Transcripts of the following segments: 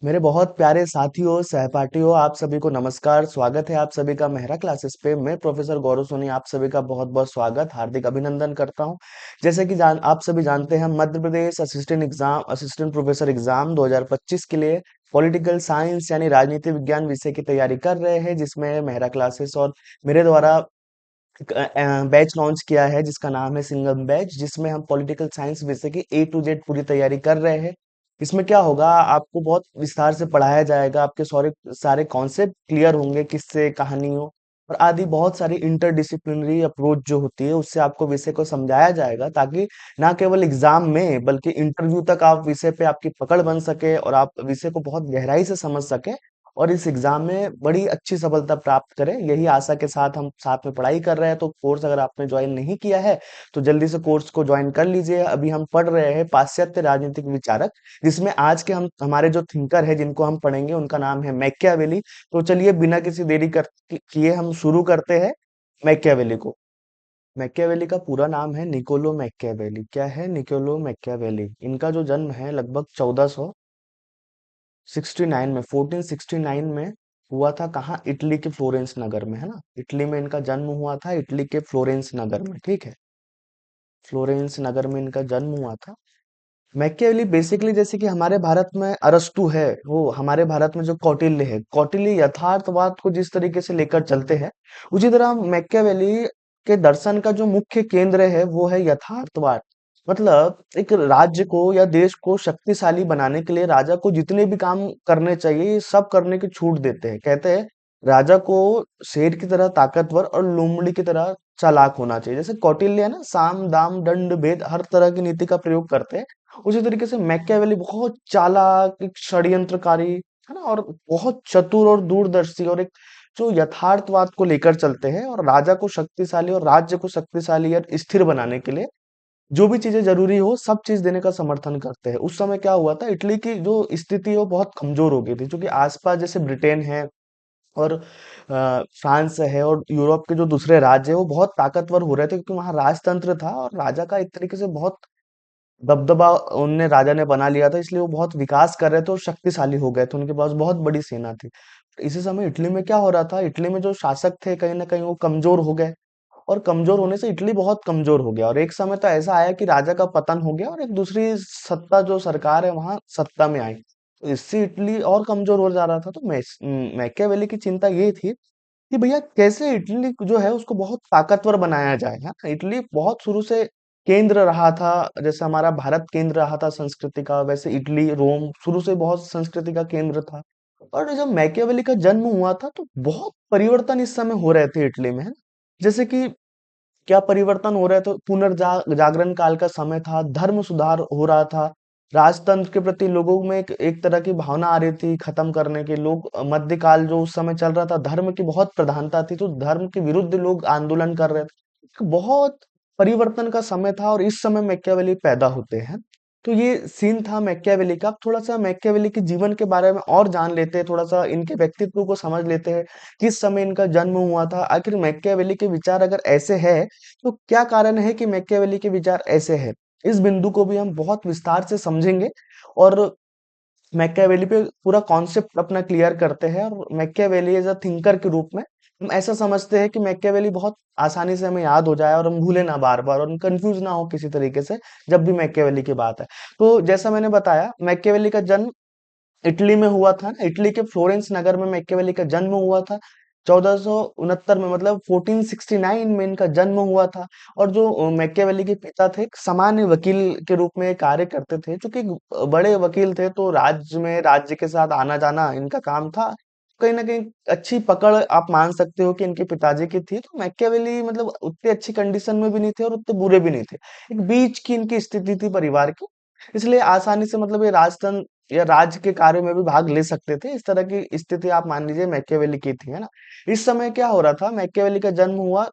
मेरे बहुत प्यारे साथियों, सहपाठियों, आप सभी को नमस्कार। स्वागत है आप सभी का मेहरा क्लासेस पे। मैं प्रोफेसर गौरव सोनी आप सभी का बहुत-बहुत स्वागत, हार्दिक अभिनंदन करता हूं। जैसे कि आप सभी जानते हैं, Madhya Pradesh assistant professor exam 2025 के लिए पॉलिटिकल साइंस यानी राजनीति विज्ञान विषय की तैयारी कर रहे हैं, जिसमें मेहरा क्लासेस और मेरे द्वारा बैच लॉन्च किया है जिसका नाम है सिंगम बैच, जिसमें हम पॉलिटिकल साइंस विषय की ए टू जेड पूरी तैयारी कर रहे हैं। इसमें क्या होगा, आपको बहुत विस्तार से पढ़ाया जाएगा, आपके सारे सारे कॉन्सेप्ट क्लियर होंगे, किससे कहानियों और आदि बहुत सारी इंटरडिसिप्लिनरी अप्रोच जो होती है उससे आपको विषय को समझाया जाएगा, ताकि ना केवल एग्जाम में बल्कि इंटरव्यू तक आप विषय पे आपकी पकड़ बन सके और आप विषय को बहुत गहराई से समझ सके और इस एग्जाम में बड़ी अच्छी सफलता प्राप्त करें। यही आशा के साथ हम साथ में पढ़ाई कर रहे हैं। तो कोर्स अगर आपने ज्वाइन नहीं किया है तो जल्दी से कोर्स को ज्वाइन कर लीजिए। अभी हम पढ़ रहे हैं पाश्चात्य राजनीतिक विचारक, जिसमें आज के हम हमारे जो थिंकर है जिनको हम पढ़ेंगे उनका नाम है मैकियावेली। तो चलिए बिना किसी देरी किए हम शुरू करते हैं मैकियावेली को। मैकियावेली का पूरा नाम है निकोलो मैकियावेली। क्या है? Niccolo Machiavelli. इनका जो जन्म है लगभग 1469 में 1469 में हुआ था। कहाँ? इटली के फ्लोरेंस नगर में, है ना। इटली में इनका जन्म हुआ था, इटली के फ्लोरेंस नगर में, ठीक है। फ्लोरेंस नगर में इनका जन्म हुआ था। मैकियावेली बेसिकली जैसे कि हमारे भारत में अरस्तु है, वो हमारे भारत में जो कौटिल्य है, कौटिल्य यथार्थवाद को जिस तरीके से लेकर चलते हैं, उसी तरह मैकियावेली के दर्शन का जो मुख्य केंद्र है वो है यथार्थवाद। मतलब एक राज्य को या देश को शक्तिशाली बनाने के लिए राजा को जितने भी काम करने चाहिए ये सब करने की छूट देते हैं। कहते हैं राजा को शेर की तरह ताकतवर और लोमड़ी की तरह चालाक होना चाहिए। जैसे कौटिल्य है ना, साम दाम दंड भेद हर तरह की नीति का प्रयोग करते हैं, उसी तरीके से मैकियावेली बहुत चालाक, एक षड्यंत्रकारी, है ना, और बहुत चतुर और दूरदर्शी और एक जो यथार्थवाद को लेकर चलते हैं और राजा को शक्तिशाली और राज्य को शक्तिशाली और स्थिर बनाने के लिए जो भी चीजें जरूरी हो सब चीज देने का समर्थन करते हैं। उस समय क्या हुआ था, इटली की जो स्थिति है वो बहुत कमजोर हो गई थी, क्योंकि आसपास जैसे ब्रिटेन है और फ्रांस है और यूरोप के जो दूसरे राज्य है वो बहुत ताकतवर हो रहे थे, क्योंकि वहां राजतंत्र था और राजा का एक तरीके से बहुत दबदबा उनने राजा ने बना लिया था, इसलिए वो बहुत विकास कर रहे थे और शक्तिशाली हो गए थे, उनके पास बहुत बड़ी सेना थी। इसी समय इटली में क्या हो रहा था, इटली में जो शासक थे कहीं ना कहीं वो कमजोर हो गए और कमजोर होने से इटली बहुत कमजोर हो गया और एक समय तो ऐसा आया कि राजा का पतन हो गया और एक दूसरी सत्ता जो सरकार है वहां सत्ता में आई, तो इससे इटली और कमजोर हो जा रहा था। तो मैकियावेली की चिंता ये थी कि भैया कैसे इटली जो है उसको बहुत ताकतवर बनाया जाए। हाँ, इटली बहुत शुरू से केंद्र रहा था, जैसे हमारा भारत केंद्र रहा था संस्कृति का, वैसे इटली रोम शुरू से बहुत संस्कृति का केंद्र था। और जब मैकियावेली का जन्म हुआ था तो बहुत परिवर्तन इस समय हो रहे थे इटली में, है ना। जैसे कि क्या परिवर्तन हो रहे थे, जागरण काल का समय था, धर्म सुधार हो रहा था, राजतंत्र के प्रति लोगों में एक तरह की भावना आ रही थी खत्म करने के। लोग मध्यकाल जो उस समय चल रहा था, धर्म की बहुत प्रधानता थी, तो धर्म के विरुद्ध लोग आंदोलन कर रहे थे। बहुत परिवर्तन का समय था और इस समय मैकियावेली पैदा होते हैं। तो ये सीन था मैकियावेली का। अब थोड़ा सा मैकियावेली के जीवन के बारे में और जान लेते हैं, थोड़ा सा इनके व्यक्तित्व को समझ लेते हैं, किस समय इनका जन्म हुआ था, आखिर मैकियावेली के विचार अगर ऐसे है तो क्या कारण है कि मैकियावेली के विचार ऐसे हैं। इस बिंदु को भी हम बहुत विस्तार से समझेंगे और मैकियावेली पे पूरा कॉन्सेप्ट अपना क्लियर करते हैं। और मैकियावेली एज अ थिंकर के रूप में हम ऐसा समझते हैं कि मैकियावेली बहुत आसानी से हमें याद हो जाए और हम भूले ना बार बार और हम कंफ्यूज ना हो किसी तरीके से जब भी मैकियावेली की बात है। तो जैसा मैंने बताया, मैकियावेली का जन्म इटली में हुआ था ना, इटली के फ्लोरेंस नगर में मैकियावेली का जन्म हुआ था 1469 में, मतलब 1469 में इनका जन्म हुआ था। और जो मैकियावेली के पिता थे एक सामान्य वकील के रूप में कार्य करते थे, जो कि बड़े वकील थे, तो राज्य में राज्य के साथ आना जाना इनका काम था। कहीं ना कहीं अच्छी पकड़ आप मान सकते हो कि इनके पिताजी की थी। तो मैकियावेली मतलब उतने अच्छी कंडीशन में भी नहीं थे और उतने बुरे भी नहीं थे, एक बीच की इनकी स्थिति थी परिवार की, इसलिए आसानी से मतलब ये राजतंत्र या राज्य के कार्यों में भी भाग ले सकते थे। इस तरह की स्थिति आप मान लीजिए मैकियावेली की थी, है ना। इस समय क्या हो रहा था, मैकियावेली का जन्म हुआ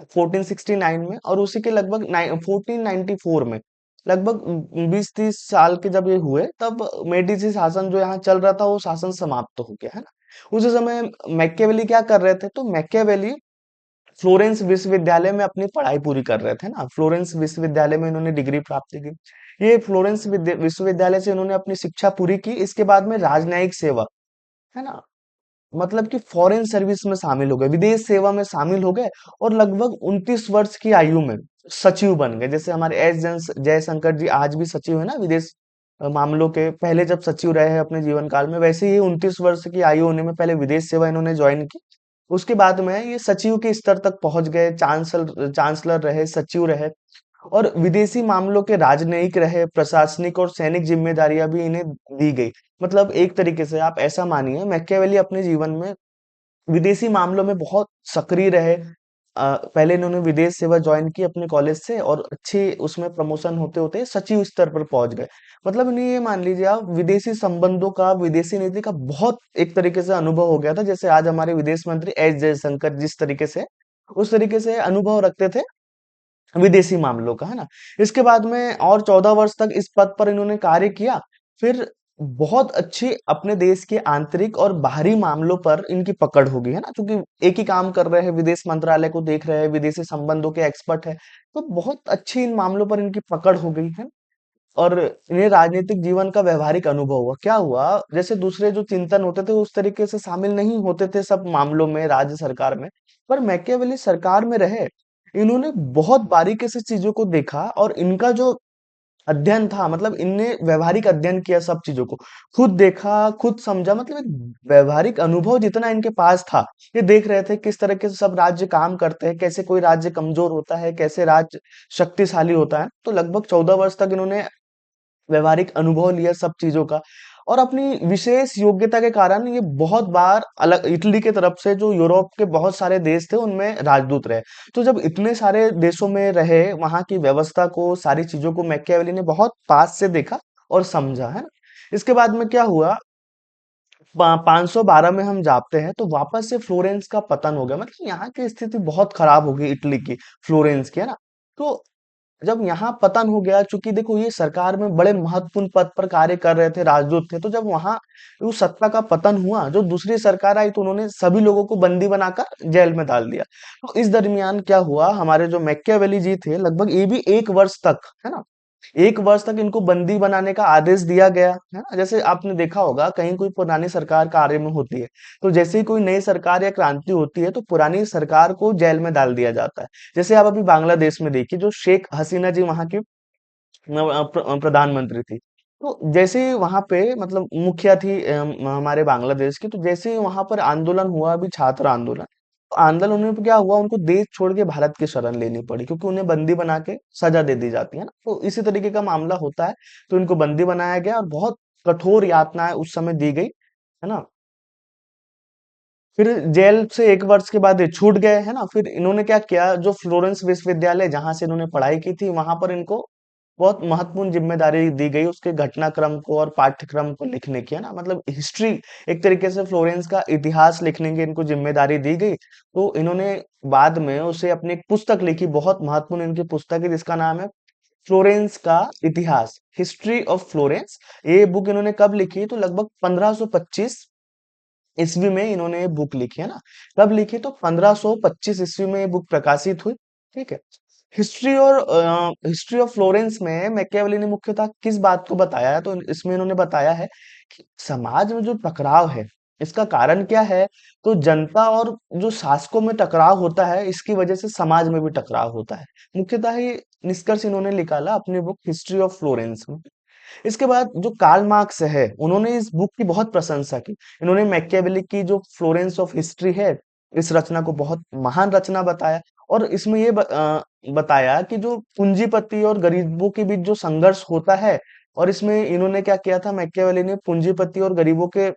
1469 में और उसी के लगभग 1494 में, लगभग 20-30 साल के जब ये हुए, तब मेडिची शासन जो यहाँ चल रहा था वो शासन समाप्त हो गया, है ना। उसी समय मैकियावेली क्या कर रहे थे, तो मैकियावेली फ्लोरेंस विश्वविद्यालय में अपनी पढ़ाई पूरी कर रहे थे ना, फ्लोरेंस विश्वविद्यालय में इन्होंने डिग्री प्राप्त की। ये फ्लोरेंस विश्वविद्यालय से इन्होंने अपनी शिक्षा पूरी की। इसके बाद में राजनयिक सेवा, है ना, मतलब कि फॉरेन सर्विस में शामिल हो गए, विदेश सेवा में शामिल हो गए, और लगभग 29 वर्ष की आयु में सचिव बन गए। जैसे हमारे जयशंकर जी आज भी सचिव है ना, विदेश मामलों के पहले जब सचिव रहे हैं अपने जीवन काल में, वैसे ही 29 वर्ष की आयु होने में पहले विदेश सेवा इन्होंने ज्वाइन की। उसके बाद में ये सचिव के स्तर तक पहुंच गए, चांसलर रहे, सचिव रहे, और विदेशी मामलों के राजनयिक रहे, प्रशासनिक और सैनिक जिम्मेदारियां भी इन्हें दी गई। मतलब एक तरीके से आप ऐसा मानिए, मैकियावेली अपने जीवन में विदेशी मामलों में बहुत सक्रिय रहे। पहले इन्होंने विदेश सेवा ज्वाइन की अपने कॉलेज से, और अच्छे उसमें प्रमोशन होते होते सचिव स्तर पर पहुंच गए। मतलब इन्हें ये मान लीजिए आप, विदेशी संबंधों का, विदेशी नीति का बहुत एक तरीके से अनुभव हो गया था। जैसे आज हमारे विदेश मंत्री एस जयशंकर जिस तरीके से, उस तरीके से अनुभव रखते थे विदेशी मामलों का, है ना। इसके बाद में और 14 वर्ष तक इस पद पर इन्होंने कार्य किया। फिर बहुत अच्छी अपने देश के आंतरिक और बाहरी मामलों पर इनकी पकड़ होगी, है ना, क्योंकि एक ही काम कर रहे हैं, विदेश मंत्रालय को देख रहे हैं, विदेशी संबंधों के एक्सपर्ट है, तो बहुत अच्छी इन मामलों पर इनकी पकड़ हो गई है। और इन्हें राजनीतिक जीवन का व्यवहारिक अनुभव हुआ। क्या हुआ, जैसे दूसरे जो चिंतन होते थे उस तरीके से शामिल नहीं होते थे सब मामलों में राज्य सरकार में, पर मैकियावेली सरकार में रहे। इन्होंने बहुत बारीकी से चीजों को देखा, और इनका जो अध्ययन था, मतलब इनने व्यवहारिक अध्ययन किया सब चीजों को, खुद देखा, खुद समझा, मतलब एक व्यवहारिक अनुभव जितना इनके पास था। ये देख रहे थे किस तरीके से सब राज्य काम करते हैं, कैसे कोई राज्य कमजोर होता है, कैसे राज्य शक्तिशाली होता है। तो लगभग 14 वर्ष तक इन्होंने व्यवहारिक अनुभव लिया सब चीजों का, और अपनी विशेष योग्यता के कारण ये बहुत बार अलग इटली के तरफ से जो यूरोप के बहुत सारे देश थे उनमें राजदूत रहे। तो जब इतने सारे देशों में रहे, वहां की व्यवस्था को, सारी चीजों को मैकियावेली ने बहुत पास से देखा और समझा, है ना। इसके बाद में क्या हुआ, 512 में हम जाते हैं तो वापस से फ्लोरेंस का पतन हो गया। मतलब यहाँ की स्थिति बहुत खराब हो गई इटली की, फ्लोरेंस की, है ना। तो जब यहाँ पतन हो गया, चूंकि देखो ये सरकार में बड़े महत्वपूर्ण पद पर कार्य कर रहे थे, राजदूत थे, तो जब वहां उस सत्ता का पतन हुआ, जो दूसरी सरकार आई, तो उन्होंने सभी लोगों को बंदी बनाकर जेल में डाल दिया। तो इस दरमियान क्या हुआ, हमारे जो मैकियावेली जी थे, लगभग ये भी 1 वर्ष तक, है ना, 1 वर्ष तक इनको बंदी बनाने का आदेश दिया गया, है ना। जैसे आपने देखा होगा कहीं कोई पुरानी सरकार कार्य में होती है, तो जैसे ही कोई नई सरकार या क्रांति होती है, तो पुरानी सरकार को जेल में डाल दिया जाता है। जैसे आप अभी बांग्लादेश में देखिए, जो शेख हसीना जी वहां की प्रधानमंत्री थी, तो जैसे ही वहां पे मतलब मुखिया थी हमारे बांग्लादेश की, तो जैसे ही वहां पर आंदोलन हुआ, अभी छात्र आंदोलन, तो आंदोलन में क्या हुआ, उनको देश छोड़ के भारत की शरण लेनी पड़ी, क्योंकि उन्हें बंदी बना के सजा दे दी जाती है ना। तो इसी तरीके का मामला होता है। तो इनको बंदी बनाया गया, और बहुत कठोर यातनाएं उस समय दी गई, है ना। फिर जेल से 1 वर्ष के बाद ये छूट गए, है ना। फिर इन्होंने क्या किया, जो फ्लोरेंस विश्वविद्यालय जहां से इन्होंने पढ़ाई की थी, वहां पर इनको बहुत महत्वपूर्ण जिम्मेदारी दी गई, उसके घटनाक्रम को और पाठ्यक्रम को लिखने की, है ना, मतलब हिस्ट्री, एक तरीके से फ्लोरेंस का इतिहास लिखने की इनको जिम्मेदारी दी गई। तो इन्होंने बाद में उसे अपनी एक पुस्तक लिखी, बहुत महत्वपूर्ण इनकी पुस्तक है, जिसका नाम है फ्लोरेंस का इतिहास, हिस्ट्री ऑफ फ्लोरेंस। ये बुक इन्होंने कब लिखी, तो लगभग 1525 ईस्वी में इन्होंने ये बुक लिखी, है ना। कब लिखी, तो 1525 ईस्वी में ये बुक प्रकाशित हुई। ठीक है। हिस्ट्री ऑफ फ्लोरेंस में मैकियावेली ने मुख्यतः किस बात को बताया है, तो इसमें इन्होंने बताया है कि समाज में जो टकराव है, इसका कारण क्या है। तो जनता और जो शासकों में टकराव होता है, इसकी वजह से समाज में भी टकराव होता है। मुख्यतः ये निष्कर्ष इन्होंने निकाला अपनी बुक हिस्ट्री ऑफ फ्लोरेंस में। इसके बाद जो कार्ल मार्क्स है, उन्होंने इस बुक की बहुत प्रशंसा की। इन्होंने मैकियावेली की जो फ्लोरेंस ऑफ हिस्ट्री है, इस रचना को बहुत महान रचना बताया। और इसमें ये बताया कि जो पूंजीपति और गरीबों के बीच जो संघर्ष होता है, और इसमें इन्होंने क्या किया था, मैकियावेली ने पूंजीपति और गरीबों के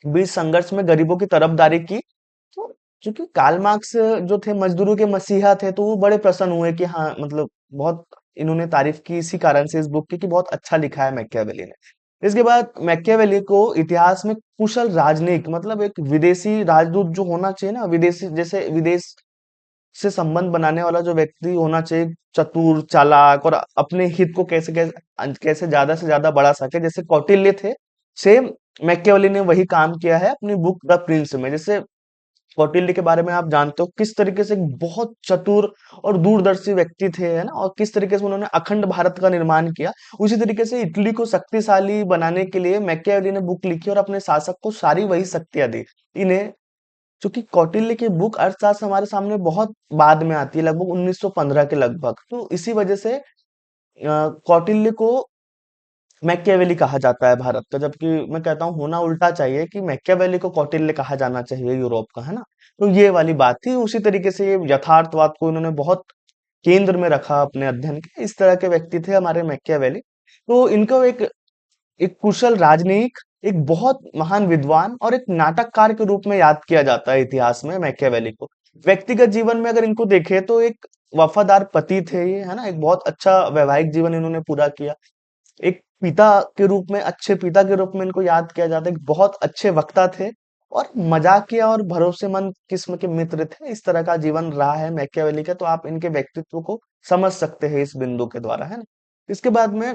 बीच संघर्ष में गरीबों की तरफदारी की। तो क्योंकि कार्ल मार्क्स जो थे मजदूरों के मसीहा थे, तो वो बड़े प्रसन्न हुए कि हाँ, मतलब बहुत इन्होंने तारीफ की इसी कारण से इस बुक की, कि बहुत अच्छा लिखा है मैकियावेली ने। इसके बाद मैकियावेली को इतिहास में कुशल राजनयिक, मतलब एक विदेशी राजदूत जो होना चाहिए ना, विदेशी जैसे विदेश से संबंध बनाने वाला जो व्यक्ति होना चाहिए, चतुर, चालाक, और अपने हित को कैसे कैसे कैसे ज्यादा से ज्यादा बढ़ा सके, जैसे कौटिल्य थे, सेम मैकियावेली ने वही काम किया है अपनी बुक द प्रिंस में। जैसे कौटिल्य के बारे में आप जानते हो किस तरीके से एक बहुत चतुर और दूरदर्शी व्यक्ति थे, है ना, और किस तरीके से उन्होंने अखंड भारत का निर्माण किया। उसी तरीके से इटली को शक्तिशाली बनाने के लिए मैकियावेली ने बुक लिखी और अपने शासक को सारी वही शक्तियां दी इन्हें। चूंकि कौटिल्य की बुक अर्थशास्त्र हमारे सामने बहुत बाद में आती है, लगभग 1915 के लगभग, तो इसी वजह से कौटिल्य को मैकियावेली कहा जाता है भारत का, जबकि मैं कहता हूँ होना उल्टा चाहिए कि मैकियावेली को कौटिल्य कहा जाना चाहिए यूरोप का, है ना। तो ये वाली बात थी। उसी तरीके से ये यथार्थवाद को इन्होंने बहुत केंद्र में रखा अपने अध्ययन के। इस तरह के व्यक्ति थे हमारे मैकियावेली। तो इनको एक एक कुशल राजनयिक, एक बहुत महान विद्वान और एक नाटककार के रूप में याद किया जाता है इतिहास में मैकियावेली को। व्यक्तिगत जीवन में अगर इनको देखें तो एक वफादार पति थे ये, है ना, एक बहुत अच्छा वैवाहिक जीवन इन्होंने पूरा किया। एक पिता के रूप में, अच्छे पिता के रूप में इनको याद किया जाता है। एक बहुत अच्छे वक्ता थे और मजाकिया और भरोसेमंद किस्म के मित्र थे। इस तरह का जीवन रहा है मैकियावेली का, तो आप इनके व्यक्तित्व को समझ सकते हैं इस बिंदु के द्वारा, है ना। इसके बाद में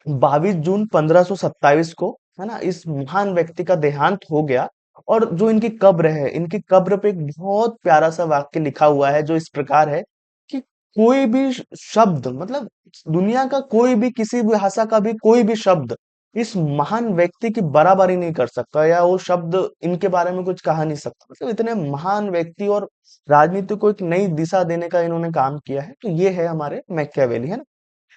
22 जून 1527 को, है ना, इस महान व्यक्ति का देहांत हो गया। और जो इनकी कब्र है, इनकी कब्र पे एक बहुत प्यारा सा वाक्य लिखा हुआ है जो इस प्रकार है कि कोई भी शब्द, मतलब दुनिया का कोई भी, किसी भी भाषा का भी कोई भी शब्द इस महान व्यक्ति की बराबरी नहीं कर सकता, या वो शब्द इनके बारे में कुछ कहा नहीं सकता। मतलब इतने महान व्यक्ति और राजनीति को एक नई दिशा देने का इन्होंने काम किया है। तो ये है हमारे मैकियावेली, है ना।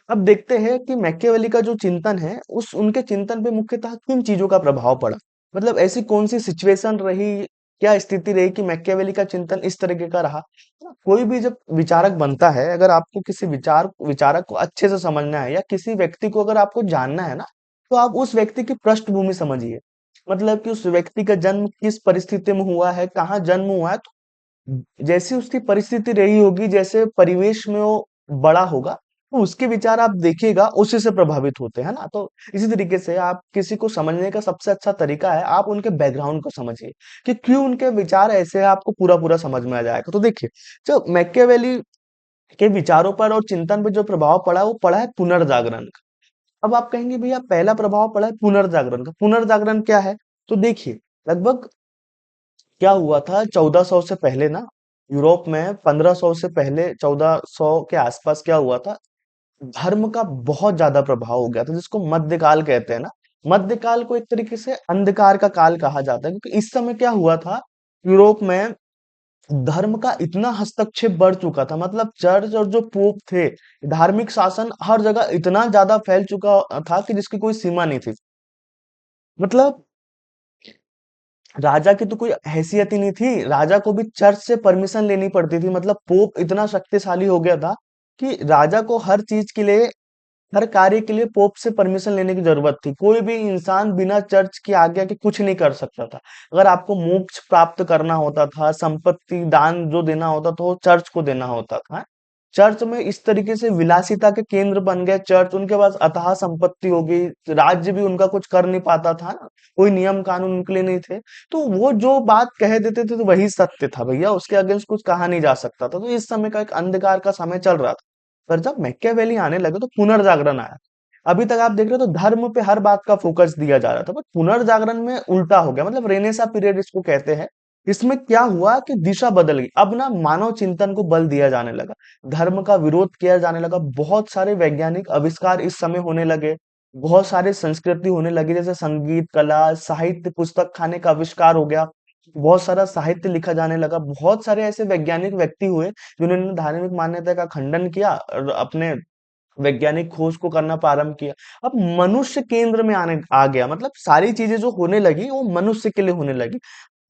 अब देखते हैं कि मैकियावेली का जो चिंतन है, उस उनके चिंतन पे मुख्यतः किन चीजों का प्रभाव पड़ा। मतलब ऐसी कौन सी सिचुएशन रही, क्या स्थिति रही कि मैकियावेली का चिंतन इस तरीके का रहा। ना, कोई भी जब विचारक बनता है, अगर आपको किसी विचारक को अच्छे से समझना है या किसी व्यक्ति को अगर आपको जानना है ना, तो आप उस व्यक्ति की पृष्ठभूमि समझिए। मतलब कि उस व्यक्ति का जन्म किस परिस्थिति में हुआ है, कहाँ जन्म हुआ है। जैसी उसकी परिस्थिति रही होगी, जैसे परिवेश में वो बड़ा होगा, तो उसके विचार आप देखिएगा उसी से प्रभावित होते हैं ना। तो इसी तरीके से आप किसी को समझने का सबसे अच्छा तरीका है आप उनके बैकग्राउंड को समझिए कि क्यों उनके विचार ऐसे हैं, आपको पूरा पूरा समझ में आ जाएगा। तो देखिए, जो मैकियावेली के विचारों पर और चिंतन पर जो प्रभाव पड़ा है, वो पड़ा है पुनर्जागरण का। अब आप कहेंगे भैया पहला प्रभाव पड़ा है पुनर्जागरण का, पुनर्जागरण क्या है। तो देखिए, लगभग क्या हुआ था 1400 से पहले ना, यूरोप में 1500 से पहले 1400 के आसपास क्या हुआ था, धर्म का बहुत ज्यादा प्रभाव हो गया था, जिसको मध्यकाल कहते हैं ना। मध्यकाल को एक तरीके से अंधकार का काल कहा जाता है, क्योंकि इस समय क्या हुआ था, यूरोप में धर्म का इतना हस्तक्षेप बढ़ चुका था। मतलब चर्च और जो पोप थे, धार्मिक शासन हर जगह इतना ज्यादा फैल चुका था कि जिसकी कोई सीमा नहीं थी। मतलब राजा की तो कोई हैसियत ही नहीं थी, राजा को भी चर्च से परमिशन लेनी पड़ती थी। मतलब पोप इतना शक्तिशाली हो गया था कि राजा को हर चीज के लिए, हर कार्य के लिए पोप से परमिशन लेने की जरूरत थी। कोई भी इंसान बिना चर्च की आज्ञा के कुछ नहीं कर सकता था। अगर आपको मोक्ष प्राप्त करना होता था, संपत्ति दान जो देना होता था, वो चर्च को देना होता था। चर्च में इस तरीके से विलासिता के केंद्र बन गए चर्च, उनके पास अथाह संपत्ति हो गई, राज्य भी उनका कुछ कर नहीं पाता था ना, कोई नियम कानून उनके लिए नहीं थे। तो वो जो बात कह देते थे तो वही सत्य था भैया, उसके अगेंस्ट कुछ कहा नहीं जा सकता था। तो इस समय का एक अंधकार का समय चल रहा था। पर जब मैकियावेली आने लगे तो पुनर्जागरण आया। अभी तक आप देख रहे हो तो धर्म पे हर बात का फोकस दिया जा रहा था, पर पुनर्जागरण में उल्टा हो गया। मतलब रेनेसा पीरियड इसको कहते हैं। इसमें क्या हुआ कि दिशा बदल गई। अब ना मानव चिंतन को बल दिया जाने लगा, धर्म का विरोध किया जाने लगा। बहुत सारे वैज्ञानिक आविष्कार इस समय होने लगे, बहुत सारे संस्कृति होने लगी, जैसे संगीत, कला, साहित्य, पुस्तक खाने का आविष्कार हो गया। बहुत सारा साहित्य लिखा जाने लगा। बहुत सारे ऐसे वैज्ञानिक व्यक्ति हुए जिन्होंने धार्मिक मान्यता का खंडन किया और अपने वैज्ञानिक खोज को करना प्रारंभ किया। अब मनुष्य केंद्र में आने आ गया। मतलब सारी चीजें जो होने लगी वो मनुष्य के लिए होने लगी।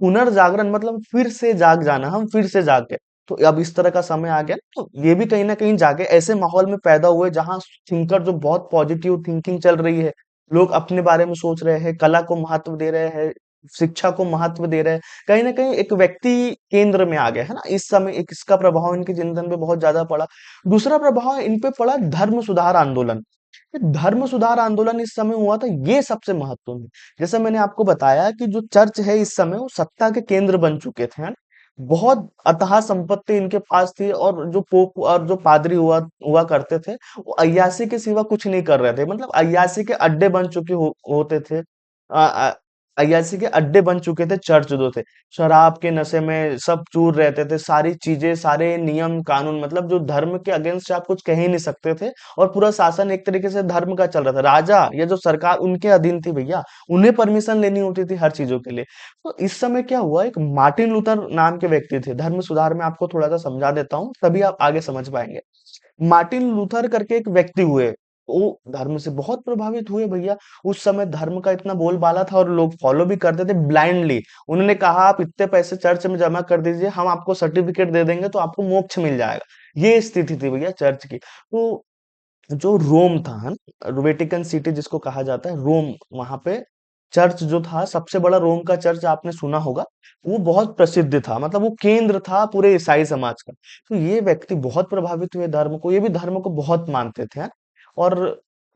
पुनर्जागरण मतलब फिर से जाग जाना, हम फिर से जाग गए। तो अब इस तरह का समय आ गया, तो ये भी कहीं ना कहीं जागे। ऐसे माहौल में पैदा हुए जहां थिंकर जो बहुत पॉजिटिव थिंकिंग चल रही है, लोग अपने बारे में सोच रहे हैं, कला को महत्व दे रहे हैं, शिक्षा को महत्व दे रहे हैं। कहीं ना कहीं एक व्यक्ति केंद्र में आ गया, है ना। इस समय एक इसका प्रभाव इनके चिंतन पे बहुत ज्यादा पड़ा। दूसरा प्रभाव इन पे पड़ा धर्म सुधार आंदोलन। ये धर्म सुधार आंदोलन इस समय हुआ था, ये सबसे महत्वपूर्ण है। जैसे मैंने आपको बताया कि जो चर्च है इस समय वो सत्ता के केंद्र बन चुके थे, है ना? बहुत अथाह संपत्ति इनके पास थी, और जो पोप और जो पादरी हुआ हुआ करते थे, वो अय्याशी के सिवा कुछ नहीं कर रहे थे। मतलब अय्याशी के अड्डे बन चुके होते थे। अय्याशी के अड्डे बन चुके थे चर्च जो थे। शराब के नशे में सब चूर रहते थे, सारी चीजें, सारे नियम कानून, मतलब जो धर्म के अगेंस्ट आप कुछ कह ही नहीं सकते थे। और पूरा शासन एक तरीके से धर्म का चल रहा था, राजा या जो सरकार उनके अधीन थी भैया। उन्हें परमिशन लेनी होती थी हर चीजों के लिए। तो इस समय क्या हुआ, एक मार्टिन लूथर नाम के व्यक्ति थे, धर्म सुधार में आपको थोड़ा सा समझा देता हूँ तभी आप आगे समझ पाएंगे। मार्टिन लूथर करके एक व्यक्ति हुए, वो धर्म से बहुत प्रभावित हुए भैया। उस समय धर्म का इतना बोलबाला था और लोग फॉलो भी करते थे ब्लाइंडली। उन्होंने कहा आप इतने पैसे चर्च में जमा कर दीजिए, हम आपको सर्टिफिकेट दे देंगे तो आपको मोक्ष मिल जाएगा। ये स्थिति थी भैया चर्च की। तो जो रोम था, है ना, वेटिकन सिटी जिसको कहा जाता है, रोम, वहां पे चर्च जो था, सबसे बड़ा रोम का चर्च आपने सुना होगा। वो बहुत प्रसिद्ध था, मतलब वो केंद्र था पूरे ईसाई समाज का। तो ये व्यक्ति बहुत प्रभावित हुए धर्म को, ये भी धर्म को बहुत मानते थे, है? और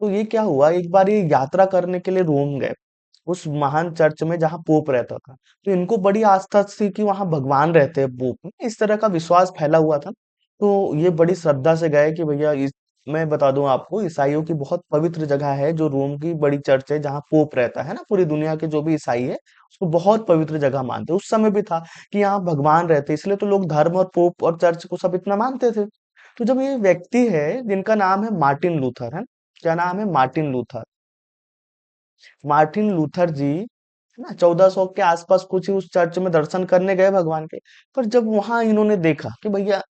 तो ये क्या हुआ, एक बार ये यात्रा करने के लिए रोम गए, उस महान चर्च में जहाँ पोप रहता था। तो इनको बड़ी आस्था थी कि वहां भगवान रहते हैं पोप में, इस तरह का विश्वास फैला हुआ था। तो ये बड़ी श्रद्धा से गए कि भैया मैं बता दूं आपको, ईसाइयों की बहुत पवित्र जगह है जो रोम की बड़ी चर्च है जहाँ पोप रहता है ना, पूरी दुनिया के जो भी ईसाई है उसको बहुत पवित्र जगह मानते हैं। उस समय भी था कि यहाँ भगवान रहते हैं, इसलिए तो लोग धर्म और पोप और चर्च को सब इतना मानते थे। तो जब ये व्यक्ति है जिनका नाम है मार्टिन लूथर, है, क्या नाम है, मार्टिन लूथर। मार्टिन लूथर जी, है ना, 1400 के आसपास कुछ ही उस चर्च में दर्शन करने गए भगवान के। पर जब वहां इन्होंने देखा कि भैया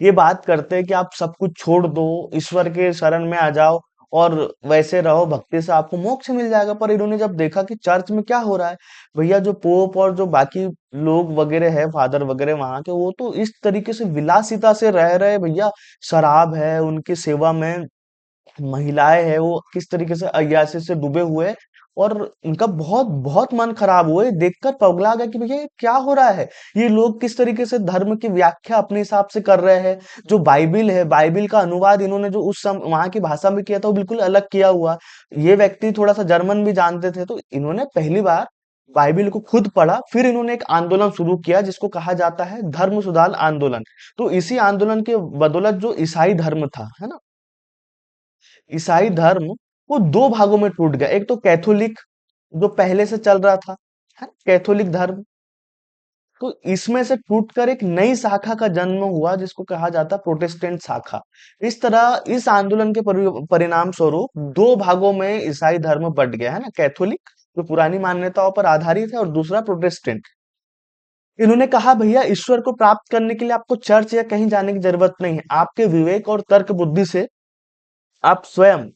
ये बात करते हैं कि आप सब कुछ छोड़ दो, ईश्वर के शरण में आ जाओ और वैसे रहो, भक्ति से आपको मोक्ष मिल जाएगा। पर इन्होंने जब देखा कि चर्च में क्या हो रहा है, भैया जो पोप और जो बाकी लोग वगैरह है, फादर वगैरह वहां के, वो तो इस तरीके से विलासिता से रह रहे भैया। शराब है उनकी सेवा में, महिलाएं हैं वो किस तरीके से अय्याशी से डूबे हुए। और उनका बहुत बहुत मन खराब हुए, देखकर पगला गया कि भैया ये क्या हो रहा है। ये लोग किस तरीके से धर्म की व्याख्या अपने हिसाब से कर रहे हैं। जो बाइबिल है, बाइबिल का अनुवाद इन्होंने जो उस समय वहां की भाषा में किया था वो बिल्कुल अलग किया हुआ। ये व्यक्ति थोड़ा सा जर्मन भी जानते थे, तो इन्होंने पहली बार बाइबिल को खुद पढ़ा, फिर इन्होंने एक आंदोलन शुरू किया जिसको कहा जाता है धर्म सुधार आंदोलन। तो इसी आंदोलन के बदौलत जो ईसाई धर्म था, है ना, ईसाई धर्म, वो दो भागों में टूट गया। एक तो कैथोलिक जो पहले से चल रहा था, है, कैथोलिक धर्म। तो इसमें से टूटकर एक नई शाखा का जन्म हुआ जिसको कहा जाता है प्रोटेस्टेंट शाखा। इस तरह इस आंदोलन के परिणाम स्वरूप दो भागों में ईसाई धर्म बट गया, है ना, कैथोलिक जो पुरानी मान्यताओं पर आधारित है और दूसरा प्रोटेस्टेंट। इन्होंने कहा भैया ईश्वर को प्राप्त करने के लिए आपको चर्च या कहीं जाने की जरूरत नहीं है, आपके विवेक और तर्क बुद्धि से आप स्वयं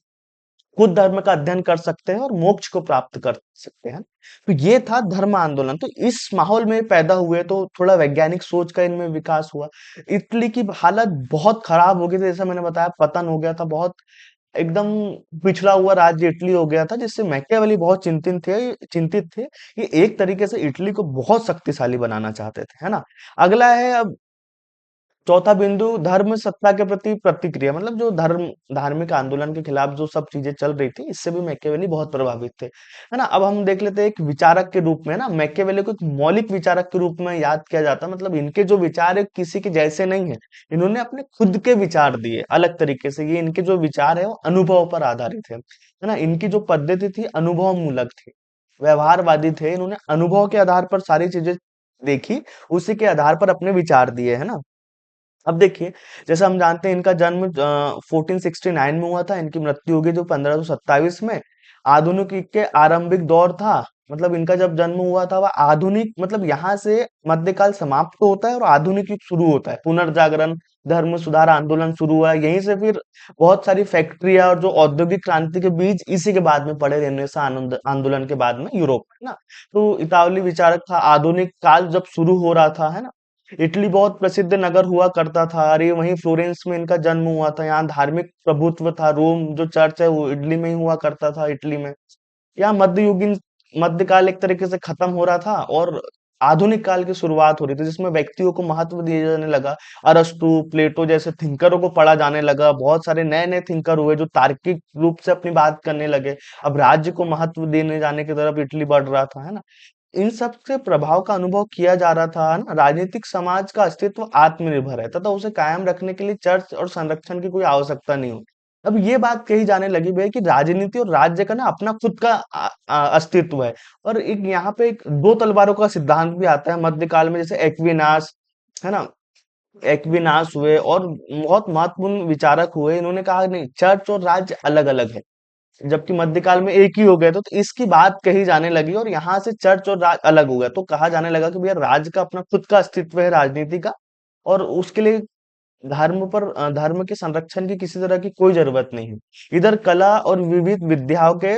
खुद धर्म का अध्ययन कर सकते हैं और मोक्ष को प्राप्त कर सकते हैं। तो ये था धर्म आंदोलन। तो इस माहौल में पैदा हुए तो थोड़ा वैज्ञानिक सोच का इनमें विकास हुआ। इटली की हालत बहुत खराब हो गई थी, जैसा मैंने बताया, पतन हो गया था बहुत, एकदम पिछड़ा हुआ राज्य इटली हो गया था, जिससे मैकियावेली बहुत चिंतित थे। ये एक तरीके से इटली को बहुत शक्तिशाली बनाना चाहते थे, है ना। अगला है अब चौथा बिंदु, धर्म सत्ता के प्रति प्रतिक्रिया, मतलब जो धार्मिक आंदोलन के खिलाफ जो सब चीजें चल रही थी, इससे भी मैकियावेली बहुत प्रभावित थे, है ना। अब हम देख लेते हैं एक विचारक के रूप में, ना, मैकियावेली को एक मौलिक विचारक के रूप में याद किया जाता है। मतलब इनके जो विचार है किसी के जैसे नहीं है, इन्होंने अपने खुद के विचार दिए अलग तरीके से। ये इनके जो विचार है वो अनुभव पर आधारित है ना। इनकी जो पद्धति थी अनुभव मूलक थी, व्यवहारवादी थे। इन्होंने अनुभव के आधार पर सारी चीजें देखी, उसी के आधार पर अपने विचार दिए, है ना। अब देखिए, जैसे हम जानते हैं इनका जन्म 1469 में हुआ था, इनकी मृत्यु होगी जो 1527 में। आधुनिक युग के आरंभिक दौर था, मतलब इनका जब जन्म हुआ था वह आधुनिक, मतलब यहाँ से मध्यकाल समाप्त होता है और आधुनिक युग शुरू होता है। पुनर्जागरण, धर्म सुधार आंदोलन शुरू हुआ है यहीं से। फिर बहुत सारी फैक्ट्रियां और जो औद्योगिक क्रांति के बीज इसी के बाद में पड़े, रेनेसां आंदोलन के बाद में यूरोप में ना। तो इतावली विचारक था, आधुनिक काल जब शुरू हो रहा था, है ना। इटली बहुत प्रसिद्ध नगर हुआ करता था, अरे वहीं फ्लोरेंस में इनका जन्म हुआ था, यहाँ धार्मिक प्रभुत्व था, रोम जो चर्च है वो इटली में ही हुआ करता था, इटली में। यहाँ मध्ययुगीन मध्यकाल एक तरीके से खत्म हो रहा था और आधुनिक काल की शुरुआत हो रही थी, जिसमें व्यक्तियों को महत्व दिया जाने लगा। अरस्तु, प्लेटो जैसे थिंकरों को पढ़ा जाने लगा, बहुत सारे नए नए थिंकर हुए जो तार्किक रूप से अपनी बात करने लगे। अब राज्य को महत्व देने जाने की तरफ इटली बढ़ रहा था, है ना। इन सब से प्रभाव का अनुभव किया जा रहा था ना। राजनीतिक समाज का अस्तित्व आत्मनिर्भर है तथा उसे कायम रखने के लिए चर्च और संरक्षण की कोई आवश्यकता नहीं होती। अब ये बात कही जाने लगी भैया कि राजनीति और राज्य का ना अपना खुद का अस्तित्व है। और एक यहाँ पे एक दो तलवारों का सिद्धांत भी आता है मध्यकाल में, जैसे एक्विनाश, है ना, एक्विनाश हुए और बहुत महत्वपूर्ण विचारक हुए, इन्होंने कहा नहीं, चर्च और राज्य अलग अलग है, जबकि मध्यकाल में एक ही हो गए। तो इसकी बात कही जाने लगी और यहाँ से चर्च और राज अलग हो गया, तो कहा जाने लगा कि भैया राज्य का अपना खुद का अस्तित्व है, राजनीति का, और उसके लिए धर्म के संरक्षण की किसी तरह की कोई जरूरत नहीं है। इधर कला और विविध विद्याओं के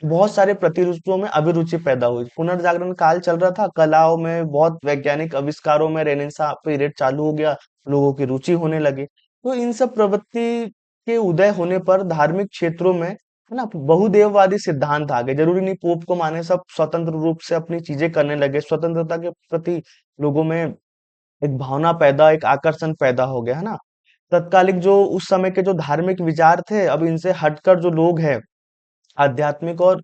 बहुत सारे प्रतिरूपों में अभिरुचि पैदा हुई, पुनर्जागरण काल चल रहा था, कलाओं में बहुत वैज्ञानिक आविष्कारों में रेनेसां पीरियड चालू हो गया, लोगों की रुचि होने लगी। तो इन सब प्रवृत्ति के उदय होने पर धार्मिक क्षेत्रों में, है ना, बहुदेववादी सिद्धांत आ गए। जरूरी नहीं पोप को माने, सब स्वतंत्र रूप से अपनी चीजें करने लगे, स्वतंत्रता के प्रति लोगों में एक भावना पैदा, एक आकर्षण पैदा हो गया, है ना। तत्कालिक जो उस समय के जो धार्मिक विचार थे, अब इनसे हटकर जो लोग हैं, आध्यात्मिक और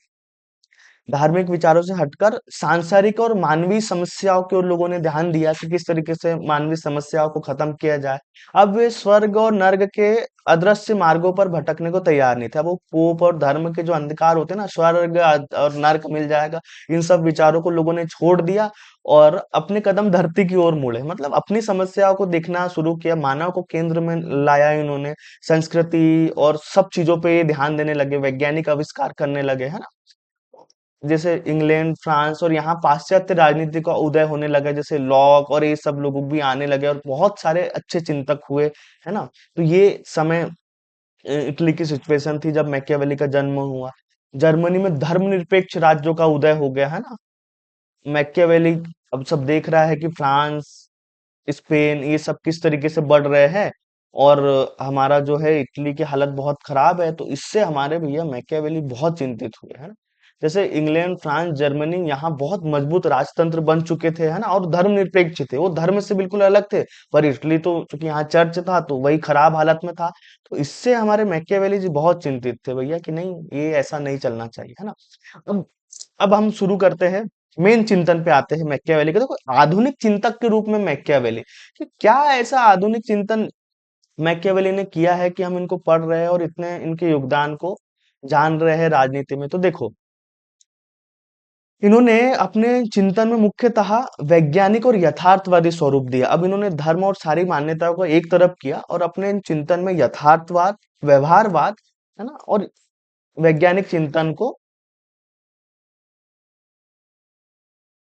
धार्मिक विचारों से हटकर सांसारिक और मानवीय समस्याओं की ओर लोगों ने ध्यान दिया कि किस तरीके से मानवीय समस्याओं को खत्म किया जाए। अब वे स्वर्ग और नर्क के अदृश्य मार्गों पर भटकने को तैयार नहीं थे। अब वो पोप और धर्म के जो अंधकार होते हैं ना, स्वर्ग और नर्क मिल जाएगा, इन सब विचारों को लोगों ने छोड़ दिया और अपने कदम धरती की ओर मोड़े, मतलब अपनी समस्याओं को देखना शुरू किया, मानव को केंद्र में लाया इन्होंने, संस्कृति और सब चीजों पे ये ध्यान देने लगे, वैज्ञानिक आविष्कार करने लगे, है ना। जैसे इंग्लैंड, फ्रांस और यहाँ पाश्चात्य राजनीति का उदय होने लगा, जैसे लॉक और ये सब लोग भी आने लगे और बहुत सारे अच्छे चिंतक हुए, है ना। तो ये समय इटली की सिचुएशन थी जब मैकियावेली का जन्म हुआ। जर्मनी में धर्मनिरपेक्ष राज्यों का उदय हो गया, है ना। मैकियावेली अब सब देख रहा है कि फ्रांस, स्पेन, ये सब किस तरीके से बढ़ रहे हैं और हमारा जो है इटली की हालत बहुत खराब है, तो इससे हमारे भैया मैकियावेली बहुत चिंतित हुए, है ना। जैसे इंग्लैंड, फ्रांस, जर्मनी यहाँ बहुत मजबूत राजतंत्र बन चुके थे, है ना, और धर्मनिरपेक्ष थे, वो धर्म से बिल्कुल अलग थे। पर इटली तो चूंकि यहाँ चर्च था तो वही खराब हालत में था। तो इससे हमारे मैकियावेली जी बहुत चिंतित थे भैया कि नहीं, ये ऐसा नहीं चलना चाहिए, है ना। अब अब हम शुरू करते हैं, मेन चिंतन पे आते हैं मैकियावेली के। देखो, आधुनिक चिंतक के रूप में मैकियावेली कि क्या ऐसा आधुनिक चिंतन मैकियावेली ने किया है कि हम इनको पढ़ रहे हैं और इतने इनके योगदान को जान रहे हैं राजनीति में। तो देखो, इन्होंने अपने चिंतन में मुख्यतः वैज्ञानिक और यथार्थवादी स्वरूप दिया। अब इन्होंने धर्म और सारी मान्यताओं को एक तरफ किया और अपने इन चिंतन में यथार्थवाद, व्यवहारवाद, है ना, और वैज्ञानिक चिंतन को,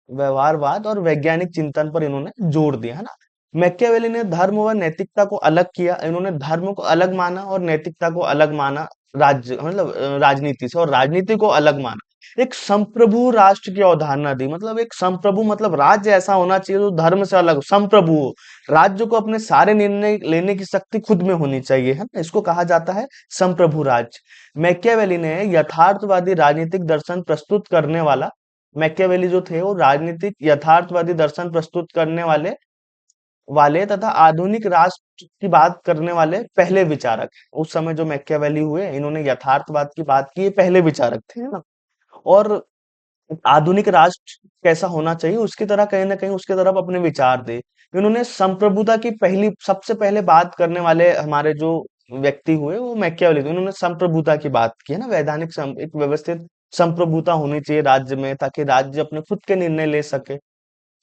व्यवहारवाद और वैज्ञानिक चिंतन पर इन्होंने जोर दिया, है ना। मैकियावेली ने धर्म व नैतिकता को अलग किया, इन्होंने धर्म को अलग माना और नैतिकता को अलग माना, राज्य मतलब राजनीति से, और राजनीति को अलग माना। एक संप्रभु राष्ट्र की अवधारणा दी, मतलब एक संप्रभु मतलब राज्य ऐसा होना चाहिए जो धर्म से अलग हो, संप्रभु हो। राज्य को अपने सारे निर्णय लेने की शक्ति खुद में होनी चाहिए, है ना, इसको कहा जाता है संप्रभु राज्य। मैकियावेली ने यथार्थवादी राजनीतिक दर्शन प्रस्तुत करने वाला, मैकियावेली जो थे वो राजनीतिक यथार्थवादी दर्शन प्रस्तुत करने वाले वाले तथा आधुनिक राष्ट्र की बात करने वाले पहले विचारक हैं। उस समय जो मैकियावेली हुए, इन्होंने यथार्थवाद की बात की, ये पहले विचारक थे, है ना। और आधुनिक राष्ट्र कैसा होना चाहिए उसकी तरह कहीं ना कहीं उसके तरफ अपने विचार दे। इन्होंने संप्रभुता की पहली सबसे पहले बात करने वाले हमारे जो व्यक्ति हुए वो मैकियावेली थे। इन्होंने संप्रभुता की बात की, है ना, एक व्यवस्थित संप्रभुता होनी चाहिए राज्य में, ताकि राज्य अपने खुद के निर्णय ले सके।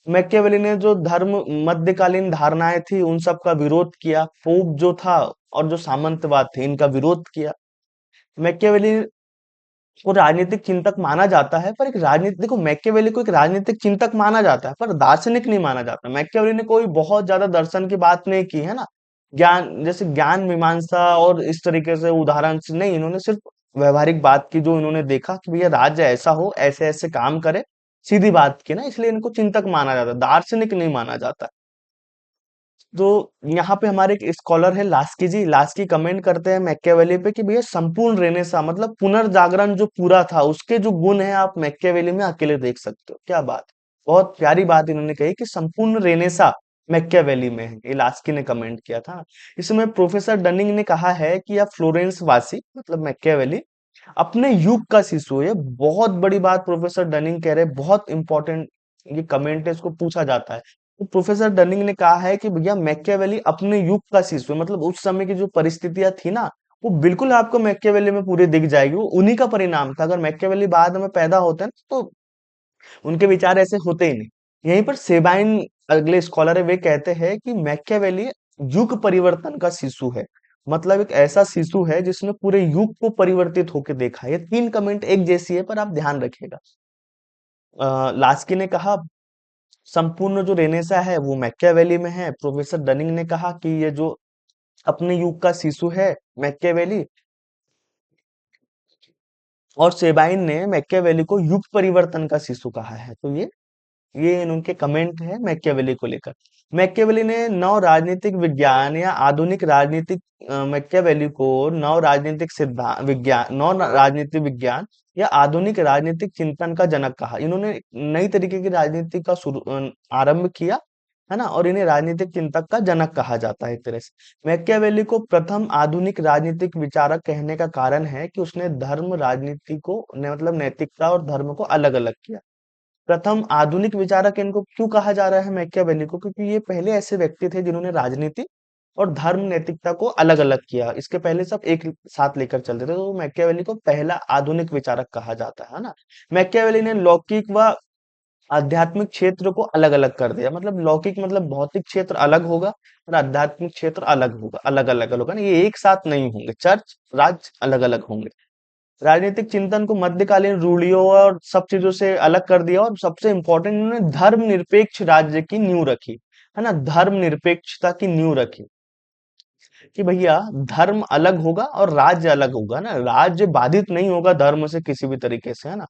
मैकियावेली ने जो धर्म मध्यकालीन धारणाएं थी उन सब का विरोध किया, पोप जो था और जो सामंतवाद थे इनका विरोध किया। मैकियावेली को राजनीतिक चिंतक माना जाता है, पर एक राजनीति, देखो मैकियावेली को एक राजनीतिक चिंतक माना जाता है पर दार्शनिक नहीं माना जाता। मैकियावेली ने कोई बहुत ज्यादा दर्शन की बात नहीं की, है ना, ज्ञान जैसे ज्ञान मीमांसा और इस तरीके से उदाहरण से नहीं, इन्होंने सिर्फ व्यवहारिक बात की, जो इन्होंने देखा कि भैया राज्य ऐसा हो, ऐसे ऐसे काम करे, सीधी बात की ना, इसलिए इनको चिंतक माना जाता है, दार्शनिक नहीं माना जाता। तो यहाँ पे हमारे एक स्कॉलर है लास्की जी, लास्की कमेंट करते हैं मैकियावेली पे कि भैया संपूर्ण रेनेसा मतलब पुनर्जागरण जो पूरा था उसके जो गुण है आप मैकियावेली में अकेले देख सकते हो। क्या बात, बहुत प्यारी बात इन्होंने कही कि संपूर्ण रेनेसा मैकियावेली में है, ये लास्की ने कमेंट किया था। इसमें प्रोफेसर डनिंग ने कहा है कि यह फ्लोरेंस वासी मतलब मैकियावेली अपने युग का शिशु है। ये बहुत बड़ी बात प्रोफेसर डनिंग कह रहे हैं, बहुत इंपॉर्टेंट ये कमेंट है, इसको पूछा जाता है। तो प्रोफेसर डनिंग ने कहा है कि भैया मैकियावेली अपने युग का शिशु है, मतलब उस समय की जो परिस्थितियां थी ना, वो बिल्कुल आपको मैकियावेली में पूरी दिख जाएगी, वो उन्हीं का परिणाम था। अगर मैकियावेली बाद में पैदा होते ना तो उनके विचार ऐसे होते ही नहीं। यहीं पर सेबाइन, अगले स्कॉलर है, वे कहते हैं कि मैकियावेली युग परिवर्तन का शिशु है। मतलब एक ऐसा शिशु है जिसने पूरे युग को परिवर्तित होकर देखा है। ये तीन कमेंट एक जैसी है पर आप ध्यान रखिएगा। लास्की ने कहा संपूर्ण जो रेनेसा है वो मैकियावेली में है। प्रोफेसर डनिंग ने कहा कि ये जो अपने युग का शिशु है मैकियावेली, और सेबाइन ने मैकियावेली को युग परिवर्तन का शिशु कहा है। तो ये उनके कमेंट है मैकियावेली को लेकर। मैकियावेली ने नव राजनीतिक विज्ञान या आधुनिक राजनीतिक मैकियावेली को नव राजनीतिक सिद्धांत विज्ञान, नव राजनीतिक विज्ञान या आधुनिक राजनीतिक चिंतन का जनक कहा। इन्होंने नई तरीके की राजनीति का आरंभ किया, है ना, और इन्हें राजनीतिक चिंतक का जनक कहा जाता है एक तरह से। मैकियावेली को प्रथम आधुनिक राजनीतिक विचारक कहने का कारण है कि उसने धर्म राजनीति को मतलब नैतिकता और धर्म को अलग अलग किया। प्रथम आधुनिक विचारक इनको क्यों कहा जा रहा है मैकियावेली को? क्योंकि ये पहले ऐसे व्यक्ति थे जिन्होंने राजनीति और धर्म नैतिकता को अलग अलग किया। इसके पहले सब एक साथ लेकर चलते थे, तो मैकियावेली को पहला आधुनिक विचारक कहा जाता है ना। मैकियावेली ने लौकिक व आध्यात्मिक क्षेत्र को अलग अलग कर दिया। मतलब लौकिक मतलब भौतिक क्षेत्र अलग होगा और आध्यात्मिक क्षेत्र अलग होगा, अलग अलग होगा ना, ये एक साथ नहीं होंगे। चर्च राज्य अलग अलग होंगे। राजनीतिक चिंतन को मध्यकालीन रूढ़ियों और सब चीजों से अलग कर दिया, और सबसे इंपॉर्टेंट इन्होंने धर्मनिरपेक्ष राज्य की नींव रखी, है ना, धर्मनिरपेक्षता की नींव रखी कि भैया धर्म अलग होगा और राज्य अलग होगा ना, राज्य बाधित नहीं होगा धर्म से किसी भी तरीके से, है ना।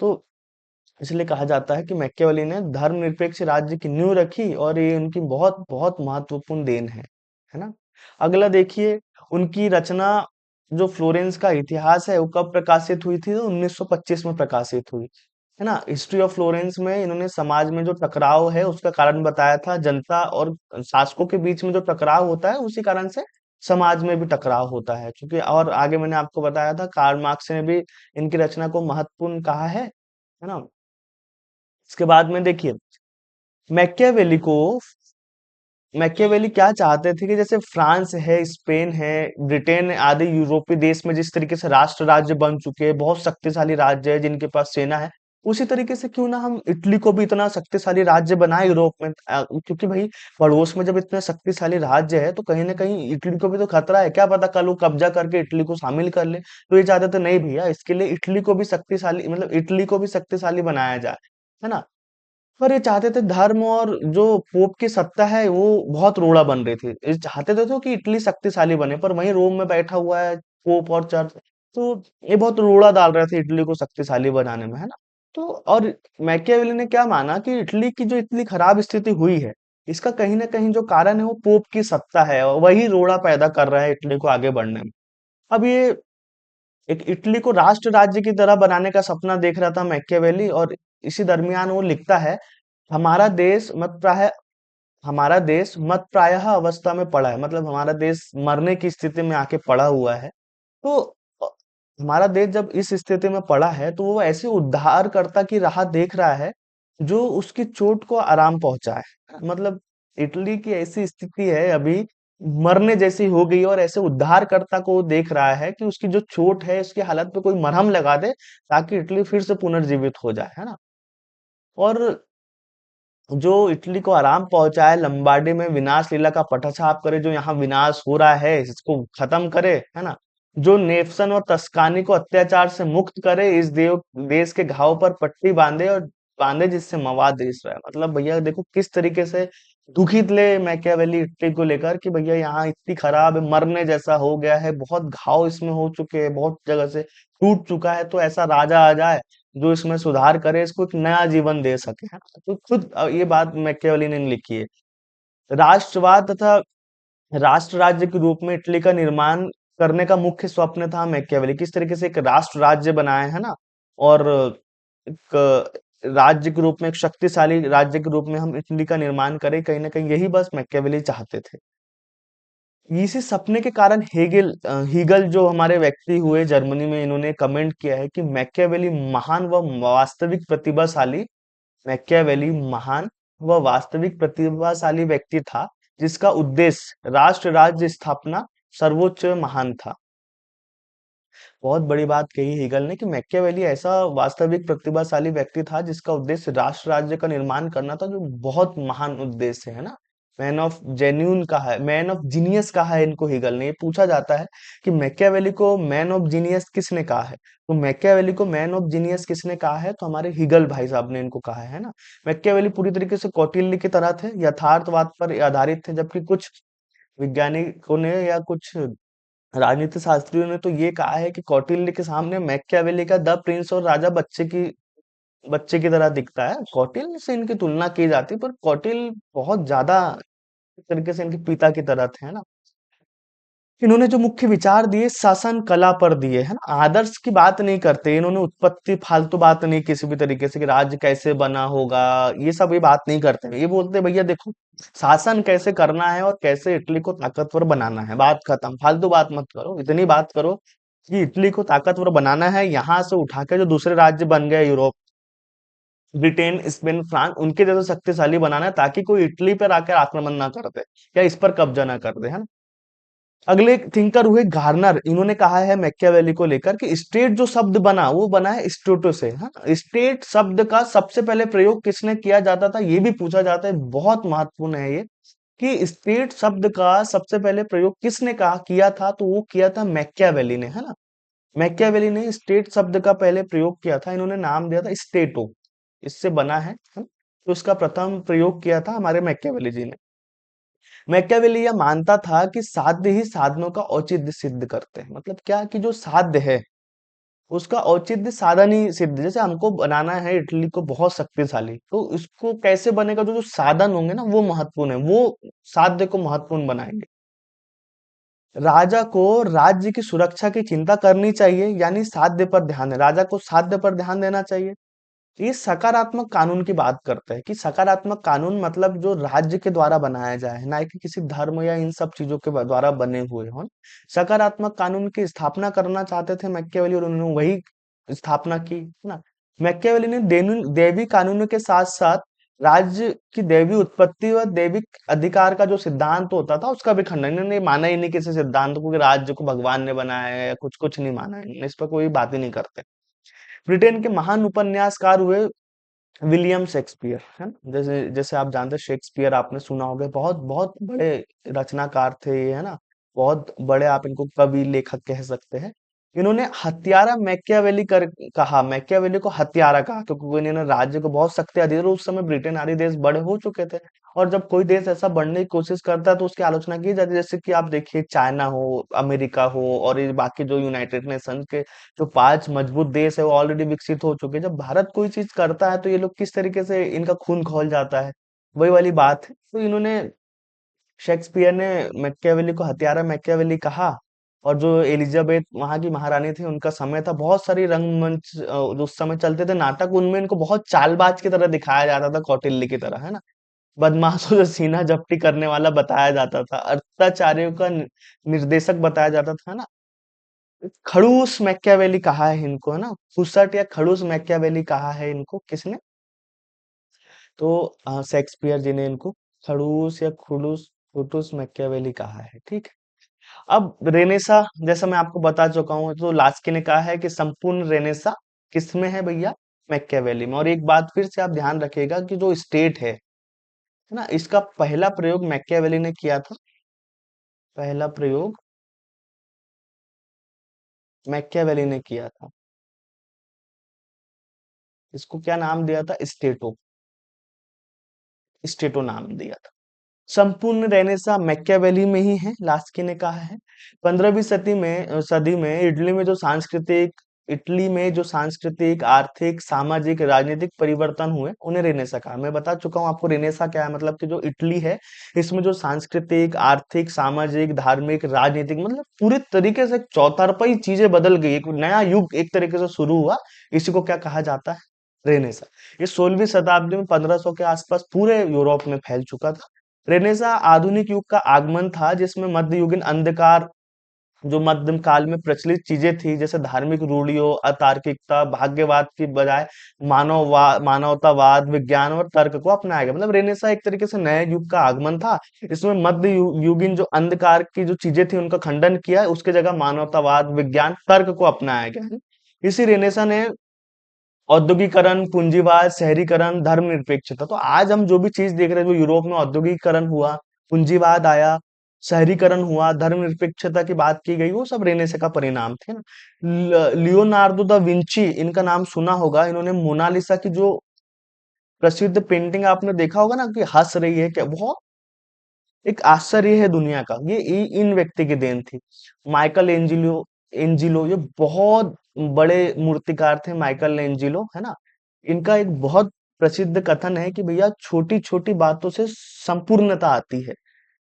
तो इसलिए कहा जाता है कि मैकियावेली ने धर्मनिरपेक्ष राज्य की नींव रखी, और ये उनकी बहुत बहुत महत्वपूर्ण देन है ना। अगला देखिए, उनकी रचना जो फ्लोरेंस का इतिहास है वो कब प्रकाशित हुई थी? तो 1925 में प्रकाशित हुई, है ना। हिस्ट्री ऑफ फ्लोरेंस में इन्होंने समाज में जो टकराव है उसका कारण बताया था। जनता और शासकों के बीच में जो टकराव होता है उसी कारण से समाज में भी टकराव होता है, क्योंकि और आगे मैंने आपको बताया था कार्ल मार्क्स ने भी इनकी रचना को महत्वपूर्ण कहा है ना। इसके बाद में देखिए, मैकियावेली को मैकियावेली क्या चाहते थे कि जैसे फ्रांस है, स्पेन है, ब्रिटेन आदि यूरोपीय देश में जिस तरीके से राष्ट्र राज्य बन चुके हैं, बहुत शक्तिशाली राज्य है जिनके पास सेना है, उसी तरीके से क्यों ना हम इटली को भी इतना शक्तिशाली राज्य बनाए यूरोप में। क्योंकि भाई पड़ोस में जब इतना शक्तिशाली राज्य है तो कहीं ना कहीं इटली को भी तो खतरा है, क्या पता कल वो कब्जा करके इटली को शामिल कर ले। तो ये चाहते थे नहीं भैया, इसके लिए इटली को भी शक्तिशाली, मतलब इटली को भी शक्तिशाली बनाया जाए, है ना। पर ये चाहते थे धर्म और जो पोप की सत्ता है वो बहुत रोड़ा बन रही थी। ये चाहते तो कि इटली शक्तिशाली बने, पर वहीं रोम में बैठा हुआ है पोप और चर्च, तो ये बहुत रोड़ा डाल रहे थे इटली को शक्तिशाली बनाने में, है ना। तो और मैकियावेली ने क्या माना कि इटली की जो इतनी खराब स्थिति हुई है, इसका कहीं ना कहीं जो कारण है वो पोप की सत्ता है, और वही रोड़ा पैदा कर रहा है इटली को आगे बढ़ने में। अब ये एक इटली को राष्ट्र राज्य की तरह बनाने का सपना देख रहा था मैकियावेली, और इसी दरमियान वो लिखता है, हमारा देश मत प्राय हमारा देश मत प्रायः अवस्था में पड़ा है। मतलब हमारा देश मरने की स्थिति में आके पड़ा हुआ है। तो अ, हमारा देश जब इस स्थिति में पड़ा है तो वो ऐसे उद्धारकर्ता की राह देख रहा है जो उसकी चोट को आराम पहुंचाए। मतलब इटली की ऐसी स्थिति है अभी, मरने जैसी हो गई, और ऐसे उद्धारकर्ता को वो देख रहा है कि उसकी जो चोट है उसकी हालत पे कोई मरहम लगा दे ताकि इटली फिर से पुनर्जीवित हो जाए, है ना। और जो इटली को आराम पहुंचाए, लंबार्डी में विनाश लीला का पटाक्षेप करे, जो यहाँ विनाश हो रहा है इसको खत्म करे, है ना। जो नेफसन और तस्कानी को अत्याचार से मुक्त करे, इस देश के घाव पर पट्टी बांधे जिससे मवाद देश रहा है। मतलब भैया देखो किस तरीके से दुखित ले मैकियावेली इटली को लेकर कि भैया यहाँ इतनी खराब है, मरने जैसा हो गया है, बहुत घाव इसमें हो चुके हैं, बहुत जगह से टूट चुका है, तो ऐसा राजा आ जाए जो इसमें सुधार करे, इसको एक नया जीवन दे सके, है ना। तो खुद ये बात मैकियावेली ने लिखी है। राष्ट्रवाद तथा राष्ट्र राज्य के रूप में इटली का निर्माण करने का मुख्य स्वप्न था मैकियावेली। किस तरीके से एक राष्ट्र राज्य बनाए, है ना, और एक राज्य के रूप में, एक शक्तिशाली राज्य के रूप में हम इटली का निर्माण करें, कहीं ना कहीं यही बस मैकियावेली चाहते थे। इसी सपने के कारण हीगल जो हमारे व्यक्ति हुए जर्मनी में, इन्होंने कमेंट किया है कि मैकियावेली महान व वास्तविक प्रतिभाशाली व्यक्ति था जिसका उद्देश्य राष्ट्र राज्य स्थापना सर्वोच्च महान था। बहुत बड़ी बात कही हीगल ने कि मैकियावेली ऐसा वास्तविक प्रतिभाशाली व्यक्ति था जिसका उद्देश्य राष्ट्र राज्य का निर्माण करना था, जो बहुत महान उद्देश्य है ना। मैन ऑफ जेन्यून कहा है, मैन ऑफ जीनियस कहा है इनको हीगल ने। ये पूछा जाता है कि मैकियावेली को मैन ऑफ जीनियस किसने कहा है, तो मैकियावेली को मैन ऑफ जीनियस किसने कहा है, तो हमारे हीगल भाई साहब ने इनको कहा है ना। मैकियावेली पूरी तरीके से कौटिल्य की तरह थे, यथार्थवाद पर आधारित थे, जबकि कुछ वैज्ञानिकों ने या कुछ राजनीति शास्त्रियों ने तो ये कहा है कि कौटिल्य के सामने मैकियावेली का द प्रिंस और राजा बच्चे की तरह दिखता है। कौटिल्य से इनकी तुलना की जाती है, पर कौटिल्य बहुत ज्यादा एक तरीके से इनके पिता की तरह थे, है ना। इन्होंने जो मुख्य विचार दिए शासन कला पर दिए, है ना। आदर्श की बात नहीं करते इन्होंने, उत्पत्ति फालतू बात नहीं किसी भी तरीके से कि राज्य कैसे बना होगा, ये सब ये बात नहीं करते। ये बोलते भैया देखो शासन कैसे करना है और कैसे इटली को ताकतवर बनाना है, बात खत्म। फालतू बात मत करो, इतनी बात करो कि इटली को ताकतवर बनाना है, यहाँ से उठा के जो दूसरे राज्य बन गए यूरोप, ब्रिटेन, स्पेन, फ्रांस, उनके जैसे शक्तिशाली बनाना है, ताकि कोई इटली पर आकर आक्रमण ना कर दे या इस पर कब्जा ना कर दे, है ना। अगले थिंकर हुए गार्नर। इन्होंने कहा है मैकियावेली को लेकर कि स्टेट जो शब्द बना वो बना है स्टेटो से, हाँ। स्टेट शब्द का सबसे पहले प्रयोग किसने किया जाता था, ये भी पूछा जाता है, बहुत महत्वपूर्ण है ये, कि स्टेट शब्द का सबसे पहले प्रयोग किसने कहा किया था, तो वो किया था मैकियावेली ने, है ना। मैकियावेली ने स्टेट शब्द का पहले प्रयोग किया था, इन्होंने नाम दिया था स्टेटो, इससे बना है। तो उसका प्रथम प्रयोग किया था हमारे मैकियावेली जी ने। मैकियावेली यह मानता था कि साध्य ही साधनों का औचित्य सिद्ध करते हैं। मतलब क्या कि जो साध्य है उसका औचित्य साधन ही सिद्ध, जैसे हमको बनाना है इडली को बहुत शक्तिशाली, तो इसको कैसे बनेगा, जो जो साधन होंगे ना वो महत्वपूर्ण है, वो साध्य को महत्वपूर्ण बनाएंगे। राजा को राज्य की सुरक्षा की चिंता करनी चाहिए, यानी साध्य पर ध्यान है, राजा को साध्य पर ध्यान देना चाहिए। ये सकारात्मक कानून की बात करते हैं कि सकारात्मक कानून मतलब जो राज्य के द्वारा बनाया जाए, ना कि किसी धर्म या इन सब चीजों के द्वारा बने हुए हों। सकारात्मक कानून की स्थापना करना चाहते थे मैकियावेली, और उन्होंने वही स्थापना की, है ना। मैकियावेली ने दैवी कानूनों के साथ साथ राज्य की दैवी उत्पत्ति और दैविक अधिकार का जो सिद्धांत होता था उसका भी खंडन। इन्होंने माना ही नहीं किसी सिद्धांत को कि राज्य को भगवान ने बनाया है, या कुछ कुछ नहीं माना है इन्होंने, इस पर कोई बात ही नहीं करते। ब्रिटेन के महान उपन्यासकार हुए विलियम शेक्सपियर, है ना। जैसे जैसे आप जानते हैं शेक्सपियर, आपने सुना होगा, बहुत बहुत बड़े रचनाकार थे ये, है ना। बहुत बड़े, आप इनको कवि लेखक कह सकते हैं। इन्होंने हत्यारा मैकियावेली कर कहा, मैकियावेली को हत्यारा कहा, क्योंकि इन्होंने राज्य को बहुत शक्तियां दी, और उस समय ब्रिटेन आदि देश बड़े हो चुके थे। और जब कोई देश ऐसा बढ़ने की कोशिश करता है तो उसकी आलोचना की जाती है, जैसे कि आप देखिए चाइना हो, अमेरिका हो, और ये बाकी जो यूनाइटेड नेशन के जो 5 मजबूत देश है वो ऑलरेडी विकसित हो चुके हैं। जब भारत कोई चीज करता है तो ये लोग किस तरीके से इनका खून खौल जाता है, वही वाली बात है। तो इन्होंने, शेक्सपियर ने मैकियावेली को हत्यारा मैकियावेली कहा। और जो एलिजाबेथ वहां की महारानी थी, उनका समय था, बहुत सारी रंगमंच जो उस समय चलते थे नाटक, उनमें इनको बहुत चालबाज की तरह दिखाया जाता था, कौटिल्य की तरह, है ना। बदमाशों से सीना जब्ती करने वाला बताया जाता था, अत्याचारियों का निर्देशक बताया जाता था ना। खड़ूस मैकियावेली कहा है इनको, है ना। फुसट या खड़ूस मैकियावेली कहा है इनको, किसने, तो शेक्सपियर जी ने इनको खड़ूस या खुड़ूस खुटूस मैकियावेली कहा है, ठीक है। अब रेनेसा, जैसा मैं आपको बता चुका हूँ, तो लास्की ने कहा है कि संपूर्ण रेनेसा किसमें है भैया, मैकियावेली में। और एक बात फिर से आप ध्यान रखिएगा कि जो स्टेट है ना, इसका पहला प्रयोग मैकियावेली ने किया था। पहला प्रयोग मैकियावेली ने किया था। इसको क्या नाम दिया था, स्टेटो, स्टेटो नाम दिया था। संपूर्ण रेनेसा मैकियावेली में ही है, लास्की ने कहा है। 15वीं सदी में इटली में जो सांस्कृतिक, आर्थिक, सामाजिक, राजनीतिक परिवर्तन हुए उन्हें रेनेसा कहा। मैं बता चुका हूँ आपको रेनेसा क्या है, मतलब कि जो इटली है इसमें जो सांस्कृतिक, आर्थिक, सामाजिक, धार्मिक, राजनीतिक, मतलब पूरे तरीके से चौतरफाई चीजें बदल गई, एक नया युग एक तरीके से शुरू हुआ। इसी को क्या कहा जाता है, रेनेसा। ये 16वीं शताब्दी में 1500 के आसपास पूरे यूरोप में फैल चुका था। रेनेसा आधुनिक युग का आगमन था, जिसमें मध्ययुगीन अंधकार जो मध्यम काल में प्रचलित चीजें थी, जैसे धार्मिक रूढ़ियों, अतार्किकता, भाग्यवाद की बजाय मानवतावाद, विज्ञान और तर्क को अपनाया गया। मतलब रेनेसा एक तरीके से नए युग का आगमन था। इसमें युगीन जो अंधकार की जो चीजें थी उनका खंडन किया, उसके जगह मानवतावाद, विज्ञान, तर्क को अपनाया गया। इसी रेनेसा ने औद्योगिकरण, पूंजीवाद, शहरीकरण, धर्मनिरपेक्षता, तो आज हम जो भी चीज देख रहे हैं, जो यूरोप में औद्योगिकरण हुआ, पूंजीवाद आया, शहरीकरण हुआ, धर्मनिरपेक्षता की बात की गई, वो सब रेनेसा का परिणाम थे ना। लियोनार्डो दा विंची, इनका नाम सुना होगा। इन्होंने मोनालिसा की जो प्रसिद्ध पेंटिंग आपने देखा होगा ना, कि हंस रही है, क्या बहुत एक आश्चर्य है दुनिया का, ये इन व्यक्ति की देन थी। माइकल एंजिलो, ये बहुत बड़े मूर्तिकार थे, माइकल एंजिलो, है ना। इनका एक बहुत प्रसिद्ध कथन है कि भैया छोटी छोटी बातों से संपूर्णता आती है।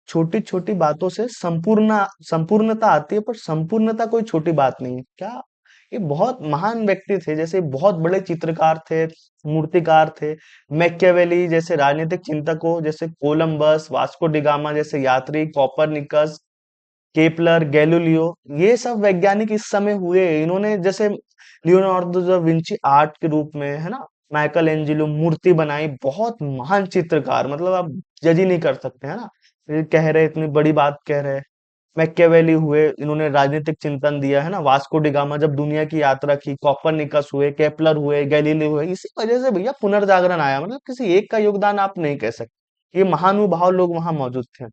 छोटी छोटी बातों से संपूर्णता आती है, पर संपूर्णता कोई छोटी बात नहीं है क्या। ये बहुत महान व्यक्ति थे, जैसे बहुत बड़े चित्रकार थे, मूर्तिकार थे। मैकियावेली जैसे राजनीतिक चिंतकों, जैसे कोलंबस, वास्को डिगामा जैसे यात्री, कोपरनिकस, केपलर, गैलीलियो, ये सब वैज्ञानिक इस समय हुए। इन्होंने जैसे लियोनार्डो दा विंची आर्ट के रूप में, है ना, माइकल एंजिलो मूर्ति बनाई, बहुत महान चित्रकार, मतलब आप जज ही नहीं कर सकते, है ना। ये कह रहे, इतनी बड़ी बात कह रहे। मैकियावेली हुए, इन्होंने राजनीतिक चिंतन दिया, है ना। वास्को डिगामा जब दुनिया की यात्रा की, कोपरनिकस हुए, केपलर हुए, गैलीलियो हुए, इसी वजह से भैया पुनर्जागरण आया। मतलब किसी एक का योगदान आप नहीं कह सकते, ये महानुभाव लोग वहां मौजूद थे।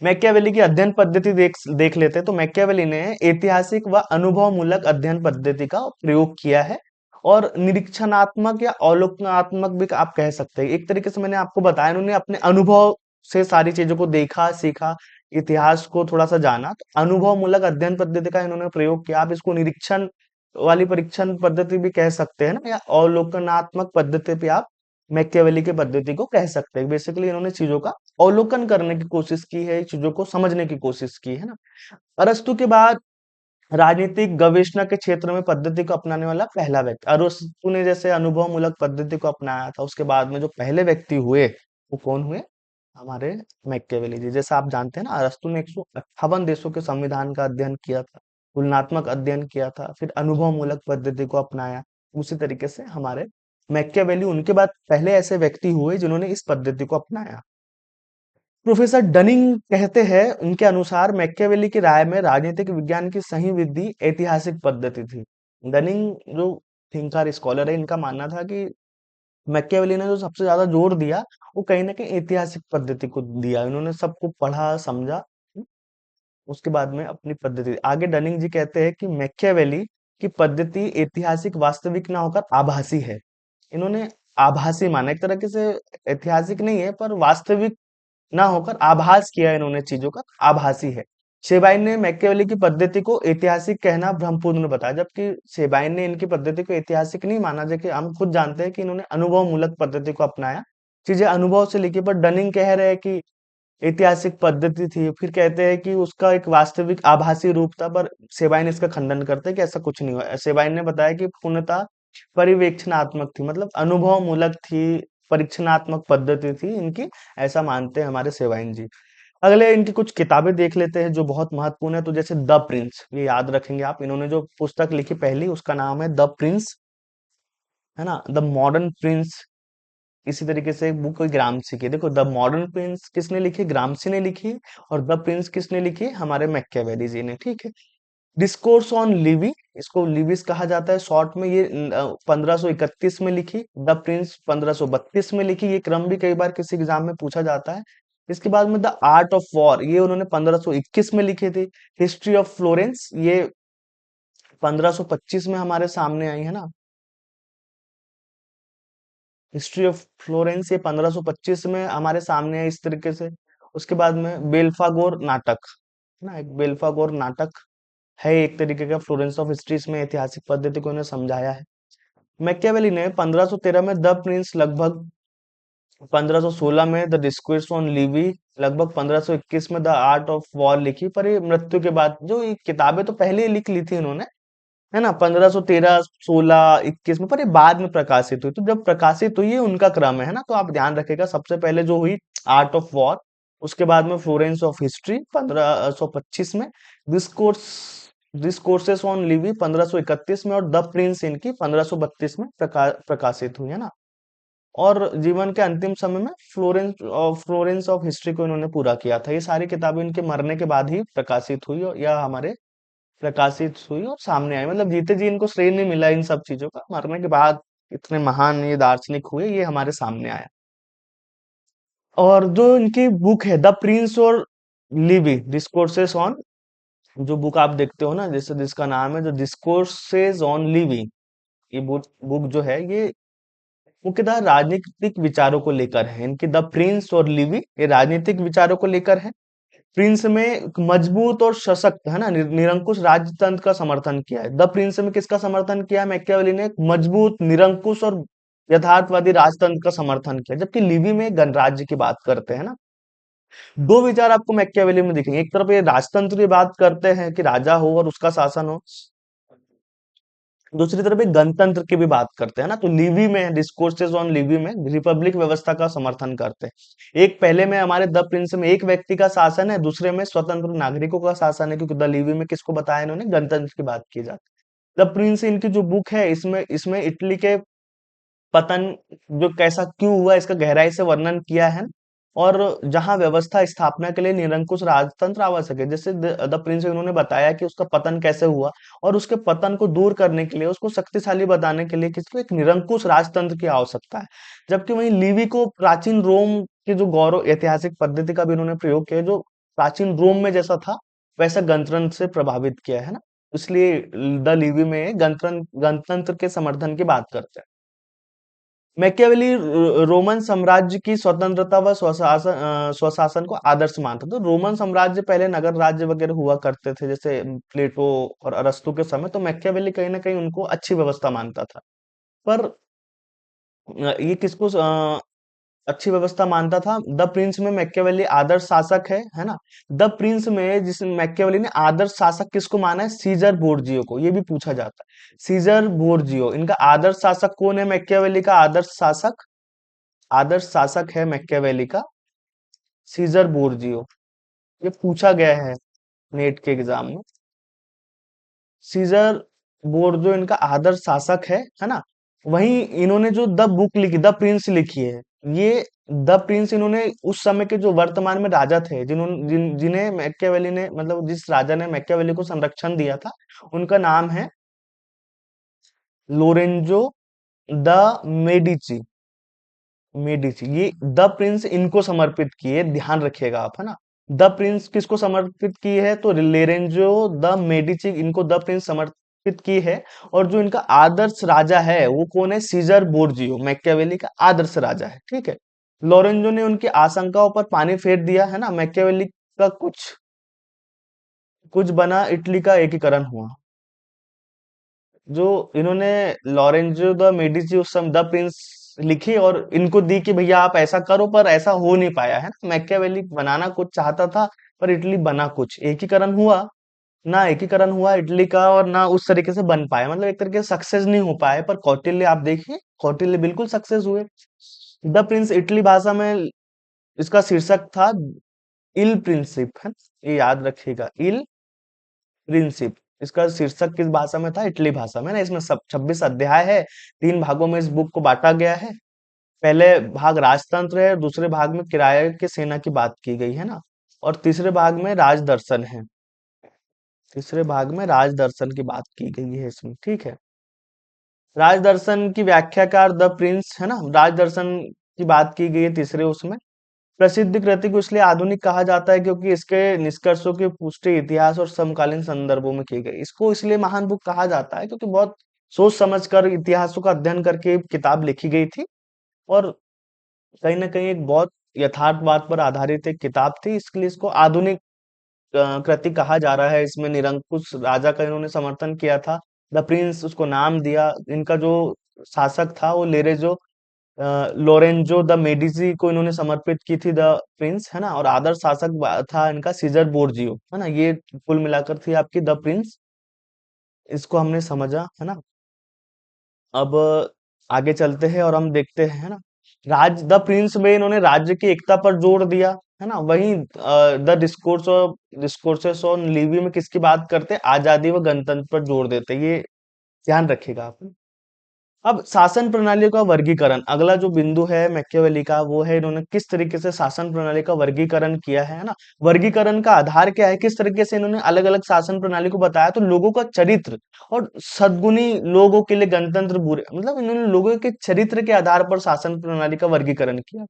मैकियावेली की अध्ययन पद्धति देख लेते हैं, तो मैकियावेली ने ऐतिहासिक व अनुभवमूलक अध्ययन पद्धति का प्रयोग किया है, और निरीक्षणात्मक या अवलोकनात्मक भी आप कह सकते हैं। एक तरीके से मैंने आपको बताया, इन्होंने अपने अनुभव से सारी चीजों को देखा, सीखा, इतिहास को थोड़ा सा जाना, तो अनुभवमूलक अध्ययन पद्धति का इन्होंने प्रयोग किया। आप इसको निरीक्षण वाली परीक्षण पद्धति भी कह सकते हैं ना, या अवलोकनात्मक पद्धति पे आप मैकियावेली की पद्धति को कह सकते हैं। बेसिकली इन्होंने चीजों का अवलोकन करने की कोशिश की है, चीजों को समझने की कोशिश की है ना। अरस्तु के बाद राजनीतिक गवेषणा के क्षेत्र में पद्धति को अपनाने वाला पहला व्यक्ति, अरस्तु ने जैसे अनुभव मूलक पद्धति को अपनाया था, उसके बाद में जो पहले व्यक्ति हुए वो कौन हुए, हमारे मैकियावेली जी। जैसा आप जानते हैं ना, अरस्तु ने 158 देशों के संविधान का अध्ययन किया था, तुलनात्मक अध्ययन किया था, फिर अनुभव मूलक पद्धति को अपनाया। उसी तरीके से हमारे मैकियावेली उनके बाद पहले ऐसे व्यक्ति हुए जिन्होंने इस पद्धति को अपनाया। प्रोफेसर डनिंग कहते हैं, उनके अनुसार मैकियावेली की राय में राजनीतिक विज्ञान की सही विधि ऐतिहासिक पद्धति थी। डनिंग जो थिंकर स्कॉलर है, इनका मानना था कि मैकियावेली ने जो सबसे ज्यादा जोर दिया, वो कहीं ना कहीं ऐतिहासिक पद्धति को दिया। इन्होंने सबको पढ़ा, समझा, उसके बाद में अपनी पद्धति आगे। डनिंग जी कहते हैं कि मैकियावेली की पद्धति ऐतिहासिक वास्तविक ना होकर आभासी है। इन्होंने आभासी माना, एक तरीके से ऐतिहासिक नहीं है, पर वास्तविक ना होकर आभास किया इन्होंने चीजों का, आभासी है। शेबाइन ने मैकियावेली की पद्धति को ऐतिहासिक कहना भ्रमपूर्ण बताया, जबकि शेबाइन ने इनकी पद्धति को ऐतिहासिक नहीं माना। जबकि हम खुद जानते हैं कि इन्होंने अनुभव मूलक पद्धति को अपनाया, चीजें अनुभव से लिखी। पर डनिंग कह रहे हैं कि ऐतिहासिक पद्धति थी, फिर कहते हैं कि उसका एक वास्तविक आभासी रूप था। पर शेबाइन इसका खंडन करते हैं कि ऐसा कुछ नहीं हुआ। शेबाइन ने बताया कि पूर्णतः परिवेक्षणात्मक थी, मतलब अनुभव मूलक थी, परीक्षणात्मक पद्धति थी इनकी, ऐसा मानते हैं हमारे शेबाइन जी। अगले इनकी कुछ किताबें देख लेते हैं जो बहुत महत्वपूर्ण है। तो जैसे द प्रिंस, ये याद रखेंगे आप, इन्होंने जो पुस्तक लिखी पहली, उसका नाम है द प्रिंस, है ना, द मॉडर्न प्रिंस। इसी तरीके से एक बुक है ग्रामसी की, देखो द मॉडर्न प्रिंस किसने लिखी, ग्रामसी ने लिखी, और द प्रिंस किसने लिखी, हमारे मैकियावेली जी ने, ठीक है। डिस्कोर्स ऑन लिवी, इसको लिविस कहा जाता है शॉर्ट में, ये 1531 में लिखी। द प्रिंस 1532 में लिखी, ये क्रम भी कई बार किसी एग्जाम में पूछा जाता है। इसके बाद में द आर्ट ऑफ वॉर, ये उन्होंने 1521 में लिखे थे। हिस्ट्री ऑफ फ्लोरेंस, ये 1525 में हमारे सामने आई, है ना। हिस्ट्री ऑफ फ्लोरेंस ये 1525 में हमारे सामने है, इस तरीके से। उसके बाद में बेल्फागोर नाटक, है ना, एक बेल्फागोर नाटक है, एक तरीके का फ्लोरेंस ऑफ हिस्ट्री, में ऐतिहासिक पद्धति को उन्हें समझाया है। मैकियावेली ने 1513 में द प्रिंस, लगभग 1516 में द डिस्कोर्स ऑन लिवी, लगभग 1521 में द आर्ट ऑफ वॉर लिखी। पर ये मृत्यु के बाद, जो ये किताबें तो पहले ही लिख ली थी इन्होंने, है ना, 1513, 16, 21 में, पर ये बाद में प्रकाशित हुई। तो जब प्रकाशित हुई, ये उनका क्रम है ना, तो आप ध्यान रखेगा, सबसे पहले जो हुई आर्ट ऑफ वॉर, उसके बाद में फ्लोरेंस ऑफ हिस्ट्री 1525 में, डिस्कोर्स डिस्कोर्सेस ऑन लिवी 1531 में, और द प्रिंस इनकी 1532 में प्रकाशित हुई है ना। और जीवन के अंतिम समय में फ्लोरेंस ऑफ हिस्ट्री को इन्होंने पूरा किया था। ये सारी किताबें इनके मरने के बाद ही प्रकाशित हुई, या हमारे प्रकाशित हुई और सामने आई। मतलब जीते जी इनको श्रेय नहीं मिला इन सब चीजों का, मरने के बाद इतने महान ये दार्शनिक हुए, ये हमारे सामने आया। और जो इनकी बुक है द प्रिंस और लिवी डिस्कोर्सेस ऑन, जो बुक आप देखते हो ना, जैसे जिसका नाम है जो डिस्कोर्सेज ऑन लिवी, ये बुक बुक जो है ये मुख्यतः राजनीतिक विचारों को लेकर है। इनकी द प्रिंस और लिवी ये राजनीतिक विचारों को लेकर है। प्रिंस में एक मजबूत और सशक्त है ना निरंकुश राजतंत्र का समर्थन किया है। द प्रिंस में किसका समर्थन किया है? मैकियावेली ने एक मजबूत निरंकुश और यथार्थवादी राजतंत्र का समर्थन किया, जबकि लिवी में गणराज्य की बात करते हैं ना। दो विचार आपको मैकियावेली में दिखेंगे, एक तरफ ये राजतंत्र की बात करते हैं कि राजा हो और उसका शासन हो, दूसरी तरफ एक गणतंत्र की भी बात करते हैं ना। तो लिवी में डिस्कोर्सेज ऑन लिवी में रिपब्लिक व्यवस्था का समर्थन करते हैं। एक पहले में हमारे द प्रिंस में एक व्यक्ति का शासन है, दूसरे में स्वतंत्र नागरिकों का शासन है, क्योंकि द लिवी में किसको बताया इन्होंने? गणतंत्र की बात की जाती है। द प्रिंस इनकी जो बुक है, इसमें इसमें इटली के पतन जो कैसा क्यों हुआ इसका गहराई से वर्णन किया है, और जहां व्यवस्था स्थापना के लिए निरंकुश राजतंत्र आवश्यक है, जैसे द प्रिंस उन्होंने बताया कि उसका पतन कैसे हुआ, और उसके पतन को दूर करने के लिए, उसको शक्तिशाली बनाने के लिए किसको? एक निरंकुश राजतंत्र की आवश्यकता है। जबकि वहीं लिवी को प्राचीन रोम की जो गौरव ऐतिहासिक पद्धति का भी इन्होंने प्रयोग किया, जो प्राचीन रोम में जैसा था वैसा गणतंत्र से प्रभावित किया है ना। इसलिए द लिवी में गणतंत्र के समर्थन की बात करते हैं। मैकियावेली रोमन साम्राज्य की स्वतंत्रता व स्वशासन को आदर्श मानता था। तो रोमन साम्राज्य पहले नगर राज्य वगैरह हुआ करते थे, जैसे प्लेटो और अरस्तु के समय, तो मैकियावेली कहीं ना कहीं उनको अच्छी व्यवस्था मानता था। पर ये किसको अच्छी व्यवस्था मानता था? द प्रिंस में मैकियावेली आदर्श शासक है ना। द प्रिंस में जिस मैकियावेली ने आदर्श शासक किसको माना है? सीजर बोर्जियो को, ये भी पूछा जाता है। सीजर बोर्जियो इनका आदर्श शासक कौन है? मैकियावेली का आदर्श शासक है मैकियावेली का सीजर बोर्जियो। ये पूछा गया है नेट के एग्जाम में। सीजर बोर्जियो इनका आदर्श शासक है ना। वहीं इन्होंने जो द बुक लिखी, द प्रिंस लिखी है, ये द प्रिंस इन्होंने उस समय के जो वर्तमान में राजा थे, जिन्हें मैकियावेली ने, मतलब जिस राजा ने मैकियावेली को संरक्षण दिया था, उनका नाम है लोरेंजो द मेडिची। ये द प्रिंस इनको समर्पित किए, ध्यान रखिएगा आप, है ना। द प्रिंस किसको समर्पित की है? तो लोरेंजो द मेडिची इनको द प्रिंस समर्पित की है। और जो इनका आदर्श राजा है वो कौन है? सीजर बोर्जियो, मैकियावेली का आदर्श राजा है, ठीक है। लोरेंजो ने उनकी आशंकाओं पर पानी फेर दिया, है ना। मैकियावेली का कुछ कुछ बना, इटली का एकीकरण हुआ। जो इन्होंने लॉरेंजो द मेडिची उस समय द प्रिंस लिखी और इनको दी कि भैया आप ऐसा करो, पर ऐसा हो नहीं पाया, है ना। मैकियावेली बनाना कुछ चाहता था, पर इटली बना कुछ, एकीकरण हुआ ना, एकीकरण हुआ इटली का, और ना उस तरीके से बन पाया, मतलब एक तरीके से सक्सेस नहीं हो पाए। पर कौटिल्य आप देखिए, कौटिल्य बिल्कुल सक्सेस हुए। द प्रिंस इटली भाषा में इसका शीर्षक था इल प्रिंसिप, है। ये याद रखिएगा, इल प्रिंसिप। इसका शीर्षक किस भाषा में था? इटली भाषा में ना। इसमें सब 26 अध्याय है, 3 भागों में इस बुक को बांटा गया है। पहले भाग राजतंत्र है, दूसरे भाग में किराए के सेना की बात की गई है ना, और तीसरे भाग में राजदर्शन है। तीसरे भाग में राजदर्शन की बात की गई है इसमें, ठीक है। राजदर्शन की व्याख्याकार द प्रिंस, है ना। राजदर्शन की बात की गई है तीसरे उसमें। प्रसिद्ध कृति को इसलिए आधुनिक कहा जाता है क्योंकि इसके निष्कर्षों की पुष्टि इतिहास और समकालीन संदर्भों में की गई। इसको इसलिए महान बुक कहा जाता है क्योंकि बहुत सोच समझकर इतिहासों का अध्ययन करके किताब लिखी गई थी, और कहीं ना कहीं एक बहुत यथार्थवाद पर आधारित एक किताब थी, इसके लिए इसको आधुनिक कृति कहा जा रहा है। इसमें निरंकुश राजा का इन्होंने समर्थन किया था, द प्रिंस उसको नाम दिया। इनका जो शासक था वो लोरेंजो द मेडिसी को इन्होंने समर्पित की थी द प्रिंस, है ना। और आदर्श शासक था इनका सीजर बोर्जियो, है ना। ये कुल मिलाकर थी आपकी द प्रिंस, इसको हमने समझा, है ना। अब आगे चलते हैं और हम देखते हैं, है ना। द प्रिंस में इन्होंने राज्य की एकता पर जोर दिया, है ना? वहीं द डिस्कोर्सेस ऑन लिवी में किसकी बात करते हैं? आजादी व गणतंत्र पर जोर देते हैं। ये ध्यान रखिएगा आप। अब शासन प्रणालियों का वर्गीकरण, अगला जो बिंदु है मैकियावेली का, वो है इन्होंने किस तरीके से शासन प्रणाली का वर्गीकरण किया है ना? वर्गीकरण का आधार क्या है, किस तरीके से इन्होंने अलग अलग शासन प्रणाली को बताया, तो लोगों का चरित्र और सद्गुणी लोगों के लिए गणतंत्र बुरे, मतलब इन्होंने लोगों के चरित्र के आधार पर शासन प्रणाली का वर्गीकरण किया है।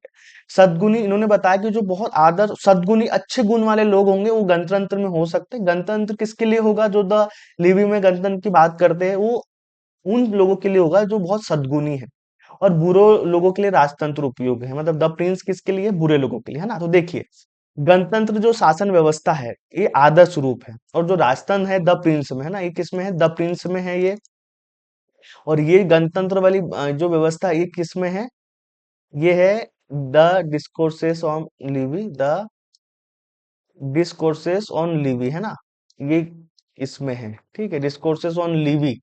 सद्गुणी इन्होंने बताया कि जो बहुत आदर्श सद्गुणी अच्छे गुण वाले लोग होंगे वो गणतंत्र में हो सकते हैं। गणतंत्र किसके लिए होगा? जो द लिवी में गणतंत्र की बात करते हैं, वो उन लोगों के लिए होगा जो बहुत सद्गुणी है। और बुरे लोगों के लिए राजतंत्र उपयोग है, मतलब द प्रिंस किसके लिए? बुरे लोगों के लिए, है ना? तो देखिए, गणतंत्र जो शासन व्यवस्था है ये आदर्श रूप है, और जो राजतंत्र है द प्रिंस में है ना, ये किसमें है? द प्रिंस में है ये। और ये गणतंत्र वाली जो व्यवस्था ये किसमें है? ये है the discourses on Levi, the discourses on Levi, है ना? ये इसमें है, ठीक है, डिस्कोर्सेस ऑन लिवी।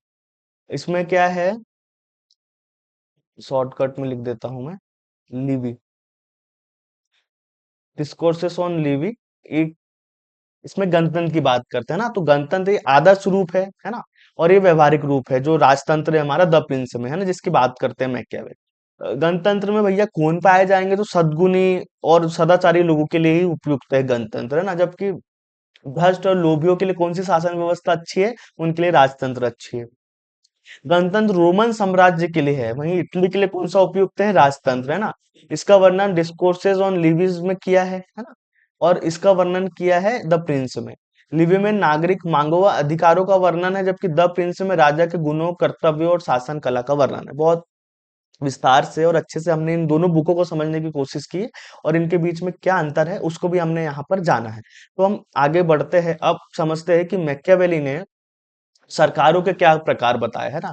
इसमें क्या है? शॉर्टकट में लिख देता हूं मैं, लिवी, डिस्कोर्सेस ऑन लिवी। एक इसमें गणतंत्र की बात करते हैं ना, तो गणतंत्र ये आदर्श रूप है ना? और ये व्यवहारिक रूप है जो राजतंत्र है हमारा द प्रिंस में, है ना, जिसकी बात करते हैं मैकियावेली। गणतंत्र में भैया कौन पाए जाएंगे? तो सद्गुणी और सदाचारी लोगों के लिए ही उपयुक्त है गणतंत्र, है ना? जबकि भ्रष्ट और लोभियों के लिए कौन सी शासन व्यवस्था अच्छी है? उनके लिए राजतंत्र अच्छी है। गणतंत्र रोमन साम्राज्य के लिए है, वहीं इटली के लिए कौन सा उपयुक्त है? राजतंत्र, है ना? इसका वर्णन डिस्कोर्सेज ऑन लिवीज में किया है ना? और इसका वर्णन किया है द प्रिंस में। लिवी में नागरिक मांगों व अधिकारों का वर्णन है, जबकि द प्रिंस में राजा के गुणों, कर्तव्यों और शासन कला का वर्णन है। बहुत विस्तार से और अच्छे से हमने इन दोनों बुकों को समझने की कोशिश की है, और इनके बीच में क्या अंतर है उसको भी हमने यहाँ पर जाना है। तो हम आगे बढ़ते हैं, अब समझते हैं कि मैकियावेली ने सरकारों के क्या प्रकार बताए, है ना?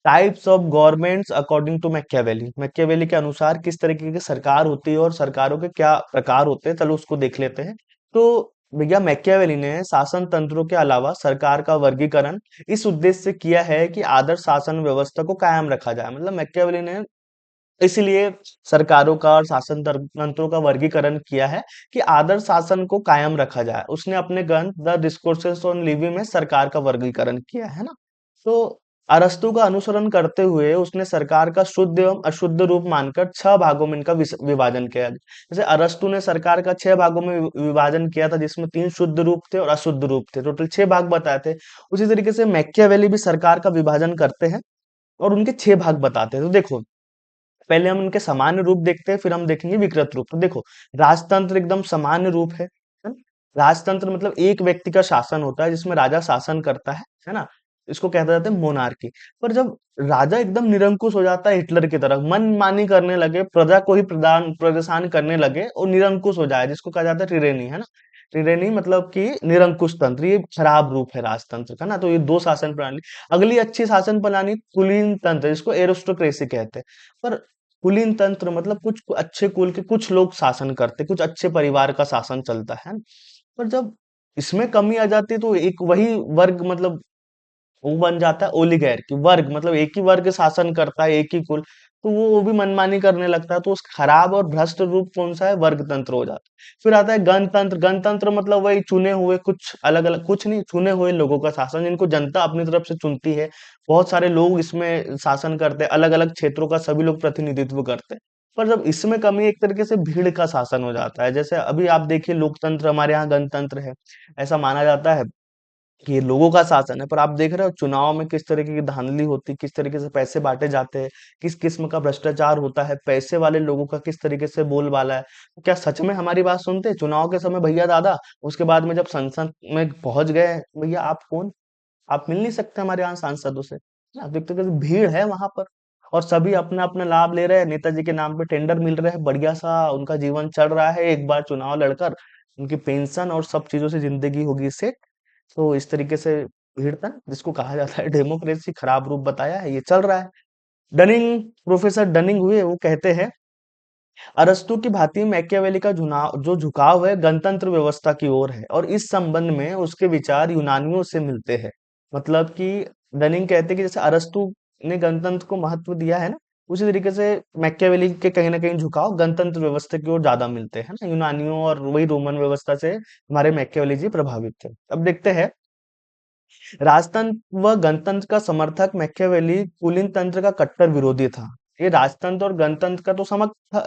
Types of governments according to Machiavelli, Machiavelli के अनुसार किस तरीके की सरकार होती है और सरकारों के क्या प्रकार होते हैं, चलो उसको देख लेते हैं। तो भैया मैकियावेली ने शासन तंत्रों के अलावा सरकार का वर्गीकरण इस उद्देश्य से किया है कि आदर्श शासन व्यवस्था को कायम रखा जाए, मतलब मैकियावेली ने इसलिए सरकारों का और शासन तंत्रों का वर्गीकरण किया है कि आदर्श शासन को कायम रखा जाए। उसने अपने ग्रंथ द डिस्कोर्सेस ऑन लिविंग में सरकार का वर्गीकरण किया है ना। तो अरस्तु का अनुसरण करते हुए उसने सरकार का शुद्ध एवं अशुद्ध रूप मानकर 6 भागों में इनका विभाजन किया। जैसे अरस्तु ने सरकार का 6 भागों में विभाजन किया था, जिसमें 3 शुद्ध रूप थे और अशुद्ध रूप थे, टोटल 6 भाग बताए थे। उसी तरीके से मैकियावेली भी सरकार का विभाजन करते हैं और उनके 6 भाग बताते हैं। तो देखो, पहले हम उनके सामान्य रूप देखते हैं, फिर हम देखेंगे विकृत रूप। तो देखो, राजतंत्र एकदम सामान्य रूप है ना? राजतंत्र मतलब एक व्यक्ति का शासन होता है जिसमें राजा शासन करता है ना? इसको कहता जाता है मोनार्की। पर जब राजा एकदम निरंकुश हो जाता है हिटलर की तरफ, मनमानी करने लगे, प्रजा को ही प्रदान परेशान करने लगे और निरंकुश हो जाए, जिसको कहा जाता है टिरेनी, है ना? टिरेनी मतलब कि निरंकुश तंत्र, ये खराब रूप है राजतंत्र का ना। तो ये दो शासन प्रणाली। अगली अच्छी शासन प्रणाली कुलीन तंत्र, जिसको एरिस्टोक्रेसी कहते हैं। पर कुलीन तंत्र मतलब कुछ अच्छे कुल के कुछ लोग शासन करते, कुछ अच्छे परिवार का शासन चलता है। पर जब इसमें कमी आ जाती है तो एक वही वर्ग, मतलब वो बन जाता है ओलिगैर्की वर्ग, मतलब एक ही वर्ग शासन करता है, एक ही कुल, तो वो भी मनमानी करने लगता है। तो उस खराब और भ्रष्ट रूप कौन सा है? वर्ग तंत्र हो जाता है। फिर आता है गणतंत्र। गणतंत्र मतलब वही चुने हुए, कुछ अलग अलग, कुछ नहीं, चुने हुए लोगों का शासन, जिनको जनता अपनी तरफ से चुनती है। बहुत सारे लोग इसमें शासन करते हैं, अलग अलग क्षेत्रों का सभी लोग प्रतिनिधित्व करते हैं। पर जब इसमें कमी, एक तरीके से भीड़ का शासन हो जाता है। जैसे अभी आप देखिए, लोकतंत्र हमारे यहाँ गणतंत्र है, ऐसा माना जाता है कि ये लोगों का शासन है। पर आप देख रहे हो चुनाव में किस तरीके की धांधली होती है, किस तरीके से पैसे बांटे जाते हैं, किस किस्म का भ्रष्टाचार होता है, पैसे वाले लोगों का किस तरीके से बोलबाला है। तो क्या सच में हमारी बात सुनते हैं चुनाव के समय भैया दादा? उसके बाद में जब संसद में पहुंच गए, भैया आप कौन? आप मिल नहीं सकते हमारे यहाँ सांसदों से। आप देखते हो कि भीड़ है वहां पर, और सभी अपना अपना लाभ ले रहे हैं, नेताजी के नाम पे टेंडर मिल रहे हैं, बढ़िया सा उनका जीवन चल रहा है, एक बार चुनाव लड़कर उनकी पेंशन और सब चीजों से जिंदगी होगी सेट। तो इस तरीके से भीड़ता, जिसको कहा जाता है डेमोक्रेसी, खराब रूप बताया है, ये चल रहा है। डनिंग, प्रोफेसर डनिंग हुए, वो कहते हैं अरस्तु की भांति मैकियावेली का जो झुकाव है गणतंत्र व्यवस्था की ओर है, और इस संबंध में उसके विचार यूनानियों से मिलते हैं। मतलब कि डनिंग कहते हैं कि जैसे अरस्तु ने गणतंत्र को महत्व दिया है ना, उसी तरीके से मैकियावेली के कहीं ना कहीं झुकाव गणतंत्र व्यवस्था की ओर ज्यादा मिलते हैं ना, यूनानियों और वही रोमन व्यवस्था से हमारे मैकियावेली जी प्रभावित थे। अब देखते हैं, राजतंत्र व गणतंत्र का समर्थक मैकियावेली कुलीन तंत्र का कट्टर विरोधी था। ये राजतंत्र और गणतंत्र का तो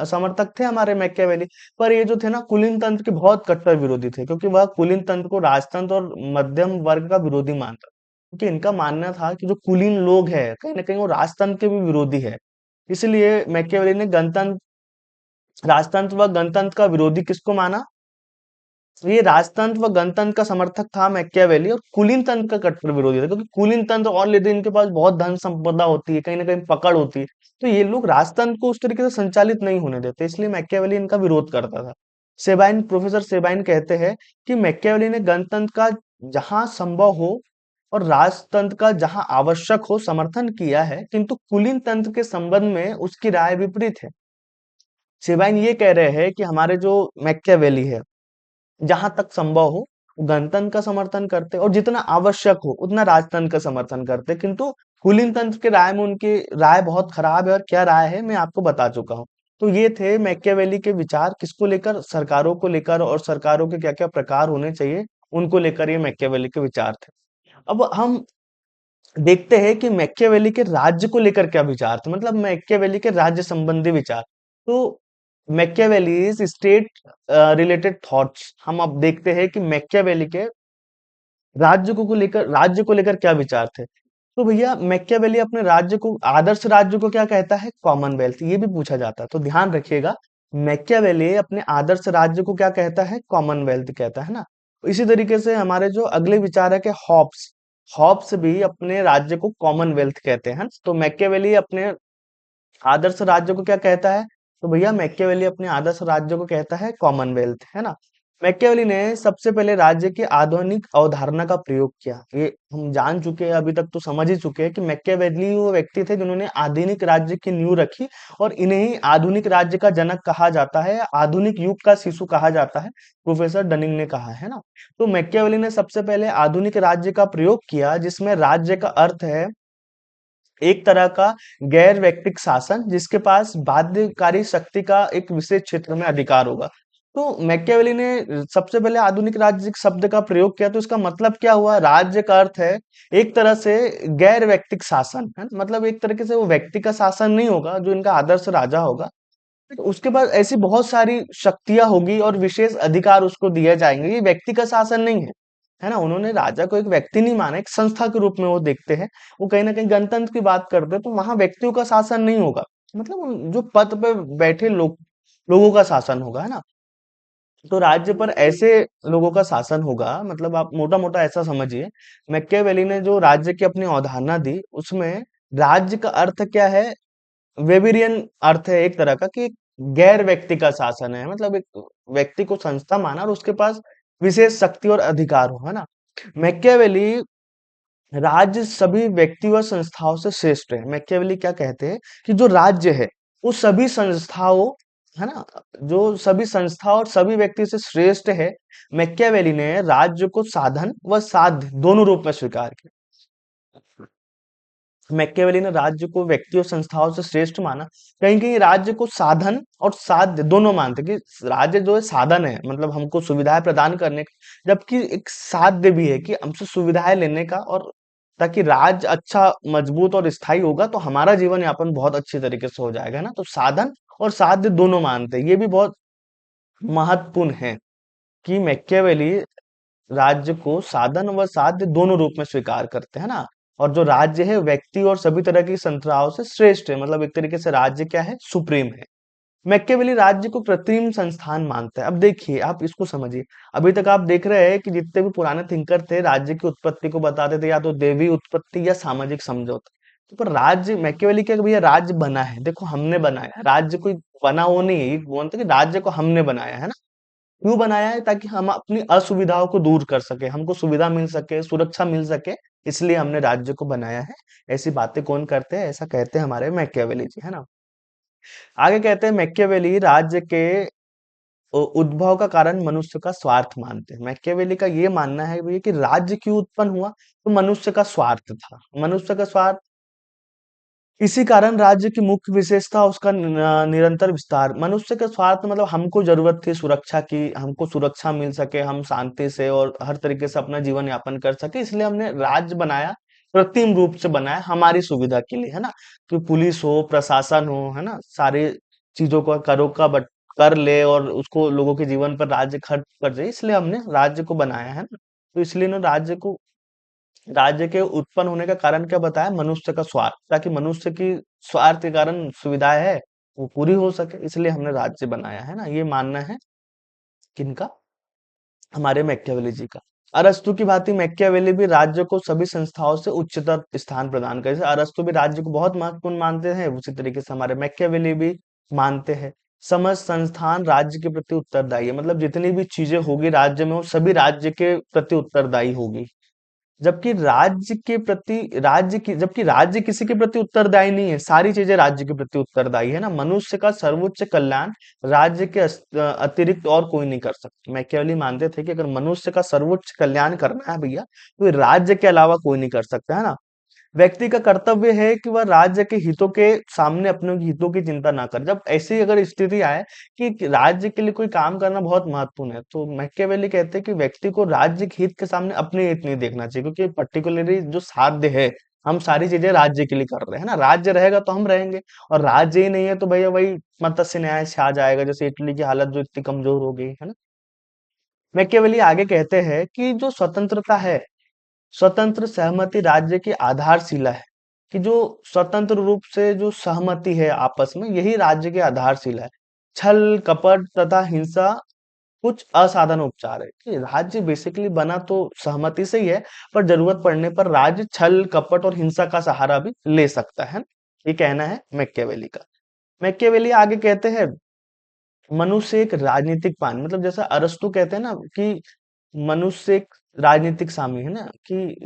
समर्थक थे हमारे मैकियावेली, पर ये जो थे ना कुलीन तंत्र के बहुत कट्टर विरोधी थे, क्योंकि वह कुलीन तंत्र को राजतंत्र और मध्यम वर्ग का विरोधी मानता, क्योंकि इनका मानना था कि जो कुलीन लोग हैं कहीं ना कहीं वो राजतंत्र के भी विरोधी है। इसलिए मैकियावेली ने गणतंत्र राजतंत्र व गणतंत्र का विरोधी किसको माना? ये राजतंत्र व गणतंत्र का समर्थक था मैकियावेली, और कुलीन तंत्र का कट्टर विरोधी था, क्योंकि कुलीन तंत्र ऑलरेडी इनके पास बहुत धन संपदा होती है, कहीं ना कहीं पकड़ होती है, तो ये लोग राजतंत्र को उस तरीके से संचालित नहीं होने देते, इसलिए मैकियावेली इनका विरोध करता था। सेबाइन, प्रोफेसर सेबाइन कहते हैं कि मैकियावेली ने गणतंत्र का जहां संभव हो और राजतंत्र का जहां आवश्यक हो समर्थन किया है, किंतु कुलीन तंत्र के संबंध में उसकी राय विपरीत है। सेबाइन ये कह रहे हैं कि हमारे जो मैकियावेली है, जहां तक संभव हो वो गणतंत्र का समर्थन करते और जितना आवश्यक हो उतना राजतंत्र का समर्थन करते, किंतु कुलीन तंत्र के राय में उनकी राय बहुत खराब है, और क्या राय है मैं आपको बता चुका हूँ। तो ये थे मैकियावेली के विचार, किसको लेकर? सरकारों को लेकर, और सरकारों के क्या क्या प्रकार होने चाहिए उनको लेकर ये मैकियावेली के विचार थे। अब हम देखते हैं कि मैकियावेली के राज्य को लेकर क्या विचार थे, मतलब मैकियावेली के राज्य संबंधी विचार। तो मैकियावेलीज स्टेट रिलेटेड थॉट्स, हम अब देखते हैं कि मैकियावेली के राज्य को लेकर क्या विचार थे। तो भैया मैकियावेली अपने राज्य को, आदर्श राज्य को क्या कहता है? कॉमनवेल्थ, ये भी पूछा जाता है, तो ध्यान रखिएगा। मैकियावेली अपने आदर्श राज्य को क्या कहता है? कॉमनवेल्थ कहता है ना। इसी तरीके से हमारे जो अगले विचार है कि हॉब्स, हॉब्स भी अपने राज्य को कॉमनवेल्थ कहते हैं। तो मैकियावेली अपने आदर्श राज्य को क्या कहता है? तो भैया मैकियावेली अपने आदर्श राज्य को कहता है कॉमनवेल्थ, है ना। मैकियावेली ने सबसे पहले राज्य की आधुनिक अवधारणा का प्रयोग किया, ये हम जान चुके हैं, अभी तक तो समझ ही चुके हैं कि मैकियावेली वो व्यक्ति थे जिन्होंने आधुनिक राज्य की नींव रखी, और इन्हें ही आधुनिक राज्य का जनक कहा जाता है, आधुनिक युग का शिशु कहा जाता है, प्रोफेसर डनिंग ने कहा है ना। तो मैकियावेली ने सबसे पहले आधुनिक राज्य का प्रयोग किया, जिसमें राज्य का अर्थ है एक तरह का गैर व्यक्तिक शासन, जिसके पास बाध्यकारी शक्ति का एक विशेष क्षेत्र में अधिकार होगा। तो मैकियावेली ने सबसे पहले आधुनिक राज्य शब्द का प्रयोग किया, तो इसका मतलब क्या हुआ? राज्य का अर्थ है एक तरह से गैर व्यक्तिक शासन, है ना? मतलब एक तरीके से वो व्यक्ति का शासन नहीं होगा जो इनका आदर्श राजा होगा, तो उसके पास ऐसी बहुत सारी शक्तियां होगी और विशेष अधिकार उसको दिए जाएंगे, ये व्यक्ति का शासन नहीं है, है ना। उन्होंने राजा को एक व्यक्ति नहीं माना, एक संस्था के रूप में वो देखते हैं। वो कहीं ना कहीं गणतंत्र की बात करते हैं, तो वहां व्यक्तियों का शासन नहीं होगा, मतलब जो पद पे बैठे लोगों का शासन होगा, है ना। तो राज्य पर ऐसे लोगों का शासन होगा, मतलब आप मोटा मोटा ऐसा समझिए। मैकियावेली ने जो राज्य की अपनी अवधारणा दी, उसमें राज्य का अर्थ क्या है? वेबिरियन अर्थ है एक तरह का, कि एक गैर व्यक्ति का शासन है, मतलब एक व्यक्ति को संस्था माना और उसके पास विशेष शक्ति और अधिकार हो, है ना। मैकियावेली राज्य सभी व्यक्ति व संस्थाओं से श्रेष्ठ है। मैकियावेली क्या कहते हैं कि जो राज्य है वो सभी संस्थाओं, है ना, जो सभी संस्था और सभी व्यक्ति से श्रेष्ठ है। मैकियावेली ने राज्य को साधन व साध्य दोनों रूप में स्वीकार किया। मैकियावेली ने राज्य को व्यक्ति और संस्थाओं से श्रेष्ठ माना। कहीं कहीं राज्य को साधन और साध्य दोनों मानते कि राज्य जो है साधन है, मतलब हमको सुविधाएं प्रदान करने का, जबकि एक साध्य भी है कि हमसे सुविधाएं लेने का, और ताकि राज्य अच्छा मजबूत और स्थायी होगा तो हमारा जीवन यापन बहुत अच्छी तरीके से हो जाएगा ना। तो साधन और साध्य दोनों मानते हैं, ये भी बहुत महत्वपूर्ण है कि मैकियावेली राज्य को साधन व साध्य दोनों रूप में स्वीकार करते हैं ना। और जो राज्य है व्यक्ति और सभी तरह की संस्थाओं से श्रेष्ठ है, मतलब एक तरीके से राज्य क्या है? सुप्रीम है। मैकियावेली राज्य को कृत्रिम संस्थान मानता है। अब देखिए, आप इसको समझिए। अभी तक आप देख रहे हैं कि जितने भी पुराने थिंकर थे राज्य की उत्पत्ति को बताते थे या तो देवी उत्पत्ति या सामाजिक समझौता। तो पर राज्य, मैकियावेली क्या भैया राज्य बना है, देखो हमने बनाया राज्य, कोई बना वो नहीं है, वो बोलते कि राज्य को हमने बनाया है ना। क्यों बनाया है? ताकि हम अपनी असुविधाओं को दूर कर सके, हमको सुविधा मिल सके, सुरक्षा मिल सके, इसलिए हमने राज्य को बनाया है। ऐसी बातें कौन करते हैं? ऐसा कहते हैं हमारे मैकियावेली जी, है ना। आगे कहते हैं मैकियावेली राज्य के उद्भव का कारण मनुष्य का स्वार्थ मानते हैं। मैकियावेली का ये मानना है भैया कि राज्य क्यों उत्पन्न हुआ? तो मनुष्य का स्वार्थ था, मनुष्य का स्वार्थ। इसी कारण राज्य की मुख्य विशेषता उसका निरंतर विस्तार। मनुष्य का स्वार्थ मतलब हमको जरूरत थी सुरक्षा की, हमको सुरक्षा मिल सके, हम शांति से और हर तरीके से अपना जीवन यापन कर सके, इसलिए हमने राज्य बनाया, कृत्रिम रूप से बनाया हमारी सुविधा के लिए, है ना। कि पुलिस हो, प्रशासन हो, है ना, सारी चीजों का करों का बट कर ले और उसको लोगों के जीवन पर राज्य खर्च कर जाए, इसलिए हमने राज्य को बनाया है ना। तो इसलिए ना राज्य के उत्पन्न होने का कारण क्या बताया? मनुष्य का स्वार्थ, ताकि मनुष्य की स्वार्थ के कारण सुविधाएं है वो पूरी हो सके, इसलिए हमने राज्य बनाया है ना। ये मानना है किनका? हमारे मैकियावेली जी का। अरस्तु की भांति मैकियावेली भी राज्य को सभी संस्थाओं से उच्चतर स्थान प्रदान करे। जैसे अरस्तु भी राज्य को बहुत महत्वपूर्ण मानते हैं, उसी तरीके से हमारे मैकियावेली भी मानते हैं। समस्त संस्थान राज्य के प्रति उत्तरदायी है, मतलब जितनी भी चीजें होगी राज्य में वो सभी राज्य के प्रति उत्तरदायी होगी। जबकि राज्य किसी के प्रति उत्तरदायी नहीं है, सारी चीजें राज्य के प्रति उत्तरदायी है ना। मनुष्य का सर्वोच्च कल्याण राज्य के अतिरिक्त और कोई नहीं कर सकता। मैकियावेली मानते थे कि अगर मनुष्य का सर्वोच्च कल्याण करना है भैया, तो ये राज्य के अलावा कोई नहीं कर सकता, है ना। व्यक्ति का कर्तव्य है कि वह राज्य के हितों के सामने अपने हितों की चिंता ना करे। जब ऐसी अगर स्थिति आए कि राज्य के लिए कोई काम करना बहुत महत्वपूर्ण है, तो मैकियावेली कहते हैं कि व्यक्ति को राज्य के हित के सामने अपने हित नहीं देखना चाहिए, क्योंकि पर्टिकुलरली जो साध्य है, हम सारी चीजें राज्य के लिए कर रहे हैं ना। राज्य रहेगा तो हम रहेंगे, और राज्य ही नहीं है तो भैया वही मत्स्य न्याय से आ जाएगा, जैसे इटली की हालत जो इतनी कमजोर हो गई है ना। मैकियावेली आगे कहते हैं कि जो स्वतंत्रता है, स्वतंत्र सहमति राज्य की आधारशिला है। कि जो स्वतंत्र रूप से जो सहमति है आपस में, यही राज्य की आधारशिला है। छल कपट तथा हिंसा कुछ असाधारण उपचार है। कि राज्य बेसिकली बना तो सहमति से ही है, पर जरूरत पड़ने पर राज्य छल कपट और हिंसा का सहारा भी ले सकता है। ये कहना है मैकियावेली का। मैकियावेली आगे कहते हैं मनुष्य एक राजनीतिक प्राणी, मतलब जैसा अरस्तु कहते हैं ना कि मनुष्य एक राजनीतिक सामी है ना। कि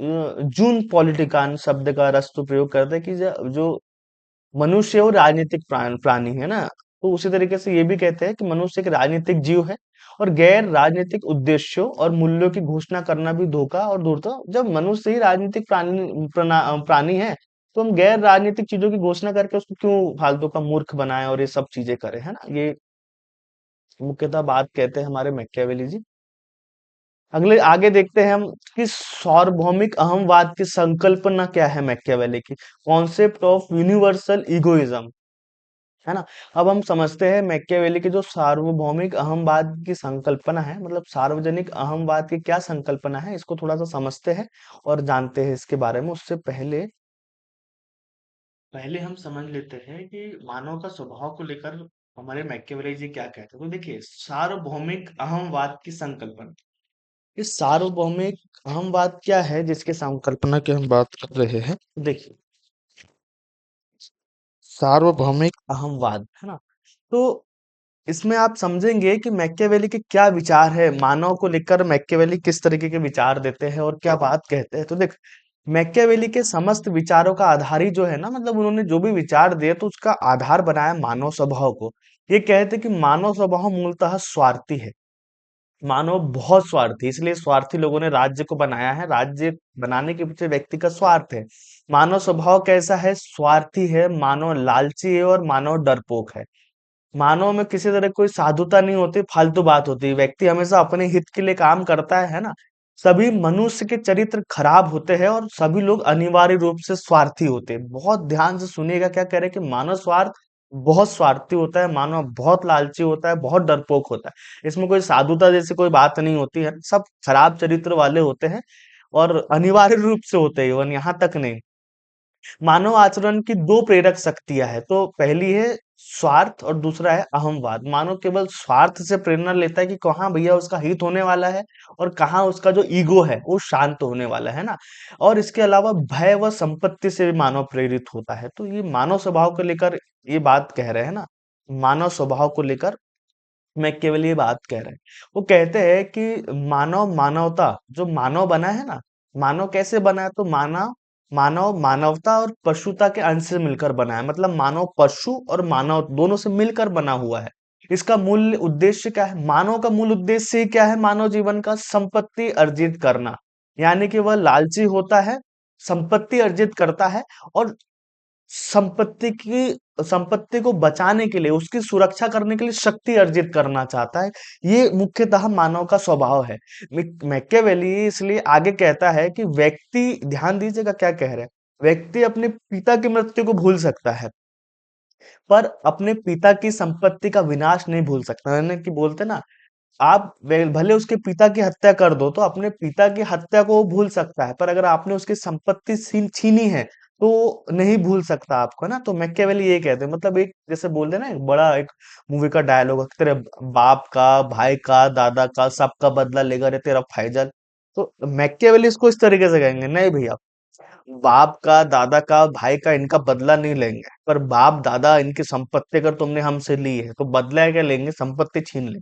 जून पॉलिटिकान शब्द का अरस्तु प्रयोग करते हैं कि जो मनुष्य वो राजनीतिक प्राणी है ना। तो उसी तरीके से ये भी कहते हैं कि मनुष्य एक राजनीतिक जीव है, और गैर राजनीतिक उद्देश्यों और मूल्यों की घोषणा करना भी धोखा और धूर्त। जब मनुष्य ही राजनीतिक प्राणी है, तो हम गैर राजनीतिक चीजों की घोषणा करके उसको क्यों फालतू का मूर्ख बनाए और ये सब चीजें करें, है ना। ये मुख्यतः बात कहते हैं हमारे मैकियावेली जी। अगले आगे देखते हैं हम कि सार्वभौमिक अहमवाद की संकल्पना क्या है मैकियावेली की। कॉन्सेप्ट ऑफ यूनिवर्सल इगोइज्म, है ना। अब हम समझते हैं मैकियावेली की जो सार्वभौमिक अहमवाद की संकल्पना है, मतलब सार्वजनिक अहमवाद की क्या संकल्पना है, इसको थोड़ा सा समझते हैं और जानते हैं इसके बारे में। उससे पहले पहले हम समझ लेते हैं कि मानव का स्वभाव को लेकर हमारे मैकियावेली जी क्या कहते हैं। तो देखिए, सार्वभौमिक अहमवाद की संकल्पना, इस सार्वभौमिक अहमवाद क्या है जिसके संकल्पना की हम बात कर रहे हैं। देखिए, सार्वभौमिक अहमवाद, है ना। तो इसमें आप समझेंगे कि मैकियावेली के क्या विचार है, मानव को लेकर मैकियावेली किस तरीके के विचार देते हैं और क्या बात कहते हैं। तो देख, मैकियावेली के समस्त विचारों का आधार ही जो है ना, मतलब उन्होंने जो भी विचार दिए तो उसका आधार बनाया मानव स्वभाव को। ये कहते हैं कि मानव स्वभाव मूलतः स्वार्थी है। मानव बहुत स्वार्थी, इसलिए स्वार्थी लोगों ने राज्य को बनाया है। राज्य बनाने के पीछे व्यक्ति का स्वार्थ है। मानव स्वभाव कैसा है? स्वार्थी है, मानव लालची है और मानव डरपोक है। मानव में किसी तरह कोई साधुता नहीं होती, फालतू बात होती है। व्यक्ति हमेशा अपने हित के लिए काम करता है ना। सभी मनुष्य के चरित्र खराब होते हैं और सभी लोग अनिवार्य रूप से स्वार्थी होते हैं। बहुत ध्यान से सुनिएगा क्या कह रहे हैं कि मानव स्वार्थ बहुत स्वार्थी होता है, मानव बहुत लालची होता है, बहुत डरपोक होता है। इसमें कोई साधुता जैसी कोई बात नहीं होती है, सब खराब चरित्र वाले होते हैं और अनिवार्य रूप से होते हैं, और यहाँ तक नहीं। मानव आचरण की दो प्रेरक शक्तियां हैं, तो पहली है स्वार्थ और दूसरा है अहमवाद। मानव केवल स्वार्थ से प्रेरणा लेता है कि कहाँ भैया उसका हित होने वाला है, और कहाँ उसका जो ईगो है वो शांत होने वाला है ना। और इसके अलावा भय व संपत्ति से भी मानव प्रेरित होता है। तो ये मानव स्वभाव को लेकर ये बात कह रहे हैं ना। मानव स्वभाव को लेकर मैं केवल ये बात कह रहे हैं। वो कहते हैं कि मानव मानवता, जो मानव बना है ना, मानव कैसे बना है? तो मानव मानव मानवता और पशुता के अंश से मिलकर बना है। मतलब मानव पशु और मानव दोनों से मिलकर बना हुआ है। इसका मूल उद्देश्य क्या है? मानव का मूल उद्देश्य ही क्या है? मानव जीवन का संपत्ति अर्जित करना। यानी कि वह लालची होता है, संपत्ति अर्जित करता है, और संपत्ति को बचाने के लिए, उसकी सुरक्षा करने के लिए शक्ति अर्जित करना चाहता है। ये मुख्यतः मानव का स्वभाव है। मैकियावेली इसलिए आगे कहता है कि व्यक्ति, ध्यान दीजिएगा क्या कह रहे हैं, व्यक्ति अपने पिता की मृत्यु को भूल सकता है, पर अपने पिता की संपत्ति का विनाश नहीं भूल सकता। यानी कि बोलते ना, आप भले उसके पिता की हत्या कर दो, तो अपने पिता की हत्या को वो भूल सकता है, पर अगर आपने उसकी संपत्ति छीनी है तो नहीं भूल सकता आपको, है ना। तो मैकियावेली ये कहते हैं, मतलब एक जैसे बोलते हैं ना, एक बड़ा एक मूवी का डायलॉग है, तेरे बाप का, भाई का, दादा का, सबका बदला लेगा रे तेरा फैजल। तो मैकियावेली इसको इस तरीके से कहेंगे, नहीं भैया, बाप का, दादा का, भाई का, इनका बदला नहीं लेंगे, पर बाप दादा इनकी संपत्ति अगर तुमने हमसे ली है तो बदला क्या लेंगे, संपत्ति छीन लेंगे।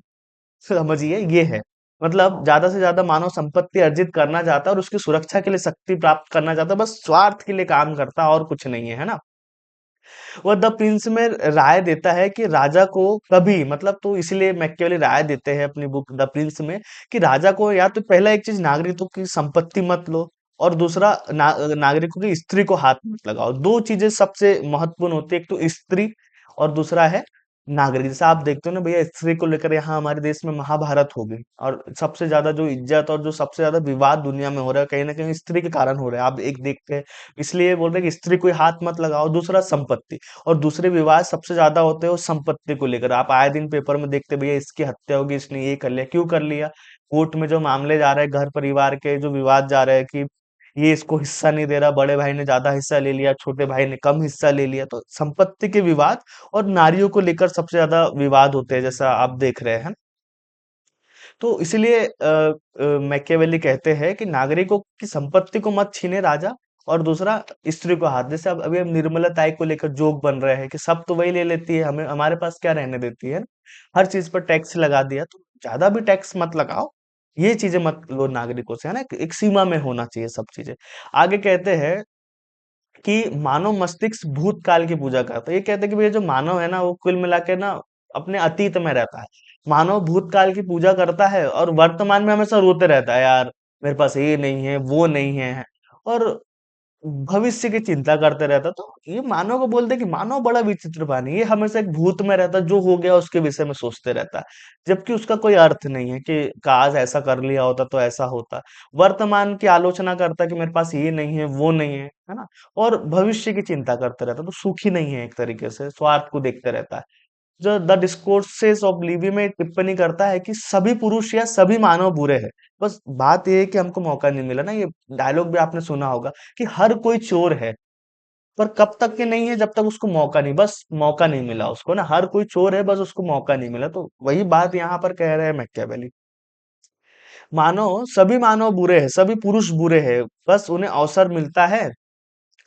समझिए, ये है। मतलब ज्यादा से ज्यादा मानव संपत्ति अर्जित करना चाहता है और उसकी सुरक्षा के लिए शक्ति प्राप्त करना चाहता है, बस स्वार्थ के लिए काम करता है और कुछ नहीं है, है ना। वह द प्रिंस में राय देता है कि राजा को कभी, मतलब तो इसलिए मैकियावेली राय देते हैं अपनी बुक द प्रिंस में कि राजा को या तो पहला एक चीज, नागरिकों की संपत्ति मत लो, और दूसरा नागरिकों की स्त्री को हाथ मत लगाओ। दो चीजें सबसे महत्वपूर्ण होती है, एक तो स्त्री और दूसरा है नागरिक। जैसे आप देखते हो ना भैया, स्त्री को लेकर यहाँ हमारे देश में महाभारत हो गई, और सबसे ज्यादा जो इज्जत और जो सबसे ज्यादा विवाद दुनिया में हो रहा है, कहीं ना कहीं स्त्री के कारण हो रहा है। आप एक देखते हैं, इसलिए बोल रहे हैं कि स्त्री कोई हाथ मत लगाओ। दूसरा संपत्ति, और दूसरे विवाद सबसे ज्यादा होते हैं वो संपत्ति को लेकर। आप आए दिन पेपर में देखते हैं, भैया इसकी हत्या होगी, इसने ये कर लिया, क्यों कर लिया। कोर्ट में जो मामले जा रहे हैं, घर परिवार के जो विवाद जा रहे हैं कि ये इसको हिस्सा नहीं दे रहा, बड़े भाई ने ज्यादा हिस्सा ले लिया, छोटे भाई ने कम हिस्सा ले लिया, तो संपत्ति के विवाद और नारियों को लेकर सबसे ज्यादा विवाद होते हैं, जैसा आप देख रहे हैं। तो इसलिए मैकियावेली कहते हैं कि नागरिकों की संपत्ति को मत छीने राजा, और दूसरा स्त्री को हाथ। जैसे अब अभी हम निर्मला ताई को लेकर जोक बन रहे हैं कि सब तो वही ले लेती है, हमें हमारे पास क्या रहने देती है ना? हर चीज पर टैक्स लगा दिया, तो ज्यादा भी टैक्स मत लगाओ, ये चीजें मत लो नागरिकों से, है ना। एक सीमा में होना चाहिए सब चीजें। आगे कहते हैं कि मानव मस्तिष्क भूतकाल की पूजा करता है। ये कहते हैं कि भैया जो मानव है ना, वो कुल मिला के ना अपने अतीत में रहता है। मानव भूतकाल की पूजा करता है और वर्तमान में हमेशा रोते रहता है, यार मेरे पास ये नहीं है, वो नहीं है, और भविष्य की चिंता करते रहता। तो ये मानव को बोलते हैं कि मानव बड़ा विचित्र प्राणी है, ये हमेशा एक भूत में रहता है, जो हो गया उसके विषय में सोचते रहता है, जबकि उसका कोई अर्थ नहीं है कि काश ऐसा कर लिया होता तो ऐसा होता। वर्तमान की आलोचना करता है कि मेरे पास ये नहीं है, वो नहीं है ना। और भविष्य की चिंता करते रहता है, तो सुखी नहीं है, एक तरीके से स्वार्थ को देखते रहता है। जो द डिस्कोर्सेस ऑफ लिवी में टिप्पणी करता है कि सभी पुरुष या सभी मानव बुरे हैं, बस बात ये है कि हमको मौका नहीं मिला ना। ये डायलॉग भी आपने सुना होगा कि हर कोई चोर है, पर कब तक के नहीं है, जब तक उसको मौका नहीं, बस मौका नहीं मिला उसको ना। हर कोई चोर है, बस उसको मौका नहीं मिला। तो वही बात यहाँ पर कह रहे हैं मैकियावेली, मानव, सभी मानव बुरे हैं, सभी पुरुष बुरे हैं, बस उन्हें अवसर मिलता है,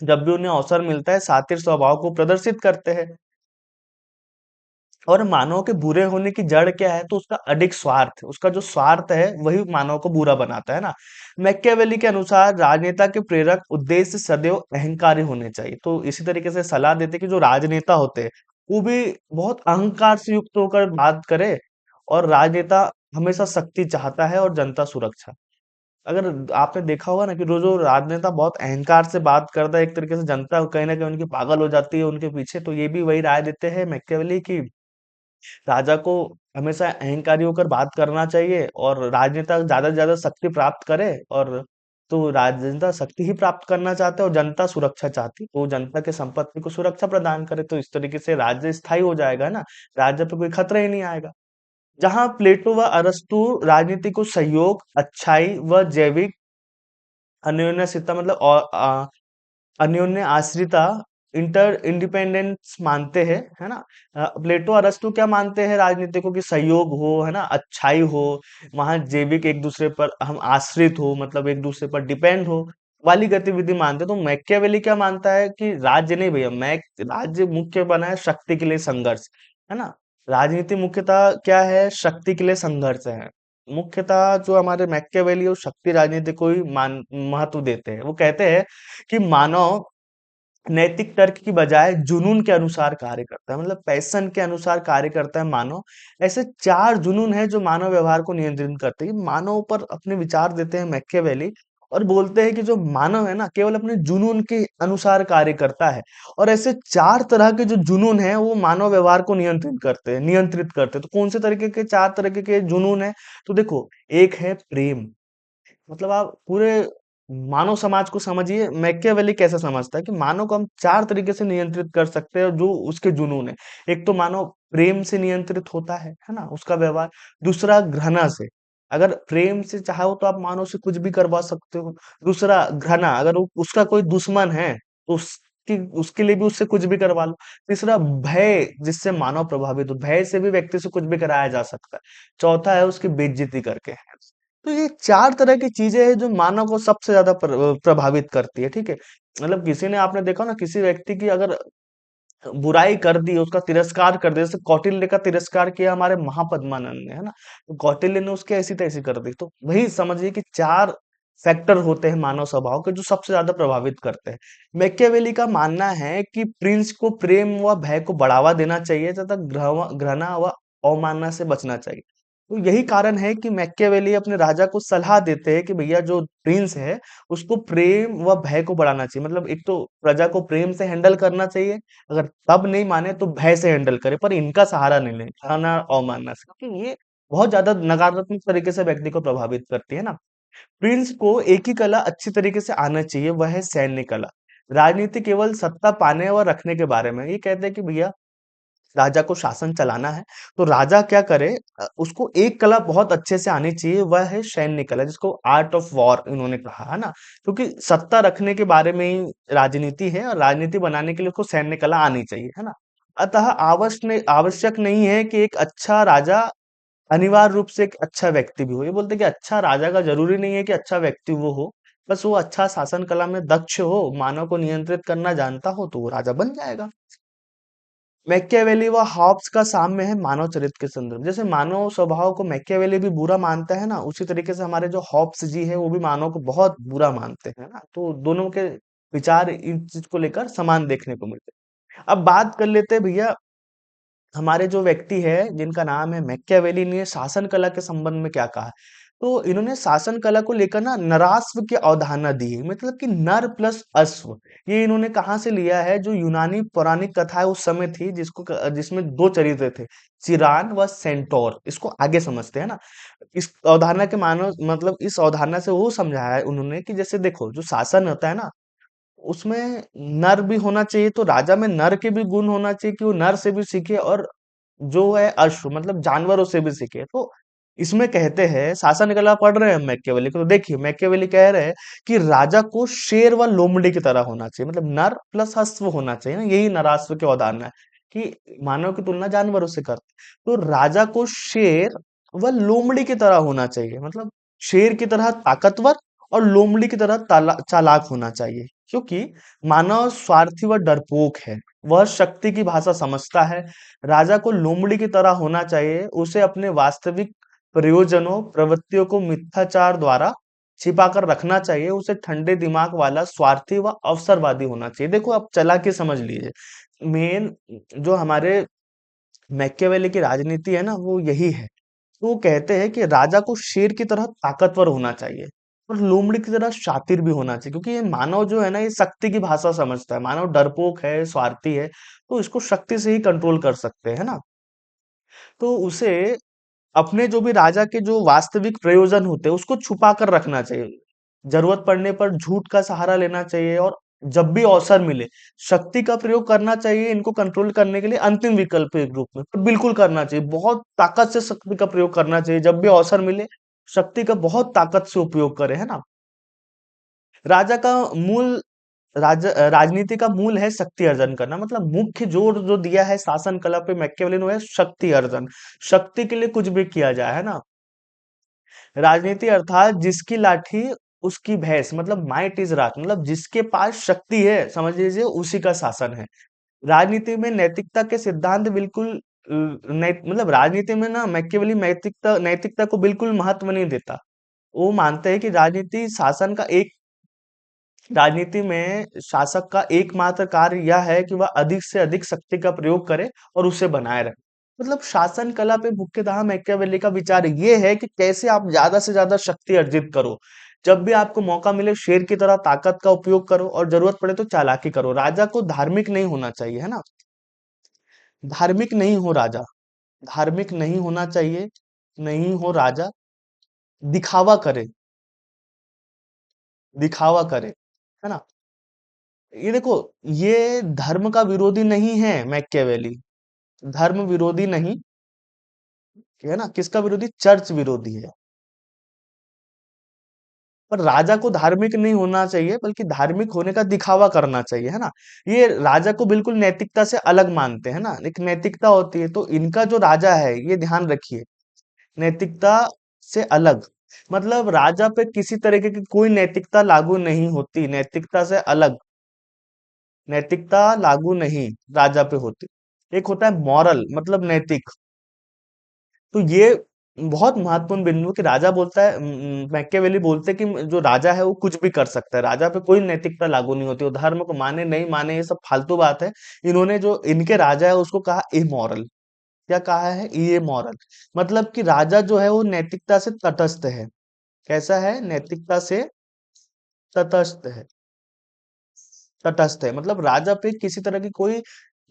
जब भी उन्हें अवसर मिलता है सातिर स्वभाव को प्रदर्शित करते हैं। और मानव के बुरे होने की जड़ क्या है, तो उसका अडिग स्वार्थ, उसका जो स्वार्थ है वही मानव को बुरा बनाता है ना। मैकियावेली के अनुसार राजनेता के प्रेरक उद्देश्य सदैव अहंकारी होने चाहिए। तो इसी तरीके से सलाह देते कि जो राजनेता होते हैं वो भी बहुत अहंकार से युक्त होकर बात करे, और राजनेता हमेशा शक्ति चाहता है और जनता सुरक्षा। अगर आपने देखा होगा ना कि जो जो राजनेता बहुत अहंकार से बात करता है, एक तरीके से जनता कहीं ना कहीं उनकी पागल हो जाती है उनके पीछे। तो ये भी वही राय देते हैं मैकियावेली की राजा को हमेशा अहंकारी होकर बात करना चाहिए, और राजनेता ज्यादा से ज्यादा शक्ति प्राप्त करे, और तो राजनेता शक्ति ही प्राप्त करना चाहते हैं और जनता सुरक्षा चाहती है, तो जनता के संपत्ति को सुरक्षा प्रदान करे, तो इस तरीके से राज्य स्थायी हो जाएगा ना। राज्य पे कोई खतरा ही नहीं आएगा। जहां प्लेटो व अरस्तु राजनीति को सहयोग, अच्छाई व जैविक अन्योन्याश्रिता, मतलब अन्योन्य आश्रिता, इंटर इंडिपेंडेंस मानते हैं, है ना। प्लेटो अरस्तु क्या मानते हैं राजनीति को, कि सहयोग हो, है ना, अच्छाई हो, वहां जैविक एक दूसरे पर हम आश्रित हो, मतलब एक दूसरे पर डिपेंड हो वाली गतिविधि मानते हैं। तो मैकियावेली क्या मानता है कि राज्य नहीं भैया, मैं राज्य मुख्य बना है शक्ति के लिए संघर्ष, है ना। राजनीति मुख्यतः क्या है, शक्ति के लिए संघर्ष है। मुख्यतः जो हमारे मैकियावेली है, वो शक्ति राजनीति को ही मान महत्व देते हैं। वो कहते हैं कि मानव नैतिक तर्क की बजाय जुनून के अनुसार कार्य करता है, मतलब पैशन के अनुसार कार्य करता है मानव। ऐसे चार जुनून है जो मानव व्यवहार को नियंत्रित करते हैं। मानव पर अपने विचार देते हैं मैकियावेली, और बोलते हैं कि जो मानव है ना केवल अपने जुनून के अनुसार कार्य करता है। और ऐसे चार तरह के जो जुनून है वो मानव व्यवहार को नियंत्रित करते हैं। तो कौन से तरीके के चार तरीके के जुनून है? तो देखो, एक है प्रेम। मतलब आप पूरे मानव समाज को समझिए, मैकियावेली कैसे समझता है कि मानव को हम चार तरीके से नियंत्रित कर सकते हैं जो उसके जुनून है। एक तो मानव प्रेम से नियंत्रित होता है ना, उसका व्यवहार। दूसरा घृणा से, अगर प्रेम से चाहो तो आप मानव से कुछ भी करवा सकते हो। दूसरा घृणा, अगर उसका कोई दुश्मन है तो उसकी उसके लिए भी उससे कुछ भी करवा लो। तीसरा भय, जिससे मानव प्रभावित हो, भय से भी व्यक्ति से कुछ भी कराया जा सकता है। चौथा है उसकी बेइज्जती करके। तो ये 4 तरह की चीज़ें हैं जो मानव को सबसे ज़्यादा प्रभावित करती है, ठीक है? मतलब किसी ने, आपने देखा ना, किसी व्यक्ति की अगर बुराई कर दी, उसका तिरस्कार कर दिया, जैसे कौटिल्य का तिरस्कार किया हमारे महापद्मानंद ने, है ना? तो कौटिल्य ने उसकी ऐसी-तैसी कर दी। तो वही समझिए कि 4 फैक्टर होते हैं मानव स्वभाव के जो सबसे ज़्यादा प्रभावित करते हैं। मैकियावेली का मानना है कि प्रिंस को प्रेम व भय को बढ़ावा देना चाहिए तथा घृणा व अवमानना से बचना चाहिए। तो यही कारण है कि मैकियावेली अपने राजा को सलाह देते हैं कि भैया जो प्रिंस है उसको प्रेम व भय को बढ़ाना चाहिए। मतलब एक तो प्रजा को प्रेम से हैंडल करना चाहिए, अगर तब नहीं माने तो भय से हैंडल करे, पर इनका सहारा नहीं ले, घृणा अवमानना से, क्योंकि ये बहुत ज्यादा नकारात्मक तरीके से व्यक्ति को प्रभावित करती है ना। प्रिंस को एक ही कला अच्छी तरीके से आना चाहिए, वह है सैन्य कला। राजनीति केवल सत्ता पाने और रखने के बारे में है। ये कहते हैं कि भैया राजा को शासन चलाना है तो राजा क्या करे, उसको एक कला बहुत अच्छे से आनी चाहिए, वह है सैन्य कला, जिसको आर्ट ऑफ वॉर इन्होंने कहा, है ना। क्योंकि सत्ता रखने के बारे में ही राजनीति है और राजनीति बनाने के लिए उसको सैन्य कला आनी चाहिए, है ना। अतः आवश्यक नहीं है कि एक अच्छा राजा अनिवार्य रूप से एक अच्छा व्यक्ति भी हो। ये बोलते हैं कि अच्छा राजा का जरूरी नहीं है कि अच्छा व्यक्ति वो हो, बस वो अच्छा शासन कला में दक्ष हो, मानव को नियंत्रित करना जानता हो, तो वो राजा बन जाएगा। मैकियावेली व हॉब्स का साम्य है मानव चरित्र के संदर्भ। जैसे मानव स्वभाव को मैकियावेली भी बुरा मानता है ना, उसी तरीके से हमारे जो हॉब्स जी है वो भी मानव को बहुत बुरा मानते हैं ना। तो दोनों के विचार इन चीज को लेकर समान देखने को मिलते हैं। अब बात कर लेते हैं भैया, हमारे जो व्यक्ति है जिनका नाम है मैकियावेली ने शासन कला के संबंध में क्या कहा है। तो इन्होंने शासन कला को लेकर ना नराश्व की अवधारणा दी है, मतलब कि नर प्लस अश्व। ये इन्होंने कहाँ से लिया है? जो यूनानी पौराणिक कथाएं उस समय थी, जिसमें दो चरित्र थे, चिरान व सेंटोर। इसको आगे समझते हैं ना। इस अवधारणा के मानव, मतलब इस अवधारणा से वो समझाया है उन्होंने कि जैसे देखो, जो शासन होता है ना, उसमें नर भी होना चाहिए, तो राजा में नर के भी गुण होना चाहिए कि वो नर से भी सीखे, और जो है अश्व मतलब जानवरों से भी सीखे। तो इसमें कहते हैं, शासन कला पढ़ रहे हैं हम मैकियावेली को, तो देखिए मैकियावेली कह रहे हैं कि राजा को शेर व लोमड़ी की तरह होना चाहिए, मतलब नर प्लस अश्व होना चाहिए ना। यही नराश्व की अवधारणा है कि मानव की तुलना जानवरों से करते हैं। तो राजा को शेर व लोमड़ी की तरह होना चाहिए, मतलब शेर की तरह ताकतवर और लोमड़ी की तरह चालाक होना चाहिए। क्योंकि मानव स्वार्थी व डरपोक है, वह शक्ति की भाषा समझता है। राजा को लोमड़ी की तरह होना चाहिए, उसे अपने वास्तविक प्रयोजनों प्रवृत्तियों को मिथ्याचार द्वारा छिपा कर रखना चाहिए। उसे ठंडे दिमाग वाला स्वार्थी व अवसरवादी होना चाहिए। देखो आप चला के समझ लीजिए, मेन जो हमारे मैकियावेली की राजनीति है ना, वो यही है। तो वो कहते हैं कि राजा को शेर की तरह ताकतवर होना चाहिए और लोमड़ी की तरह शातिर भी होना चाहिए, क्योंकि ये मानव जो है ना, ये शक्ति की भाषा समझता है। मानव डरपोक है, स्वार्थी है, तो इसको शक्ति से ही कंट्रोल कर सकते हैं ना। तो उसे अपने जो भी राजा के जो वास्तविक प्रयोजन होते हैं उसको छुपा कर रखना चाहिए। जरूरत पड़ने पर झूठ का सहारा लेना चाहिए, और जब भी अवसर मिले शक्ति का प्रयोग करना चाहिए इनको कंट्रोल करने के लिए, अंतिम विकल्प के रूप में, पर बिल्कुल करना चाहिए। बहुत ताकत से शक्ति का प्रयोग करना चाहिए, जब भी अवसर मिले शक्ति का बहुत ताकत से उपयोग करे, है ना। राजा का मूल राजनीति का मूल है शक्ति अर्जन करना, मतलब मुख्य जोर जो दिया है शासन कला पे मैकियावेली ने, वो है शक्ति अर्जन। शक्ति के लिए कुछ भी किया जाए, है ना। राजनीति अर्थात जिसकी लाठी उसकी भैंस, मतलब माइट इज राथ, मतलब जिसके पास शक्ति है समझ लीजिए उसी का शासन है। राजनीति में नैतिकता के सिद्धांत बिल्कुल मतलब राजनीति में ना मैकियावेली नैतिकता को बिल्कुल महत्व नहीं देता। वो मानते हैं कि राजनीति में शासक का एकमात्र कार्य यह है कि वह अधिक से अधिक शक्ति का प्रयोग करे और उसे बनाए रखे। मतलब शासन कला पे मुख्यतः मैकियावेली का विचार ये है कि कैसे आप ज्यादा से ज्यादा शक्ति अर्जित करो, जब भी आपको मौका मिले शेर की तरह ताकत का उपयोग करो और जरूरत पड़े तो चालाकी करो। राजा को धार्मिक नहीं होना चाहिए, है ना। धार्मिक नहीं हो राजा, धार्मिक नहीं होना चाहिए, नहीं हो राजा, दिखावा करे, दिखावा करे, है ना। ये देखो, ये धर्म का विरोधी नहीं है मैकियावेली, धर्म विरोधी नहीं है ना, किसका विरोधी, चर्च विरोधी है। पर राजा को धार्मिक नहीं होना चाहिए बल्कि धार्मिक होने का दिखावा करना चाहिए, है ना। ये राजा को बिल्कुल नैतिकता से अलग मानते हैं ना, एक नैतिकता होती है, तो इनका जो राजा है ये ध्यान रखिए, नैतिकता से अलग, मतलब राजा पे किसी तरीके की कोई नैतिकता लागू नहीं होती, नैतिकता से अलग, नैतिकता लागू नहीं राजा पे होती। एक होता है मॉरल, मतलब नैतिक। तो ये बहुत महत्वपूर्ण बिंदु है कि राजा बोलता है, मैकियावेली बोलते हैं कि जो राजा है वो कुछ भी कर सकता है, राजा पे कोई नैतिकता लागू नहीं होती, वो धर्म को माने नहीं माने ये सब फालतू बात है। इन्होंने जो इनके राजा है उसको कहा इमोरल। क्या कहा है, ये मॉरल, मतलब कि राजा जो है वो नैतिकता से तटस्थ है। कैसा है, नैतिकता से तटस्थ है, तटस्थ है, मतलब राजा पे किसी तरह की कोई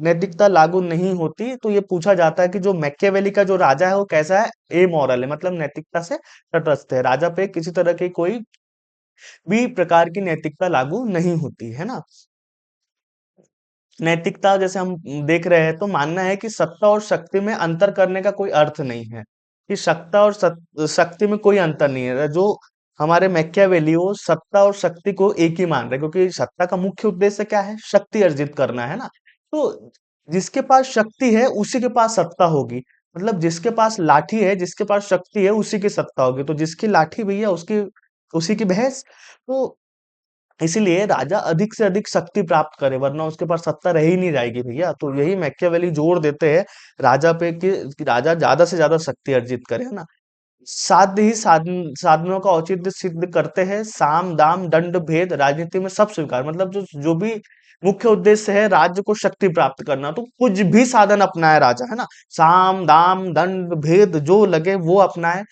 नैतिकता लागू नहीं होती। तो ये पूछा जाता है कि जो मैकियावेली का जो राजा है वो कैसा है, ए मॉरल है, मतलब नैतिकता से तटस्थ है, राजा पे किसी तरह की कोई भी प्रकार की नैतिकता लागू नहीं होती, है ना। नैतिकता जैसे हम देख रहे हैं, तो मानना है कि सत्ता और शक्ति में अंतर करने का कोई अर्थ नहीं है, कि सत्ता और शक्ति में कोई अंतर नहीं है। जो हमारे मैकियावेली वो सत्ता और शक्ति को एक ही मान रहे हैं, क्योंकि सत्ता का मुख्य उद्देश्य क्या है, शक्ति अर्जित करना, है ना। तो जिसके पास शक्ति है उसी के पास सत्ता होगी, मतलब जिसके पास लाठी है, जिसके पास शक्ति है उसी की सत्ता होगी, तो जिसकी लाठी भैया उसकी उसी की भैंस। तो इसीलिए राजा अधिक से अधिक शक्ति प्राप्त करे, वरना उसके पास सत्ता रह ही नहीं जाएगी भैया। तो यही मैकियावेली जोर देते हैं राजा पे कि राजा ज्यादा से ज्यादा शक्ति अर्जित करे, है ना। साध्य ही साधनों का औचित्य सिद्ध करते हैं, साम दाम दंड भेद राजनीति में सब स्वीकार, मतलब जो जो भी मुख्य उद्देश्य है राज्य को शक्ति प्राप्त करना, तो कुछ भी साधन अपनाए राजा, है ना। साम दाम दंड भेद जो लगे वो अपनाए,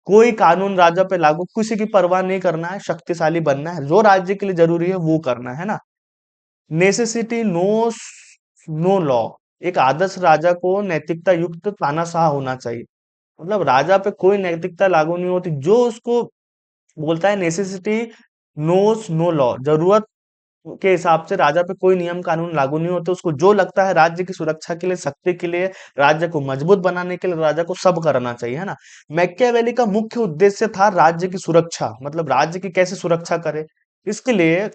कोई कानून राजा पे लागू, किसी की परवाह नहीं करना है, शक्तिशाली बनना है, जो राज्य के लिए जरूरी है वो करना है ना। नेसेसिटी नो नो लॉ, एक आदर्श राजा को नैतिकता युक्त तानाशाह होना चाहिए, मतलब राजा पे कोई नैतिकता लागू नहीं होती, जो उसको बोलता है नेसेसिटी नोस नो लॉ, जरूरत के हिसाब से राजा पे कोई नियम कानून लागू नहीं होते, उसको जो लगता है राज्य की सुरक्षा के लिए, शक्ति के लिए, राज्य को मजबूत बनाने के लिए राजा को सब करना चाहिए, है ना। मैकियावेली का मुख्य उद्देश्य था राज्य की सुरक्षा, मतलब राज्य की कैसे सुरक्षा करे, इसके लिए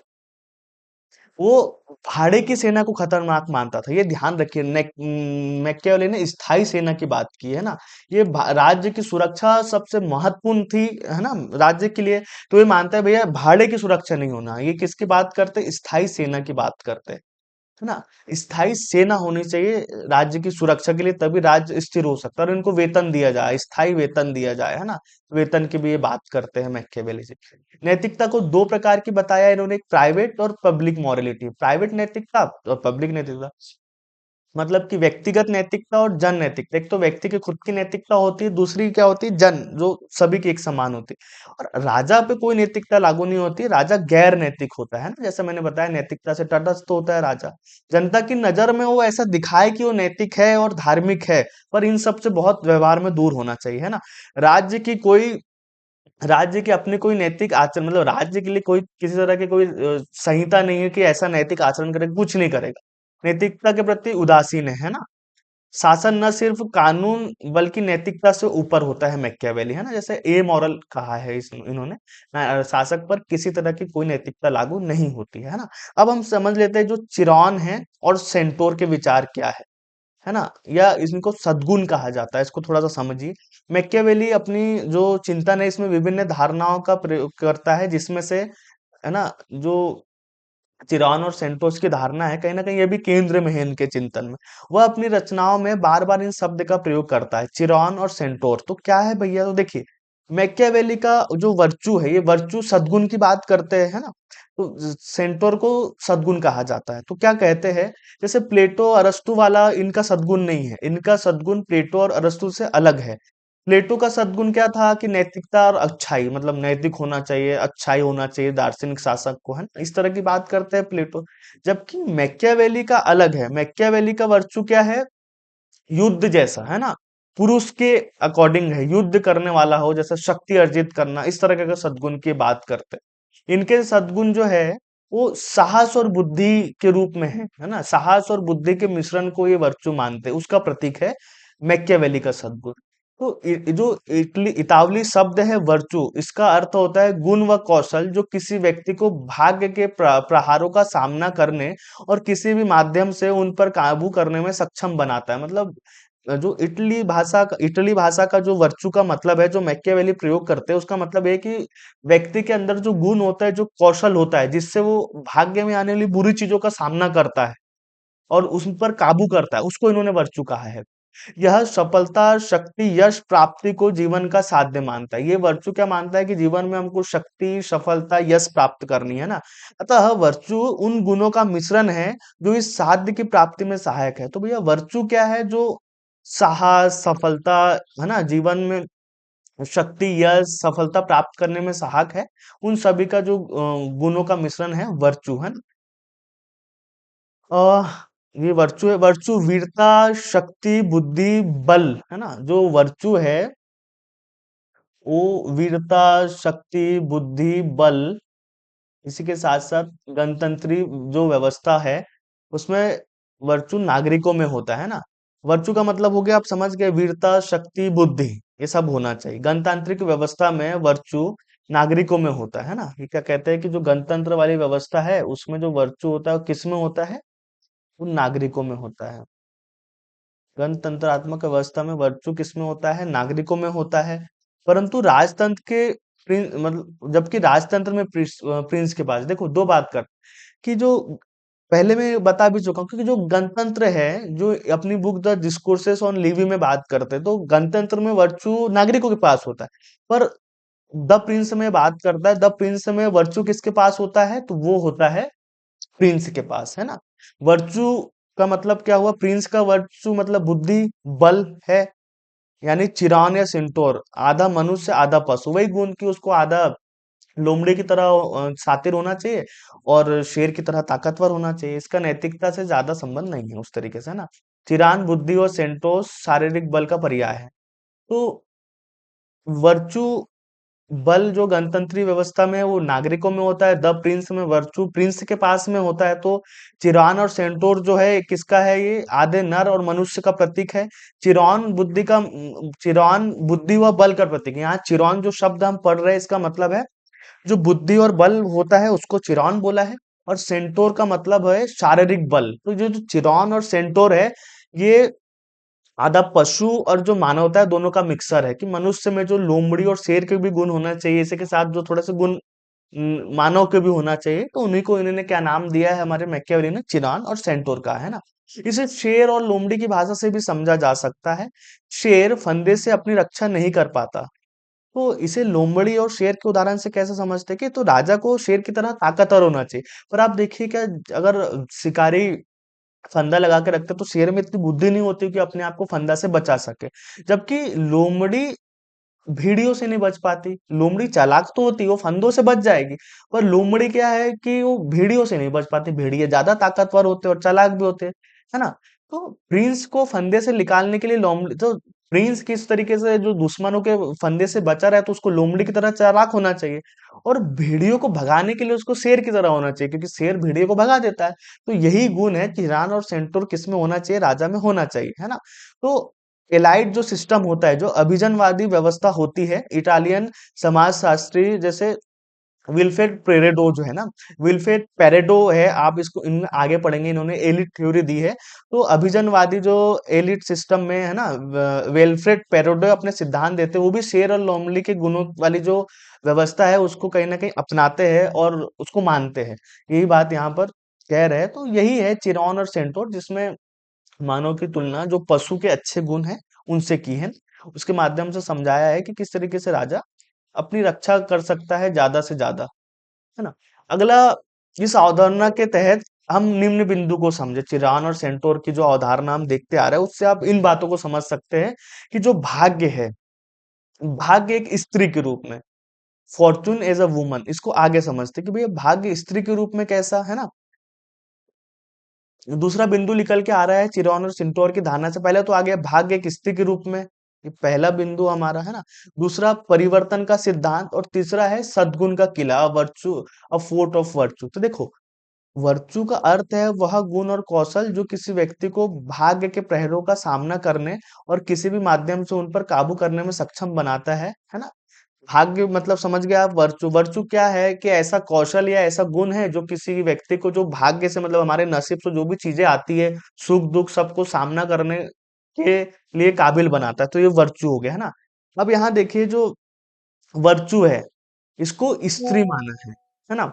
वो भाड़े की सेना को खतरनाक मानता था। ये ध्यान रखिए, मैकियावेली ने स्थायी सेना की बात की है ना। ये राज्य की सुरक्षा सबसे महत्वपूर्ण थी, है ना, राज्य के लिए। तो ये मानता है भैया भाड़े की सुरक्षा नहीं होना, ये किसकी बात करते हैं, स्थायी सेना की बात करते हैं, है ना। स्थायी सेना होनी चाहिए राज्य की सुरक्षा के लिए, तभी राज्य स्थिर हो सकता है, और इनको वेतन दिया जाए, स्थायी वेतन दिया जाए, है ना। वेतन की भी ये बात करते हैं मैकियावेली जी। नैतिकता को दो प्रकार की बताया इन्होंने, एक प्राइवेट और पब्लिक मॉरलिटी, प्राइवेट नैतिकता और पब्लिक नैतिकता, मतलब कि व्यक्तिगत नैतिकता और जन नैतिकता। एक तो व्यक्ति की खुद की नैतिकता होती है, दूसरी क्या होती है, जन, जो सभी की एक समान होती है। और राजा पे कोई नैतिकता लागू नहीं होती, राजा गैर नैतिक होता है ना, जैसे मैंने बताया नैतिकता से तटस्थ होता है राजा। जनता की नजर में वो ऐसा दिखाए कि वो नैतिक है और धार्मिक है, पर इन सब से बहुत व्यवहार में दूर होना चाहिए, है ना। राज्य की कोई राज्य की अपनी कोई नैतिक आचरण, मतलब राज्य के लिए कोई किसी तरह की कोई संहिता नहीं है कि ऐसा नैतिक आचरण करेगा, कुछ नहीं करेगा, नैतिकता के प्रति उदासीन है ना। शासन न सिर्फ कानून बल्कि नैतिकता से ऊपर होता है मैकियावेली, है ना, जैसे ए मॉरल कहा है इन्होंने, शासक पर किसी तरह की कोई नैतिकता लागू नहीं होती है ना। अब हम समझ लेते हैं जो चिरौन है और सेंटोर के विचार क्या है ना, या इनको सद्गुण कहा जाता है, इसको थोड़ा सा समझिए। मैकियावेली अपनी जो चिंतन है इसमें विभिन्न धारणाओं का प्रयोग करता है, जिसमें से, है ना, जो चिरौन और सेंटोस की धारणा है, कहीं ना कहीं ये भी केंद्र में है इनके चिंतन में। वह अपनी रचनाओं में बार बार इन शब्द का प्रयोग करता है, चिरौन और सेंटोर। तो क्या है भैया, तो देखिए, मैकियावेली का जो वर्चू है, ये वर्चू सद्गुण की बात करते हैं, है ना। तो सेंटोर को सद्गुण कहा जाता है। तो क्या कहते हैं, जैसे प्लेटो अरस्तु वाला इनका सद्गुण नहीं है, इनका सद्गुण प्लेटो और अरस्तु से अलग है। प्लेटो का सद्गुण क्या था कि नैतिकता और अच्छाई, मतलब नैतिक होना चाहिए, अच्छाई होना चाहिए दार्शनिक शासक को, है ना, इस तरह की बात करते हैं प्लेटो। जबकि मैकियावेली का अलग है, मैकियावेली का वर्चू क्या है, युद्ध जैसा, है ना, पुरुष के अकॉर्डिंग है, युद्ध करने वाला हो, जैसे शक्ति अर्जित करना, इस तरह के सद्गुण की बात करते हैं। इनके सद्गुण जो है वो साहस और बुद्धि के रूप में है ना, साहस और बुद्धि के मिश्रण को ये वर्चू मानते हैं, उसका प्रतीक है मैकियावेली का सद्गुण। तो जो इतावली शब्द है वर्चू, इसका अर्थ होता है गुण व कौशल जो किसी व्यक्ति को भाग्य के प्रहारों का सामना करने और किसी भी माध्यम से उन पर काबू करने में सक्षम बनाता है। मतलब जो इटली भाषा का जो वर्चू का मतलब है, जो मैकियावेली प्रयोग करते हैं, उसका मतलब है कि व्यक्ति के अंदर जो गुण होता है, जो कौशल होता है, जिससे वो भाग्य में आने वाली बुरी चीजों का सामना करता है और उस पर काबू करता है, उसको इन्होंने वर्चू कहा है। यह सफलता, शक्ति, यश प्राप्ति को जीवन का साध्य मानता है। ये वर्चू क्या मानता है कि जीवन में हमको शक्ति, सफलता, यश प्राप्त करनी है ना। अतः वर्चू उन गुणों का मिश्रण है जो इस साध्य की प्राप्ति में सहायक है। तो भैया वर्चू क्या है, जो साहस, सफलता, है ना, जीवन में शक्ति, यश, सफलता प्राप्त करने में सहायक है, उन सभी का जो गुणों का मिश्रण है वर्चू, है ना। अ, ये वर्चू है, वर्चू वीरता, शक्ति, बुद्धि, बल, है ना, जो वर्चू है वो वीरता, शक्ति, बुद्धि, बल, इसी के साथ साथ गणतंत्री जो व्यवस्था है उसमें वर्चू नागरिकों में होता है ना। वर्चू का मतलब हो गया, आप समझ गए, वीरता, शक्ति, बुद्धि, ये सब होना चाहिए। गणतांत्रिक व्यवस्था में वर्चू नागरिकों में होता है ना। ये क्या कहते हैं कि जो गणतंत्र वाली व्यवस्था है उसमें जो वर्चू होता है वो किस में होता है, वो नागरिकों में होता है। गणतंत्रात्मक व्यवस्था में वर्चू किसमें होता है, नागरिकों में होता है। परंतु राजतंत्र के मतलब जबकि राजतंत्र में प्रिंस के पास, देखो दो बात कर कि जो पहले मैं बता भी चुका हूँ, क्योंकि जो गणतंत्र है, जो अपनी book the discourses on living में बात करते हैं, तो गणतंत्र में वर्चू नागरिकों के पास होता है। पर द प्रिंस में बात करता है, द प्रिंस में वर्चू किसके पास होता है, तो वो होता है प्रिंस के पास, है ना। वर्चू का मतलब क्या हुआ, प्रिंस का वर्चू मतलब बुद्धि, बल है, यानी चिरान या सिंटोर, आधा मनुष्य आधा पशु, वही गुण की उसको आधा लोमड़ी की तरह शातिर होना चाहिए और शेर की तरह ताकतवर होना चाहिए। इसका नैतिकता से ज्यादा संबंध नहीं है उस तरीके से, है ना। चिरान बुद्धि और सेंटोस शारीरिक बल का पर्याय है। तो वर्चू, बल जो गणतंत्री व्यवस्था में है, वो नागरिकों में होता है। द प्रिंस में वर्चू प्रिंस के पास में होता है। तो चिरान और सेंटोर जो है किसका है, ये आधे नर और मनुष्य का प्रतीक है। चिरान बुद्धि व बल का प्रतीक है। यहाँ चिरान जो शब्द हम पढ़ रहे हैं इसका मतलब है जो बुद्धि और बल होता है उसको चिरान बोला है। और सेंटोर का मतलब है शारीरिक बल। तो जो जो चिरान और सेंटोर है, ये आधा पशु और जो मानवता है दोनों का मिक्सर है। कि मनुष्य में जो लोमड़ी और शेर के भी गुण होना चाहिए, इसी के साथ जो थोड़े से गुण मानव के भी होना चाहिए, तो उन्हीं को इन्होंने क्या नाम दिया है हमारे मैकियावेली ने, चिरान और सेंटोर का, है ना। इसे शेर और लोमड़ी की भाषा से भी समझा जा सकता है। शेर फंदे से अपनी रक्षा नहीं कर पाता, तो इसे लोमड़ी और शेर के उदाहरण से कैसे समझते हैं कि तो राजा को शेर की तरह ताकतवर होना चाहिए। पर आप देखिए क्या, अगर शिकारी फंदा लगा के रखते तो शेर में इतनी बुद्धि नहीं होती कि अपने आप को फंदा से बचा सके। जबकि लोमड़ी भेड़ियों से नहीं बच पाती। लोमड़ी चालाक तो होती, वो फंदों से बच जाएगी, पर लोमड़ी क्या है कि वो भेड़ियों से नहीं बच पाती। भेड़िए ज्यादा ताकतवर होते और चालाक भी होते, है ना। तो प्रिंस को फंदे से निकालने के लिए लोमड़ी, तो प्रिंस किस तरीके से जो दुश्मनों के फंदे से बचा रहा है, तो उसको लोमड़ी की तरह चालाक होना चाहिए। और भेड़ियों को भगाने के लिए उसको शेर की तरह होना चाहिए, क्योंकि शेर भेड़ियों को भगा देता है। तो यही गुण है कि हिरान और सेंटोर किसमें होना चाहिए, राजा में होना चाहिए, है ना। तो एलाइट जो सिस्टम होता है, जो अभिजनवादी व्यवस्था होती है, इटालियन समाजशास्त्री जैसे विल्फ्रेड पेरेडो जो है ना, विल्फ्रेड पेरेडो है, आप इसको इन आगे पढ़ेंगे, इन्होंने एलिट थ्योरी दी है। तो अभिजनवादी जो एलिट सिस्टम में है ना, विल्फ्रेड पेरेडो अपने सिद्धांत देते हैं, वो भी शेर और लोमड़ी के गुणों वाली जो व्यवस्था है उसको कहीं ना कहीं अपनाते हैं और उसको मानते हैं। यही बात यहाँ पर कह रहे हैं। तो यही है चिरौन और सेंटोर, जिसमें मानव की तुलना जो पशु के अच्छे गुण हैं उनसे की है। उसके माध्यम से समझाया है कि किस तरीके से राजा अपनी रक्षा कर सकता है ज्यादा से ज्यादा, है ना। अगला, इस अवधारणा के तहत हम निम्न बिंदु को समझे, चिरान और सेंटोर की जो अवधारणा हम देखते आ रहे हैं उससे आप इन बातों को समझ सकते हैं कि जो भाग्य है, भाग्य एक स्त्री के रूप में, फॉर्चून एज अ वुमन, इसको आगे समझते कि भैया भाग्य स्त्री के रूप में कैसा है ना। दूसरा बिंदु निकल के आ रहा है चिरौन और सिंटोर की धारणा से, पहले तो आ गया भाग्य एक स्त्री के रूप में, ये पहला बिंदु हमारा है ना। दूसरा परिवर्तन का सिद्धांत, और तीसरा है सद्गुण का किला, virtue, a fort of virtue. तो देखो, वर्चू का अर्थ है वह गुण और कौशल जो किसी व्यक्ति को भाग्य के प्रहरों का सामना करने और किसी भी माध्यम से उन पर काबू करने में सक्षम बनाता है ना। भाग्य मतलब समझ गया आप। वर्चू, वर्चू क्या है कि ऐसा कौशल या ऐसा गुण है जो किसी व्यक्ति को, जो भाग्य से मतलब हमारे नसीब से जो भी चीजें आती है, सुख दुख सबको सामना करने के लिए काबिल बनाता है, तो ये वर्चू हो गया है ना। अब यहाँ देखिए, जो वर्चू है इसको स्त्री माना है ना।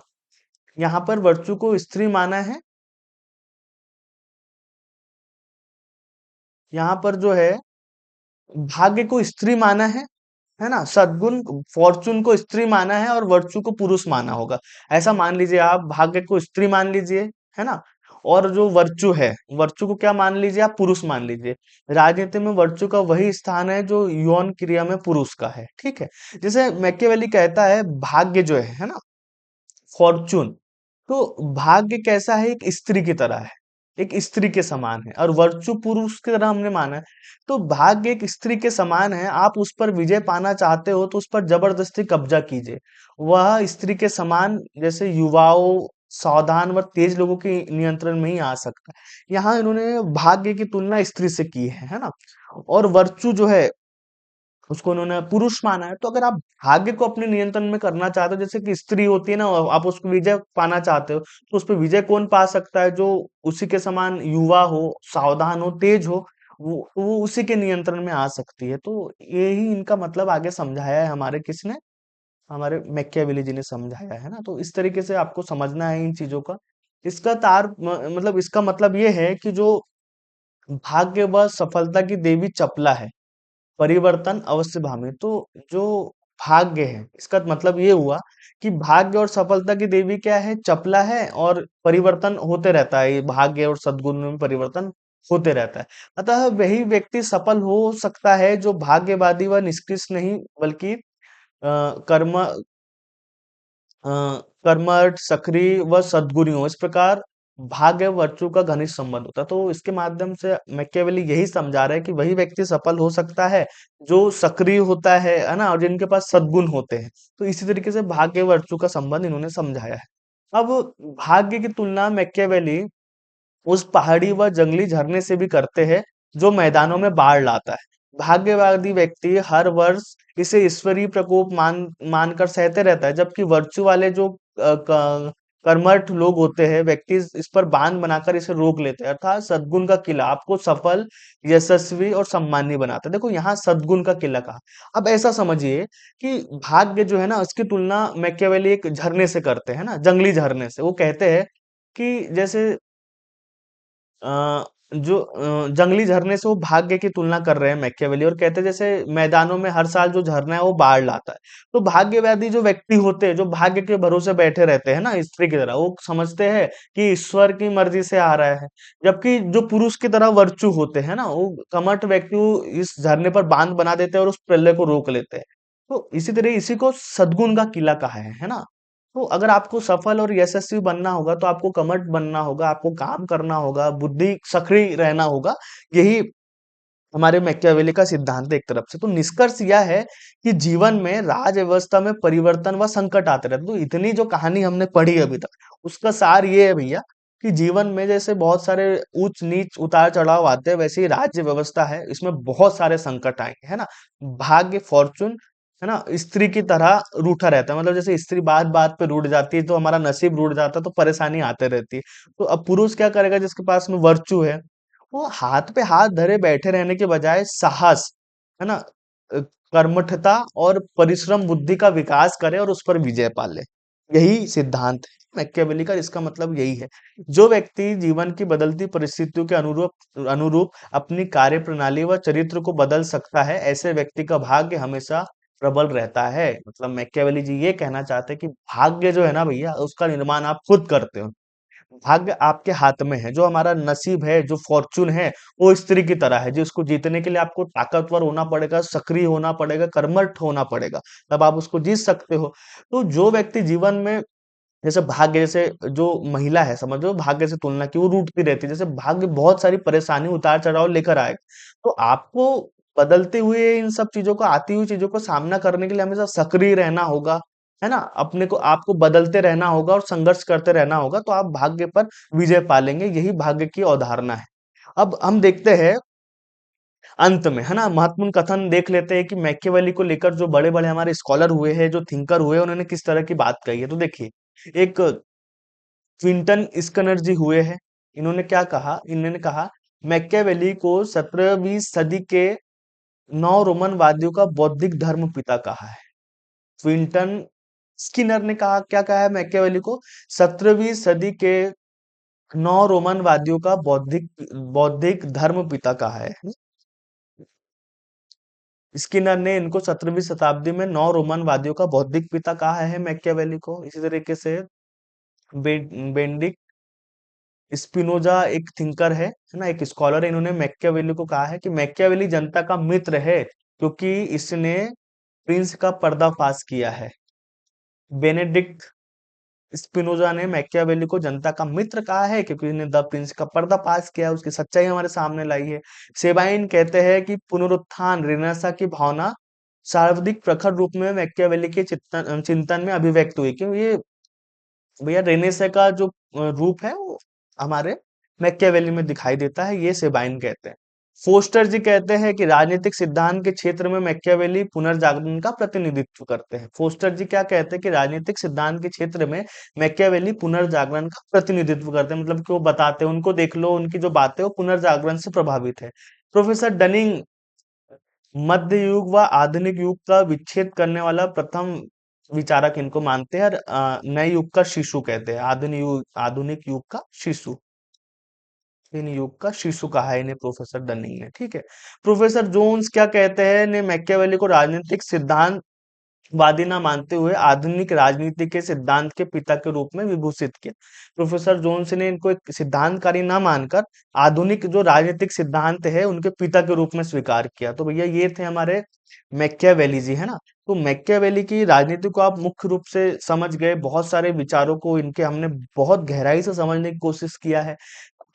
यहाँ पर वर्चू को स्त्री माना है, यहाँ पर जो है भाग्य को स्त्री माना है ना। सद्गुण, फॉर्चून को स्त्री माना है और वर्चू को पुरुष माना होगा। ऐसा मान लीजिए आप, भाग्य को स्त्री मान लीजिए, है ना। और जो वर्चू है, वर्चू को क्या मान लीजिए आप, पुरुष मान लीजिए। राजनीति में वर्चू का वही स्थान है जो यौन क्रिया में पुरुष का है, ठीक है। जैसे मैकियावेली कहता है भाग्य जो है ना, फॉर्चून, तो भाग्य कैसा है, एक स्त्री की तरह है, एक स्त्री के समान है, और वर्चू पुरुष की तरह हमने माना है। तो भाग्य एक स्त्री के समान है, आप उस पर विजय पाना चाहते हो तो उस पर जबरदस्ती कब्जा कीजिए। वह स्त्री के समान, जैसे युवाओं, सावधान व तेज लोगों के नियंत्रण में ही आ सकता है। यहाँ इन्होंने भाग्य की तुलना स्त्री से की है ना। और वर्चू जो है उसको उन्होंने पुरुष माना है। तो अगर आप भाग्य को अपने नियंत्रण में करना चाहते हो, जैसे कि स्त्री होती है ना, आप उसको विजय पाना चाहते हो, तो उस पर विजय कौन पा सकता है, जो उसी के समान युवा हो, सावधान हो, तेज हो, वो उसी के नियंत्रण में आ सकती है। तो यही इनका मतलब आगे समझाया है हमारे किसने, हमारे मैकियावेली जी ने समझाया है ना। तो इस तरीके से आपको समझना है इन चीजों का। इसका मतलब इसका मतलब ये है कि जो भाग्य व सफलता की देवी चपला है, परिवर्तन अवश्य भामी। तो जो भाग्य है, इसका मतलब ये हुआ कि भाग्य और सफलता की देवी क्या है, चपला है, और परिवर्तन होते रहता है, ये भाग्य और सद्गुण में परिवर्तन होते रहता है। अतः वही व्यक्ति सफल हो सकता है जो भाग्यवादी व निष्क्रिय नहीं, बल्कि कर्म, अ, कर्मठ, सक्रिय व सद्गुणी हो। इस प्रकार भाग्य वर्चू का घनिष्ठ संबंध होता है। तो इसके माध्यम से मैकियावेली यही समझा रहा है कि वही व्यक्ति सफल हो सकता है जो सक्रिय होता है ना, और जिनके पास सद्गुण होते हैं। तो इसी तरीके से भाग्य वर्चू का संबंध इन्होंने समझाया है। अब भाग्य की तुलना मैकियावेली उस पहाड़ी व जंगली झरने से भी करते हैं जो मैदानों में बाढ़ लाता है। भाग्यवादी व्यक्ति हर वर्ष इसे ईश्वरीय प्रकोप मानकर सहते रहता है, जबकि वर्चू वाले जो कर्मठ लोग होते हैं, व्यक्ति इस पर बांध बनाकर इसे रोक लेते हैं। अर्थात सद्गुण का किला आपको सफल, यशस्वी और सम्मानी बनाता है। देखो यहाँ सद्गुण का किला कहा। अब ऐसा समझिए कि भाग्य जो है ना, उसकी तुलना मैकियावेली एक झरने से करते हैं ना, जंगली झरने से। वो कहते हैं कि जैसे जंगली झरने से वो भाग्य की तुलना कर रहे हैं मैकियावेली, और कहते हैं जैसे मैदानों में हर साल जो झरना है वो बाढ़ लाता है। तो भाग्यवादी जो व्यक्ति होते हैं, जो भाग्य के भरोसे बैठे रहते हैं ना, स्त्री की तरह, वो समझते हैं कि ईश्वर की मर्जी से आ रहा है। जबकि जो पुरुष की तरह वर्चू होते हैं ना, वो कमठ व्यक्ति, वो इस झरने पर बांध बना देते हैं और उस प्रलय को रोक लेते हैं। तो इसी तरह इसी को सद्गुण का किला कहा है ना। तो अगर आपको सफल और यशस्वी बनना होगा तो आपको कर्मठ बनना होगा, आपको काम करना होगा, बुद्धि सक्रिय रहना होगा। यही हमारे मैकियावेली का सिद्धांत है एक तरफ से। तो निष्कर्ष यह है कि जीवन में राज व्यवस्था में परिवर्तन व संकट आते रहते हैं। तो इतनी जो कहानी हमने पढ़ी अभी तक, उसका सार ये है भैया कि जीवन में जैसे बहुत सारे ऊंच नीच उतार चढ़ाव आते हैं, वैसे ही राज्य व्यवस्था है, इसमें बहुत सारे संकट आएंगे, है ना। भाग्य, फॉर्चून, है ना, स्त्री की तरह रूठा रहता है। मतलब जैसे स्त्री बात बात पे रूठ जाती है, तो हमारा नसीब रूठ जाता है, तो परेशानी आते रहती है। तो अब पुरुष क्या करेगा, जिसके पास में वर्चू है, वो हाथ पे हाथ धरे बैठे रहने के बजाय साहस, है ना, कर्मठता और परिश्रम बुद्धि का विकास करे और उस पर विजय पाले। यही सिद्धांत है मैकियावेली का। इसका मतलब यही है, जो व्यक्ति जीवन की बदलती परिस्थितियों के अनुरूप अनुरूप अपनी कार्य प्रणाली व चरित्र को बदल सकता है, ऐसे व्यक्ति का भाग्य हमेशा प्रबल रहता है। मतलब मैकियावेली जी ये कहना चाहते हैं कि भाग्य जो है ना भैया, उसका निर्माण आप खुद करते हो। भाग्य आपके हाथ में है, जो हमारा नसीब है, जो फॉर्चून है, वो स्त्री की तरह है, जिसको जीतने के लिए आपको ताकतवर होना पड़ेगा, सक्रिय होना पड़ेगा, कर्मठ होना पड़ेगा, तब आप उसको जीत सकते हो। तो जो व्यक्ति जीवन में जैसे भाग्य, जैसे जो महिला है समझो, भाग्य से तुलना की वो रूठती रहती है, जैसे भाग्य बहुत सारी परेशानी उतार चढ़ाव लेकर आएगा, तो आपको बदलते हुए इन सब चीजों को, आती हुई चीजों को सामना करने के लिए हमेशा सक्रिय रहना होगा, है ना, अपने को आपको बदलते रहना होगा और संघर्ष करते रहना होगा, तो आप भाग्य पर विजय पालेंगे, यही भाग्य की अवधारणा है। अब हम देखते हैं अंत में, है ना, महत्वपूर्ण कथन देख लेते हैं कि मैकियावेली को लेकर जो बड़े बड़े हमारे स्कॉलर हुए हैं, जो थिंकर हुए हैं, उन्होंने किस तरह की बात कही है। तो देखिए, एक क्विंटन स्कनर्जी हुए हैं, इन्होंने क्या कहा, इन्होंने कहा मैकियावेली को 17वीं सदी के नौ रोमनवादियों का बौद्धिक धर्म पिता कहा है। क्विंटन स्किनर ने कहा, क्या कहा है मैकियावेली को, 17वीं सदी के नौ रोमनवादियों का बौद्धिक बौद्धिक धर्म पिता कहा है। स्किनर ने इनको 17वीं शताब्दी में नौ रोमनवादियों का बौद्धिक पिता कहा है मैकियावेली को। इसी तरीके से बेंडिक स्पिनोजा एक थिंकर है ना, एक स्कॉलर है, इन्होंने मैकियावेली को कहा है कि मैकियावेली जनता का मित्र है क्योंकि इसने प्रिंस का पर्दाफाश किया है। बेनेडिक्ट स्पिनोजा ने मैकियावेली को जनता का मित्र कहा है क्योंकि इसने द प्रिंस का पर्दाफाश किया है, उसकी सच्चाई हमारे सामने लाई है। सेबाइन कहते हैं कि पुनरुत्थान रेनेसां की भावना सर्वाधिक प्रखर रूप में मैकियावेली के चिंतन में अभिव्यक्त हुई, क्यों ये भैया रेनेसां का जो रूप है वो हमारे मैकियावेली में दिखाई देता है, ये सेबाइन कहते हैं। फोस्टर जी कहते हैं कि राजनीतिक सिद्धांत के क्षेत्र में मैकियावेली पुनर्जागरण का प्रतिनिधित्व करते हैं। फोस्टर जी क्या कहते हैं कि राजनीतिक सिद्धांत के क्षेत्र में मैकियावेली पुनर्जागरण का प्रतिनिधित्व करते हैं, मतलब कि वो बताते हैं, उनको देख लो, उनकी जो बातें वो पुनर्जागरण से प्रभावित है। प्रोफेसर डनिंग मध्य युग व आधुनिक युग का विच्छेद करने वाला प्रथम विचारक इनको मानते हैं, और नए युग का शिशु कहते हैं, आधुनिक युग का शिशु, इन युग का शिशु कहा है इन्हें प्रोफेसर डनिंग ने। ठीक है। प्रोफेसर जोन्स क्या कहते हैं, ने मैकियावेली को राजनीतिक सिद्धांत वादी ना मानते हुए आधुनिक राजनीति के सिद्धांत के पिता के रूप में विभूषित किया। प्रोफेसर जोन्स ने इनको एक सिद्धांतकारी ना मानकर आधुनिक जो राजनीतिक सिद्धांत है उनके पिता के रूप में स्वीकार किया। तो भैया ये थे हमारे मैकियावेली जी, है ना। तो मैकियावेली की राजनीति को आप मुख्य रूप से समझ गए, बहुत सारे विचारों को इनके हमने बहुत गहराई से समझने की कोशिश किया है,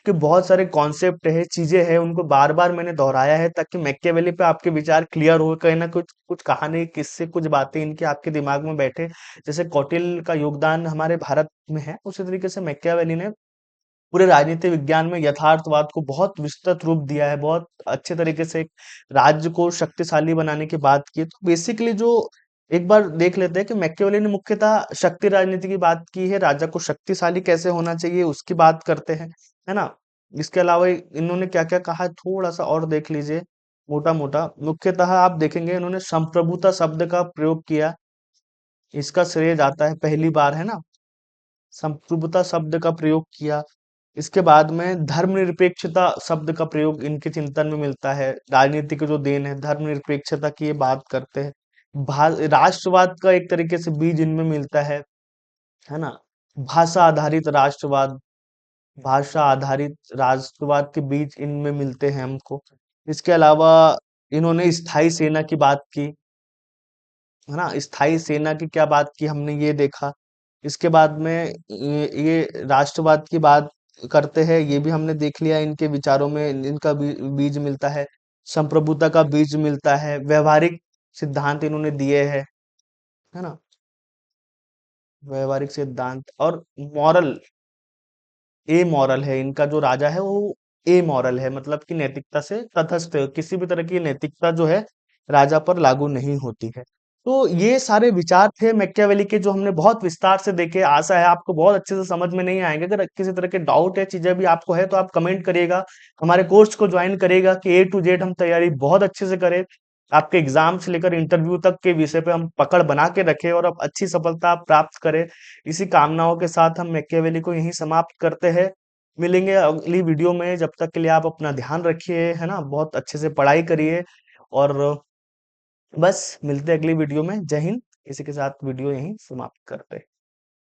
कि बहुत सारे कॉन्सेप्ट है, चीजें हैं, उनको बार बार मैंने दोहराया है ताकि मैकियावेली पे आपके विचार क्लियर हो, कहीं ना कुछ कुछ कहानी, किससे कुछ बातें इनके आपके दिमाग में बैठे। जैसे कौटिल्य का योगदान हमारे भारत में है, उसी तरीके से मैकियावेली ने पूरे राजनीति विज्ञान में यथार्थवाद को बहुत विस्तृत रूप दिया है, बहुत अच्छे तरीके से एक राज्य को शक्तिशाली बनाने की बात की है। तो बेसिकली जो एक बार देख लेते हैं कि मैकियावेली ने मुख्यतः शक्ति राजनीति की बात की है, राजा को शक्तिशाली कैसे होना चाहिए उसकी बात करते हैं, है ना। इसके अलावा इन्होंने क्या क्या कहा है, थोड़ा सा और देख लीजिए मोटा मोटा। मुख्यतः आप देखेंगे इन्होंने संप्रभुता शब्द का प्रयोग किया, इसका श्रेय जाता है पहली बार, है ना, संप्रभुता शब्द का प्रयोग किया। इसके बाद में धर्मनिरपेक्षता शब्द का प्रयोग इनके चिंतन में मिलता है, राजनीति की जो देन है धर्मनिरपेक्षता की, ये बात करते हैं। राष्ट्रवाद का एक तरीके से बीज इनमें मिलता है ना। भाषा आधारित राष्ट्रवाद, भाषा आधारित राष्ट्रवाद के बीज इनमें मिलते हैं हमको। इसके अलावा इन्होंने स्थायी सेना की बात की, है ना, स्थायी सेना की क्या बात की हमने ये देखा। इसके बाद में ये राष्ट्रवाद की बात करते हैं, ये भी हमने देख लिया, इनके विचारों में इनका बीज मिलता है, संप्रभुता का बीज मिलता है, व्यवहारिक सिद्धांत इन्होंने दिए हैं, है ना, व्यवहारिक सिद्धांत और मॉरल, ए मॉरल है इनका, जो राजा है वो ए मॉरल है, मतलब कि नैतिकता से तटस्थ है, किसी भी तरह की नैतिकता जो है राजा पर लागू नहीं होती है। तो ये सारे विचार थे मैकियावेली के, जो हमने बहुत विस्तार से देखे। आशा है आपको बहुत अच्छे से समझ में नहीं आएंगे। अगर किसी तरह के डाउट है, चीजें भी आपको है, तो आप कमेंट करिएगा, हमारे कोर्स को ज्वाइन करिएगा कि ए टू जेड हम तैयारी बहुत अच्छे से करें, आपके एग्जाम से लेकर इंटरव्यू तक के विषय पे हम पकड़ बना के रखें और अब अच्छी सफलता आप प्राप्त करें। इसी कामनाओं के साथ हम मैकियावेली को यहीं समाप्त करते हैं। मिलेंगे अगली वीडियो में, जब तक के लिए आप अपना ध्यान रखिए, है ना, बहुत अच्छे से पढ़ाई करिए, और बस मिलते हैं अगली वीडियो में। जय हिंद। इसी के साथ वीडियो यहीं समाप्त करते हैं।